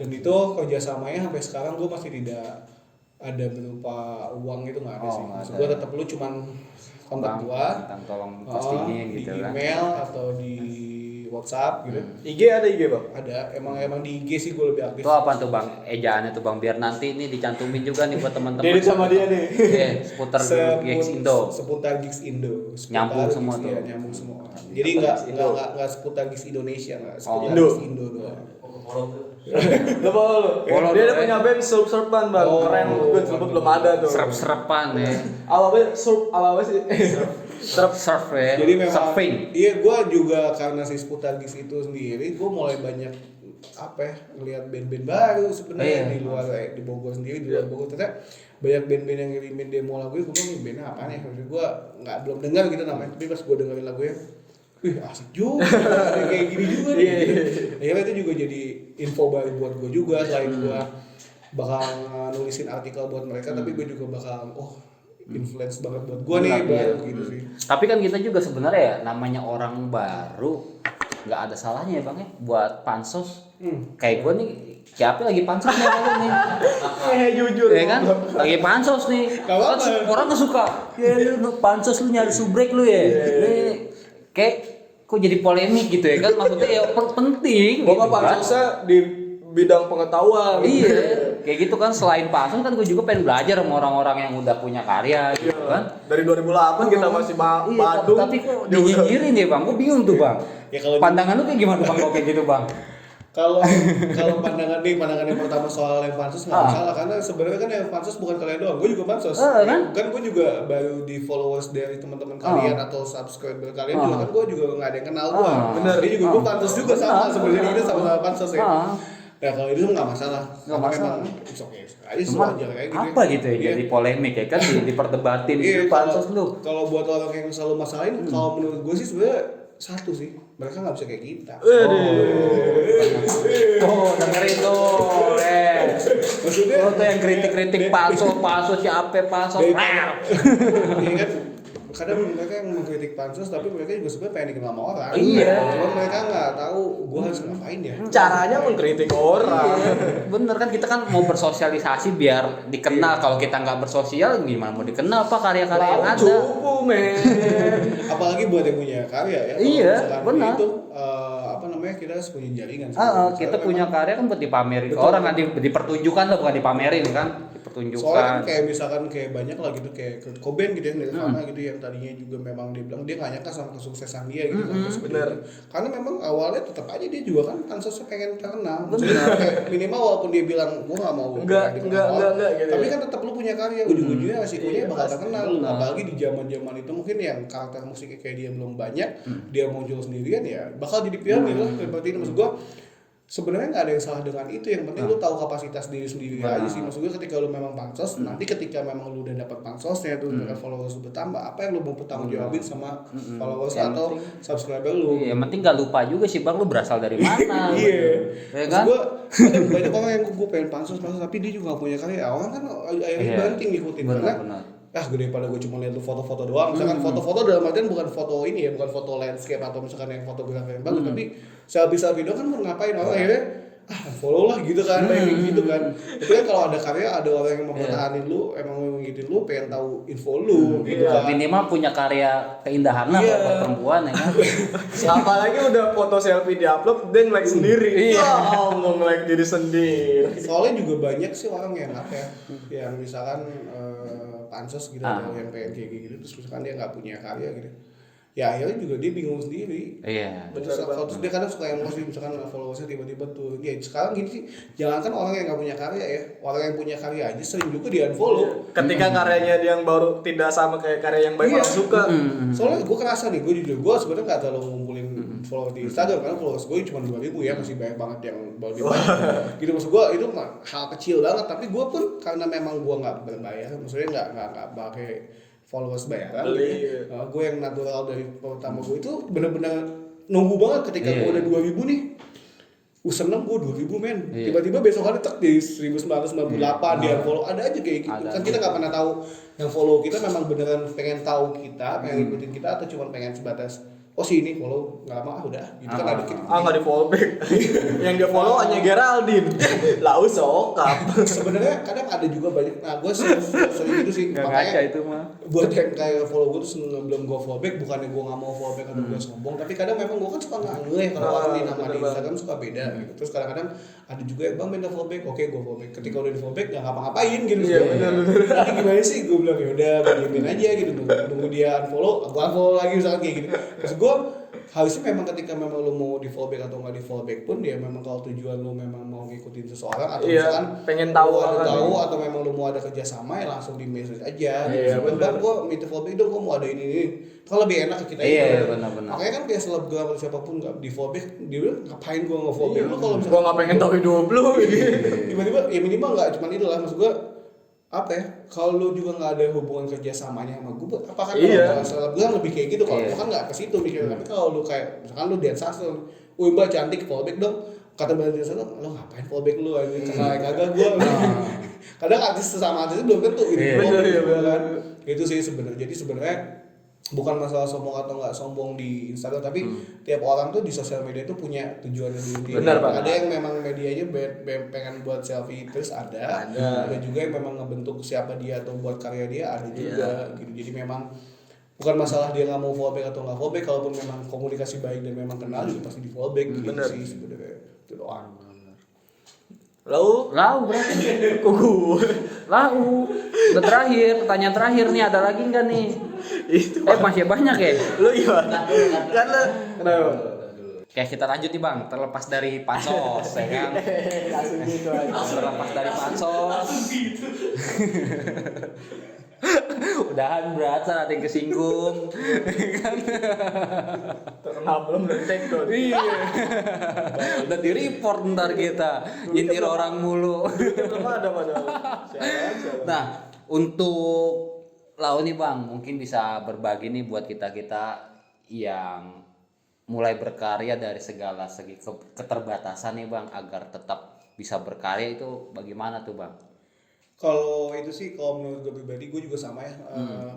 Dan itu kerjasamanya sampai sekarang gue masih tidak ada berupa uang, itu nggak ada sih. Maksud gue tetap lu cuman kontak gue, tolong postingin gitu di kan. email atau di WhatsApp gitu. IG ada IG bang? Ada, emang di IG sih gue lebih aktif. Itu apa tuh bang? Ejaannya tuh bang, biar nanti ini dicantumin juga nih buat teman-teman. Dia sama dia nih. Seputar Gigs Indo. Seputar Gigs Indo. Nyambung semua tuh. Ya, nyambung semua. Jadi nggak seputar Gigs Indonesia, nggak seputar Indo. Gigs Indo doang. Lo follow. Dia ada punya band serp-serpan bang, keren. Gue belum ada tuh. Serp-serpan ya. Apa sih? Surf ya. Jadi memang surfing. iya, gue juga karena si seputar Gigs itu sendiri, gue mulai banyak ngelihat band-band baru sebenarnya di luar di Bogor sendiri, di luar Bogor. Ternyata banyak band-band yang ngirimin demo lagu, gue bilang ini bandnya apaan ya? Gue belum dengar gitu namanya, tapi pas gue dengerin lagunya, wih asik juga, kayak gini juga nih. Akhirnya itu juga jadi info baru buat gue juga, selain gue bakal nulisin artikel buat mereka, tapi gue juga bakal influence banget buat gue nih baru gitu sih. Tapi kan kita juga sebenarnya ya, namanya orang baru nggak ada salahnya ya bang ya buat pansos. Kayak gue nih, siapa lagi pansos nih nih? Jujur. Ya kan, lagi pansos nih. Kan orang tuh suka, ya lu pansos lu nyari subrek lu ya. Nih, kayak kok jadi polemik gitu ya kan? Maksudnya ya penting. Gue pansosnya di bidang pengetahuan. Iya, kayak gitu kan. Selain pansos kan gue juga pengen belajar sama orang-orang yang udah punya karya gitu kan. Dari 2008 kita masih Badung. Tapi kok dinyinyirin ya bang, gue bingung tuh bang. Ya, kalau pandangan lu kayak gimana bang kalau kayak gitu bang? Kalau pandangan yang pertama soal yang pansus nggak masalah, karena sebenarnya kan yang pansus bukan kalian doang, gue juga pansus. Kan gue juga baru di followers dari teman-teman kalian atau subscriber kalian juga kan, gue juga nggak ada yang kenal gue. Bener, dia juga gue pansus juga sama sebenarnya, kita sama-sama pansus ya. Ya kalau itu nggak masalah. Nggak masalah. Cuma apa gitu ya, jadi polemik ya kan, diperdebatin gitu pansus lu. Kalau buat orang yang selalu masalahin, kalau menurut gue sih sebenarnya satu sih, mereka nggak bisa kayak kita. Tuh dengerin tuh, maksudnya tuh yang kritik pansos siapa pansos. Iya kan, kadang mereka yang mengkritik pansus, tapi mereka juga sebenarnya pengen dikenal sama orang. Iya. Cuma mereka nggak tahu gue harus ngapain ya. Caranya mengkritik orang. Bener kan, kita kan mau bersosialisasi biar dikenal. Kalau kita nggak bersosial gimana mau dikenal pak karya-karya yang ada. Cukup men. Apalagi buat yang punya karya ya. Iya, benar. Itu kita harus punya jaringan. Kita punya karya kan buat dipamerin ke orang, kan dipertunjukkan lah, bukan dipamerin kan. pertunjukan. Soalnya kan kayak misalkan kayak banyak lah gitu kayak Kurt Cobain gitu yang Nirvana gitu yang tadinya juga memang dia bilang dia nggak nyangka sama kesuksesan dia gitu kan bener. karena memang awalnya tetap aja dia juga kan pansosnya pengen terkenal maksudnya kayak minimal walaupun dia bilang gua nggak mau Enggak gitu. tapi kan tetap lu punya karya ujung-ujungnya resikonya Iya, bakal pasti. terkenal apalagi di zaman itu mungkin yang karakter musiknya kayak dia belum banyak dia muncul sendirian ya bakal jadi pionir lah seperti itu maksud gua sebenarnya nggak ada yang salah dengan itu yang penting lu tahu kapasitas diri sendiri aja sih maksud gue ketika lu memang pansos nanti ketika memang lu udah dapat pansosnya tuh dengan followers lu bertambah apa yang lu mau bertanggung jawabin sama followers Yang atau subscriber lu Iya, yang penting gak lupa juga sih bang lu berasal dari mana. iya Ya maksud kan? gue banyak orang yang gue pengen pansos tapi dia juga gak punya karya orang kan akhirnya banting ngikutin karena Benar. daripada gue cuma lihat lu foto-foto doang misalkan foto-foto dalam artian bukan foto ini ya bukan foto landscape atau misalkan yang fotografi yang bagus tapi selfie doang kan mau ngapain orang akhirnya follow lah gitu kan kayak gitu kan itu kan kalau ada karya ada orang yang mau pertahanin lu emang mau ngikutin lu pengen tahu info lu gitu kan Minimal punya karya keindahan lah buat perempuan ya kan. Apalagi udah foto selfie di-upload dia nge-like sendiri. Iya, mau nge-like diri sendiri. soalnya juga banyak sih orang yang yang misalkan pansos gitu atau yang pengen kayak gitu terus misalkan dia nggak punya karya gitu ya akhirnya juga dia bingung sendiri. Iya. Terus dia kadang suka emosi misalkan followersnya tiba-tiba tuh. Ya sekarang gini sih, jangankan orang yang nggak punya karya ya, orang yang punya karya aja sering juga di unfollow. Ketika karyanya dia yang baru tidak sama kayak karya yang baik orang suka. Soalnya gue kerasa nih, gue jujur gue sebenarnya nggak terlalu ngumpulin followers di Instagram karena followers gue cuma 2.000 ya masih banyak banget yang baru banyak. Gitu maksud gue itu hal kecil banget tapi gue pun karena memang gue nggak berbayar, maksudnya nggak pakai followers bayaran gue yang natural dari pertama gue itu benar-benar nunggu banget ketika gue udah 2000 nih seneng gue 2000 men tiba-tiba besok hari tek di 1998 dia follow ada aja kayak gitu kan kita nggak pernah tahu yang follow kita memang beneran pengen tahu kita pengen ngikutin kita atau cuma pengen sebatas oh si ini follow nggak lama udah gitu kan ada gitu nggak di follow back yang dia follow hanya Geraldine lau sokap sebenarnya kadang ada juga banyak gue sering gitu sih Gak makanya ngaca itu mah. buat yang kayak follow gue tuh belum gue follow back bukannya gue nggak mau follow back atau gue sombong tapi kadang memang gue kan suka nge kalau orang di nama di Instagram suka beda gitu terus kadang-kadang ada juga yang bang minta follow back oke gue follow back ketika udah di follow back nggak ngapa-ngapain gitu nanti gimana sih gue bilang ya udah gue diemin aja gitu nunggu dia unfollow gue unfollow lagi misalkan kayak gitu terus gue harusnya memang ketika memang lu mau di follow back atau nggak di follow back pun dia memang kalau tujuan lu memang mau ngikutin seseorang atau misalkan pengen tahu atau memang lu mau ada kerjasama ya langsung di message aja bang gue minta follow back dong gue mau ada ini kan lebih enak ke kita benar-benar makanya kan kayak selebgram atau siapapun nggak di follow back dia bilang ngapain gue nge-follow back lu kalau misalkan gue nggak pengen tahu hidup lu tiba-tiba ya minimal nggak cuma itu lah maksud gue apa ya kalau lu juga nggak ada hubungan kerjasamanya sama gue buat apa kan kalau selebgram lebih kayak gitu kalau kan nggak ke situ mikirnya tapi kalau lu kayak misalkan lu dance asal mbak cantik follow back dong kata mbak dance asal lo ngapain follow back lu aja kagak gue kadang artis sesama artis itu belum tentu gitu kan itu sih sebenarnya jadi sebenarnya bukan masalah sombong atau nggak sombong di Instagram tapi tiap orang tuh di sosial media itu punya tujuannya sendiri. Ada yang memang medianya pengen buat selfie terus ada juga yang memang ngebentuk siapa dia atau buat karya dia ada juga gitu. Jadi memang bukan masalah dia nggak mau follow back atau nggak follow back kalaupun memang komunikasi baik dan memang kenal juga pasti di follow back gitu sih sebenarnya itu doang. Lau berarti lau udah terakhir pertanyaan terakhir nih ada lagi nggak nih itu masih banyak ya lu gimana kan lu kenapa kayak kita lanjut nih bang terlepas dari pansos ya kan langsung gitu aja terlepas dari pansos udahan berat ada yang kesinggung terkenal belum take down iya udah di report ntar kita nyindir orang mulu ada nah untuk Lau nih bang mungkin bisa berbagi nih buat kita yang mulai berkarya dari segala segi keterbatasan nih bang agar tetap bisa berkarya itu bagaimana tuh bang? Kalau itu sih kalau menurut gue pribadi gue juga sama ya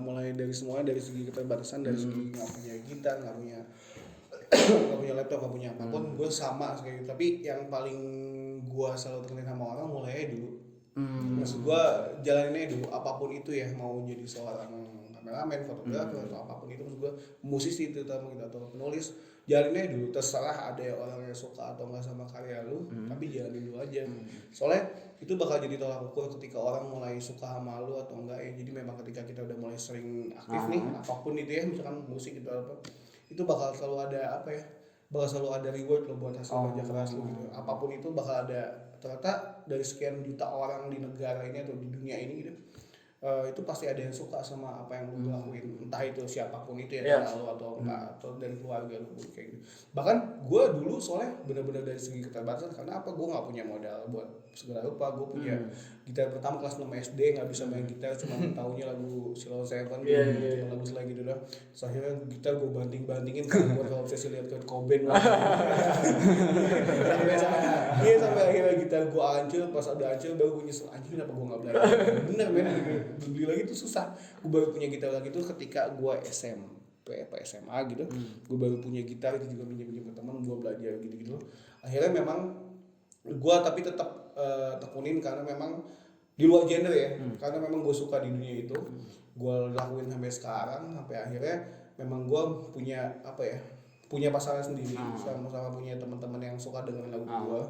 mulai dari semuanya dari segi keterbatasan dari segi nggak punya gitar nggak punya laptop nggak punya apapun gue sama kayak gitu tapi yang paling gue selalu tekenin sama orang mulai dulu maksud gue jalaninnya dulu apapun itu ya mau jadi seorang kameramen, fotografer atau apapun itu, maksud gue musisi itu atau penulis, jalaninnya dulu, terserah ada orang yang suka atau nggak sama karya lu, tapi jalanin dulu aja. Soalnya itu bakal jadi tolak ukur ketika orang mulai suka sama lu atau enggak ya. Jadi memang ketika kita udah mulai sering aktif nih, apapun itu ya, misalkan musik gitu apa, itu bakal selalu ada apa ya, bakal selalu ada reward lo buat hasil kerja keras lo gitu. Apapun itu bakal ada, ternyata dari sekian juta orang di negara ini atau di dunia ini gitu, itu pasti ada yang suka sama apa yang lu lakuin, entah itu siapapun itu ya, kenal lu atau enggak, atau dari keluarga lu kayak gitu. Bahkan gue dulu soalnya benar-benar dari segi keterbatasan, karena apa, gue nggak punya modal buat segala rupa. Gue punya gitar pertama kelas 6 SD, nggak bisa main gitar, cuma taunya lagu Silon Seven, lagu selain gitu dah. Terus akhirnya gitar gue banting-bantingin karena gue kalau obsesi lihat Kurt Cobain sampai akhirnya gitar gue hancur. Pas udah hancur baru gue nyesel, anjir kenapa gue nggak belajar. Bener men, beli lagi tuh susah. Gue baru punya gitar lagi tuh ketika gue SMP apa SMA gitu. Gue baru punya gitar, itu juga minjem ke teman, gue belajar gitu-gitu. Akhirnya memang gue tapi tetap tekunin karena memang di luar genre ya, karena memang gue suka di dunia itu. Gue lakuin sampai sekarang, sampai akhirnya memang gue punya apa ya, punya pasangan sendiri, sama-sama punya teman-teman yang suka dengan lagu gue.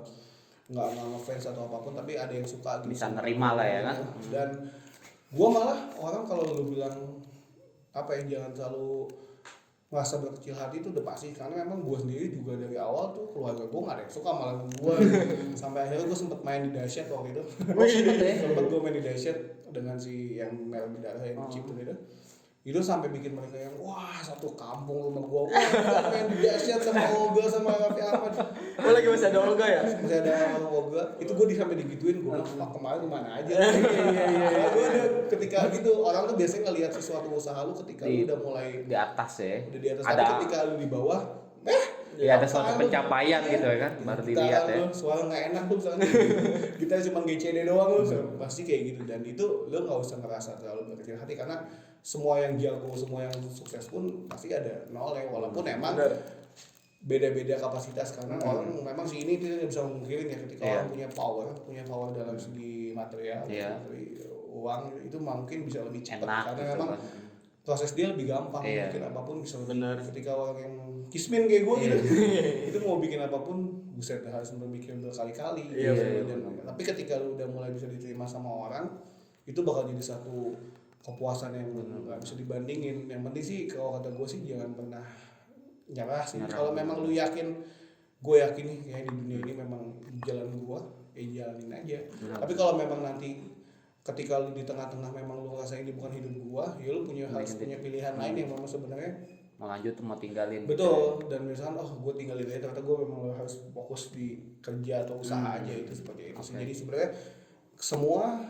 Nggak ngefans atau apapun, tapi ada yang suka gitu, bisa nerima lah ya kan. Dan gue malah orang kalau lu bilang apa ya, jangan selalu merasa berkecil hati, itu udah pasti, karena memang gue sendiri juga dari awal tuh keluarga gue nggak ada yang suka malah gue. Sampai akhirnya gue sempet main di Dahsyat waktu itu. Sempet gue main di Dahsyat dengan si yang merah berdarah yang chip itu sampai bikin mereka yang wah, satu kampung rumah gua main di Dahsyat sama Olga sama Raffi Ahmad. Oh lagi masih ada Olga ya? Masih ada Olga. Itu gua sampai digituin, gua bilang, "Pak, kemarin kemana aja?" Iya. Gua ada ketika gitu, orang tuh biasanya ngelihat sesuatu usaha lu ketika lu udah mulai di atas ya. Udah di atas, ada, tapi ketika lu di bawah, ya ada suatu pencapaian gitu ya kan, baru dilihat ya. Suara nggak enak tuh misalnya, kita cuma GCD doang lu, pasti kayak gitu. Dan itu lu nggak usah ngerasa terlalu berkecil hati, karena semua yang jago, semua yang sukses pun pasti ada nolnya, walaupun emang beda-beda kapasitas, karena orang memang sih ini tidak bisa memungkirin ya, ketika orang punya power dalam segi material, dari uang itu mungkin bisa lebih cepat, karena gitu, memang proses dia lebih gampang, mungkin apapun bisa benar. Ketika orang yang kismin kayak gue gitu, itu mau bikin apapun buset harus berpikir berkali-kali. Tapi ketika lu udah mulai bisa diterima sama orang, itu bakal jadi satu kepuasan yang nggak bisa dibandingin. Yang penting sih kalau kata gue sih jangan pernah nyerah sih. Kalau memang lu yakin, gue yakin nih kayak di dunia ini memang jalan gue, jalanin aja. Tapi kalau memang nanti ketika lu di tengah-tengah memang lu ngerasa ini bukan hidup gua, ya lu harus punya pilihan lain yang memang sebenarnya mau lanjut mau tinggalin. Betul, dan misalkan gua tinggalin aja, ternyata gua memang harus fokus di kerja atau usaha aja, itu seperti itu. Jadi sebenarnya semua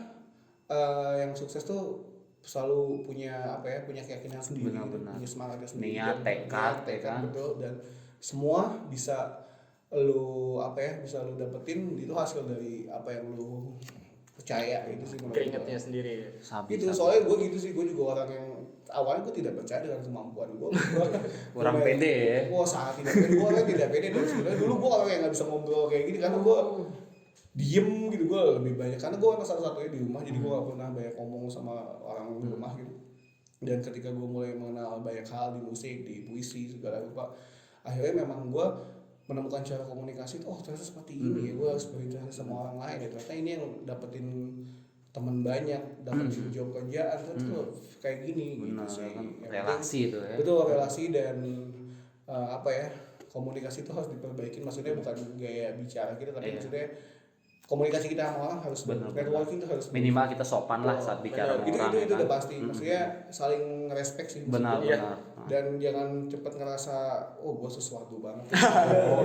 yang sukses tuh selalu punya apa ya, punya keyakinan sendiri, punya semangatnya sendiri, niat, tekad, kan. Betul, dan semua bisa lu apa ya, bisa lu dapetin itu hasil dari apa yang lu percaya, itu sih keringatnya sendiri. Itu soalnya gue gitu sih, gue juga orang yang awalnya gue tidak percaya dengan kemampuan gue. Kurang pede ya. Gue sangat tidak pede, gue orangnya tidak pede, dan sebenarnya dulu gue orang yang nggak bisa ngobrol kayak gini karena gue diem gitu, gue lebih banyak karena gue anak satu-satunya di rumah, jadi gue nggak pernah banyak ngomong sama orang di rumah gitu. Dan ketika gue mulai mengenal banyak hal di musik, di puisi segala rupa, akhirnya memang gue menemukan cara komunikasi itu, ternyata seperti ini ya, gue harus berinteraksi sama orang lain ya, ternyata ini yang dapetin teman banyak, dapetin job kerjaan tuh kayak gini. Benar, gitu sih kan? Yang Relasi itu ya. Betul, relasi dan apa ya, komunikasi itu harus diperbaikin, maksudnya bukan gaya bicara kita, tapi maksudnya komunikasi kita sama orang harus networking itu harus minimal kita sopan lah saat bicara sama orang. Itu udah pasti, maksudnya saling respect sih. Benar. Dan jangan cepet ngerasa gue sesuatu banget.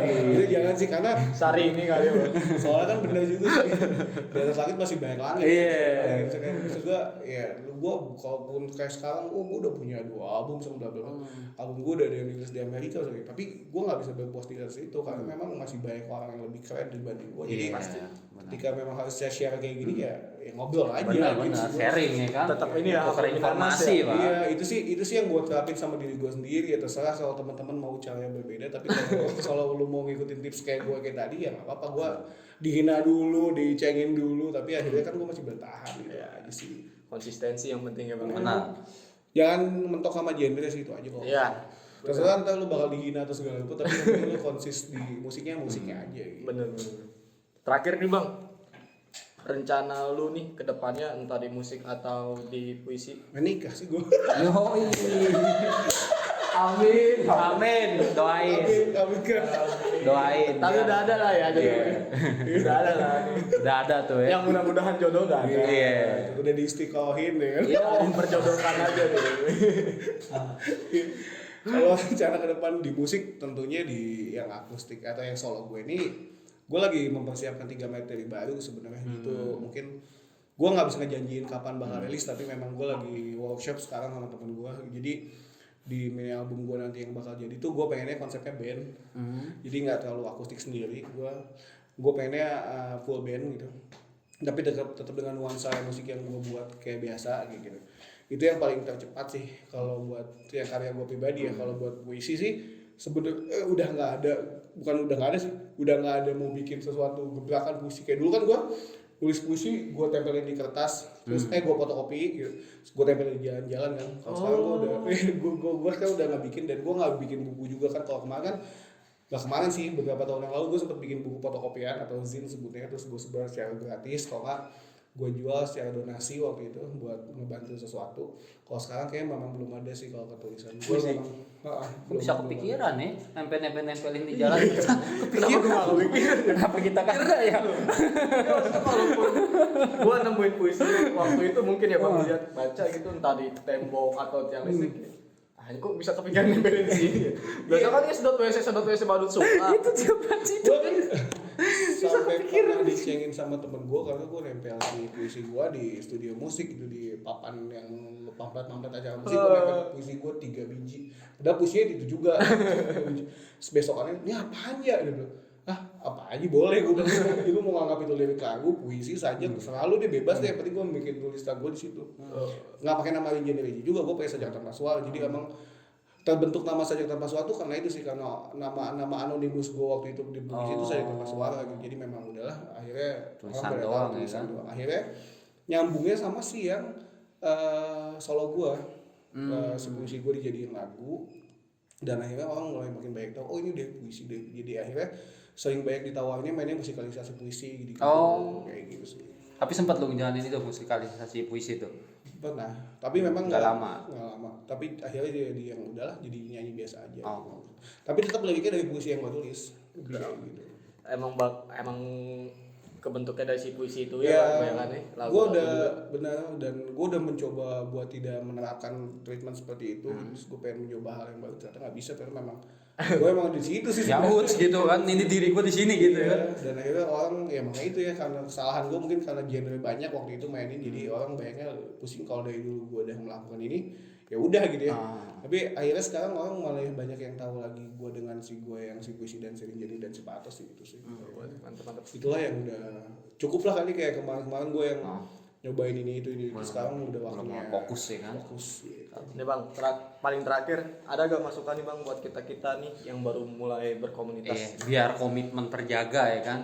Itu jangan sih, karena Sari ini kali ya. soalnya kan bener juga sih, di atas langit masih banyak langit. Maksud gue ya, gue kalaupun kayak sekarang, gue udah punya 2 album sama bla bla. Album gue udah ada yang rilis di Amerika, tapi gue nggak bisa berpuas di atas itu karena memang masih banyak orang yang lebih keren dibanding gue. Jadi pasti ketika memang harus share kayak gini ya ngobrol aja. Benar, sharing ya kan. Tetap ini ya, tukar informasi, Pak. Iya, itu sih yang gue terapin sama diri gue sendiri ya. Terserah kalau teman-teman mau cara yang berbeda, tapi kalau lu mau ngikutin tips kayak gue kayak tadi ya nggak apa-apa. Gue dihina dulu, dicengin dulu, tapi akhirnya kan gue masih bertahan gitu aja sih. Konsistensi yang penting ya Bang. Benar. jangan mentok sama genre sih, itu aja kok. Iya. Terserah ntar lu bakal dihina atau segala rupa, tapi yang penting lu konsis di musiknya aja gitu. Bener. Terakhir nih Bang, rencana lu nih ke depannya entah di musik atau di puisi? Menikah sih gue. Yoi. Amin. Amin. Doain. Amin kan. Doain. Tapi udah ada lah ya, jadi udah ada lah. Udah ada tuh ya. Yang mudah-mudahan jodoh udah ada. Iya. Udah diistiqohin ya kan. Iya. Memperjodohkan aja deh. Kalau rencana ke depan di musik tentunya di yang akustik atau yang solo gue ini, gue lagi mempersiapkan 3 materi baru sebenarnya. Itu mungkin gue nggak bisa ngejanjiin kapan bakal rilis, tapi memang gue lagi workshop sekarang sama temen gue. Jadi di mini album gue nanti yang bakal jadi tuh gue pengennya konsepnya band. Jadi nggak terlalu akustik sendiri. Gue pengennya full band gitu. Tapi tetap dengan nuansa musik yang gue buat kayak biasa gitu. Itu yang paling tercepat sih kalau buat yang karya gue pribadi ya. Kalau buat puisi sih sebenarnya udah nggak ada, bukan udah nggak ada sih, udah nggak ada mau bikin sesuatu gebrakan puisi kayak dulu kan. Gue tulis puisi gue tempelin di kertas, terus gue fotokopi gitu, gue tempelin di jalan-jalan kan. Kalau sekarang gue udah gue sekarang udah nggak bikin, dan gue nggak bikin buku juga kan. Kalau kemarin kan nggak kemarin sih, beberapa tahun yang lalu gue sempat bikin buku fotokopian atau zin sebutnya, terus gue sebar secara gratis. Kalau nggak gue jual secara donasi waktu itu buat ngebantu sesuatu. Kalau sekarang kayaknya memang belum ada sih kalau ketulisan. Gue memang Bisa kepikiran nih, nempelin di jalan. Kenapa gue gak kepikiran? Kenapa kita kagak ya? Walaupun gue nemuin puisi waktu itu mungkin ya Bang, lihat baca gitu entah di tembok atau tiang listrik. Kok bisa kepikiran nempelin di sini ya? Biasa kan ya sedot WC badut suka. Itu siapa sih? gue kan sampai pernah dicengin sama temen gue karena gue nempel di puisi gue di studio musik gitu, di papan yang pamflet acara musik. Gue nempel puisi gue 3 biji, padahal puisinya itu juga. Besokannya ini apaan ya gitu, apa aja boleh gue bilang. Jadi gue mau nganggap itu lirik lagu, puisi saja, terserah lu deh, bebas deh, yang penting gue bikin tulisan gue di situ. Nggak pakai nama Rinjen Reji juga, gue pakai Sajak Tanpa Suara. Jadi emang terbentuk nama Sajak Tanpa Suara tuh karena itu sih, karena nama anonimus gue waktu itu di puisi itu Sajak Tanpa Suara gitu. Jadi memang udahlah, akhirnya Tulisan doang ya kan. Akhirnya nyambungnya sama sih yang solo gue, si puisi gue dijadiin lagu, dan akhirnya orang mulai makin banyak tahu, oh ini dia puisi deh. Jadi akhirnya sering banyak ditawarinnya mainnya musikalisasi puisi gitu, kayak gitu sih. Tapi sempat lu ngejalanin itu musikalisasi puisi itu? Pernah, tapi memang nggak lama. Tapi akhirnya jadi yang udahlah, jadi nyanyi biasa aja. Tapi tetap liriknya dari puisi yang gue tulis. Gitu. Emang kebentuknya dari si puisi itu ya bayangannya. Gue udah benar, dan gue udah mencoba buat tidak menerapkan treatment seperti itu. Terus gue pengen mencoba hal yang baru, ternyata nggak bisa. Ternyata memang gue emang di situ sih. Jauh gitu kan, ini diri gue di sini gitu ya. Dan akhirnya orang ya makanya itu ya, karena kesalahan gue mungkin karena genre banyak waktu itu mainin, jadi orang bayangnya pusing kalau dari dulu gue udah melakukan ini ya udah gitu ya. Tapi akhirnya sekarang orang malah banyak yang tahu lagi gue dengan si puisi dan si Rinjani dan si Patos gitu sih. Mantap. Itulah yang udah cukup lah kali, kayak kemarin gue yang nyobain ini itu sekarang udah waktunya fokus ya kan. Gitu. Nih Bang, paling terakhir ada gak masukan nih Bang buat kita nih yang baru mulai berkomunitas? Biar komitmen terjaga ya kan.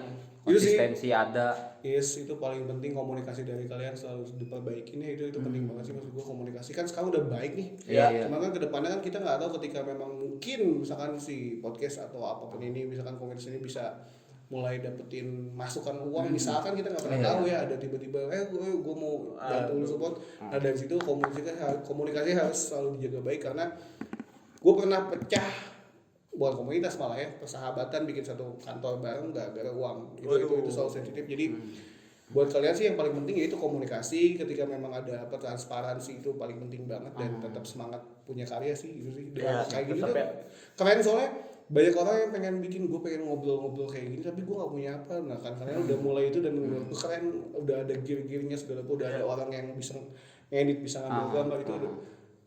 Konsistensi ada. Yes, itu paling penting, komunikasi dari kalian selalu diperbaikin ya, itu penting banget sih. Maksud gue komunikasi kan sekarang udah baik nih. Iya. Cuma kan kedepannya kan kita nggak tahu, ketika memang mungkin misalkan si podcast atau apapun ini, misalkan komunitas ini bisa mulai dapetin masukan uang, misalkan kita nggak pernah tahu ya, ada tiba-tiba gue mau bantu lu support. Nah dari situ komunikasi harus selalu dijaga baik, karena gue pernah pecah buat komunitas malah ya, persahabatan bikin satu kantor bareng gara-gara uang. Itu selalu sensitif. Jadi buat kalian sih yang paling penting yaitu komunikasi. Ketika memang ada transparansi, itu paling penting banget, dan tetap semangat punya karya sih gitu sih. Kayak gitu tuh keren, soalnya banyak orang yang pengen bikin, gue pengen ngobrol-ngobrol kayak gini tapi gue nggak punya apa. Nah kan kalian udah mulai itu, dan menurut gue keren, udah ada gear-gearnya segala, udah ada orang yang bisa ngedit, bisa ngambil gambar, itu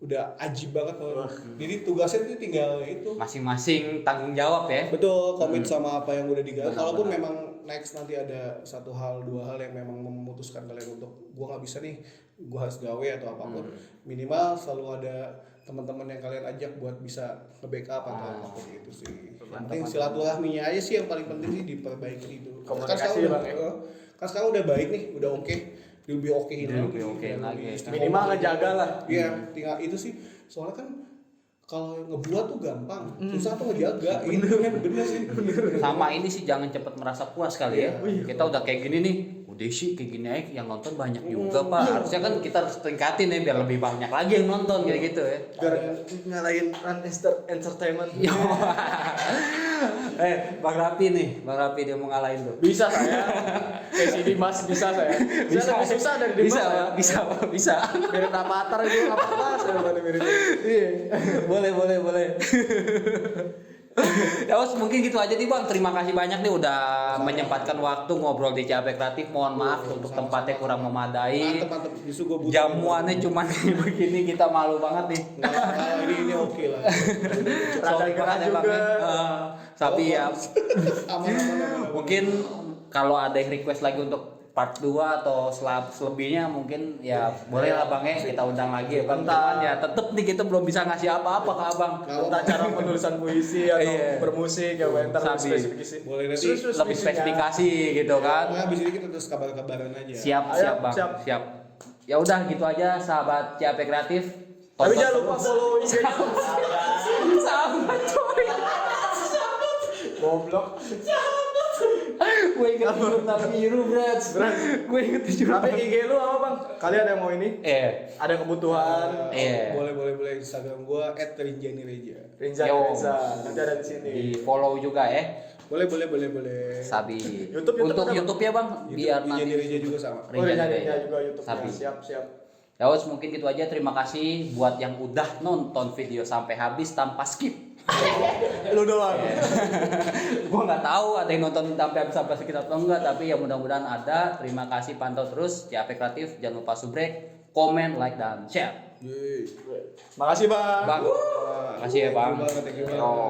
udah ajib banget loh. Jadi tugasnya itu tinggal itu masing-masing tanggung jawab ya. Betul, komit sama apa yang udah digarap. Kalaupun memang next nanti ada satu hal, 2 hal yang memang memutuskan kalian untuk gua nggak bisa nih, gua harus gawe atau apapun, minimal selalu ada teman-teman yang kalian ajak buat bisa nge-backup atau apapun itu sih. Yang penting silaturahminya aja sih yang paling penting sih diperbaiki itu. Komunikasi Bang ya. Kan sekarang udah baik nih, udah oke. lebih okein Lebih okein biar lagi. lebih istiqomah. Minimal ngejaga lah. Iya, tinggal itu sih. Soalnya kan kalau ngebuat tuh gampang, susah tuh ngejaga. Ini bener sih. Sama ini sih jangan cepat merasa puas kali ya. Kita udah kayak gini nih, udah sih kayak gini aja yang nonton banyak juga Pak. Harusnya kan kita harus tingkatin ya biar lebih banyak lagi yang nonton kayak gitu ya. Biar ngalahin Run Entertainment. Bang Rapi nih, Bang Rapi dia mau ngalahin tuh. Bisa saya. Kayak si Dimas bisa saya. Saya lebih susah dari Dimas. Bisa, saya. Pak. Bisa. Mirip Avatar itu enggak apa-apa, saya bukan mirip. Iya. Boleh. Ya Os, mungkin gitu aja nih Bang. Terima kasih banyak nih udah menyempatkan waktu ngobrol di CAP Kreatif. Mohon maaf untuk tempatnya kurang memadai. Mantep, justru gue butuh. Jamuannya cuma begini, kita malu banget nih. Nah, ini oke lah. Rada gerah banget ya, Bang, juga. ya. Tapi ya Aman. mungkin kalau ada yang request lagi untuk part 2 atau selebihnya mungkin ya boleh lah Bang ya kita undang lagi ya Bang. Cuman ya tetep nih kita belum bisa ngasih apa-apa ke Abang. Tentang cara penulisan puisi atau Iya. bermusik ya bentar Sabi. spesifikasi. Boleh nanti Lebih spesifikasi gitu kan. Nah, habis ini kita terus kabar-kabaran aja. Siap Ayo, Bang, siap. siap. Ya udah gitu aja sahabat CAP Kreatif. Tapi Tonton jangan lupa terus. follow IG-nya. Sahabat coy. Goblok. Gue inget jurnal biru, Brad. Gue inget jurnal. Tapi IG lu apa, Bang? Kalian ada yang mau ini? Ada Ada kebutuhan. Iya. Boleh Instagram gua @rinjanireja. Rinza Yo. Reza. Nanti ada di sini. di follow juga ya. Boleh. Sabi. YouTube Untuk ada, YouTube ya Bang, biar nanti. Rinjanireja juga sama. Oh, Rinza Reza juga YouTube. Sabi. Siap. Ya Os, mungkin gitu aja. Terima kasih buat yang udah nonton video sampai habis tanpa skip. Lu doang. Gua nggak tahu ada yang nonton sampai skip atau enggak, tapi ya mudah-mudahan ada. Terima kasih, pantau terus CAP Kreatif. Jangan lupa subrek, komen, like dan share. Yeay. Makasih, Bang. Bang, makasih ya Bang. Thank you banget. Oh.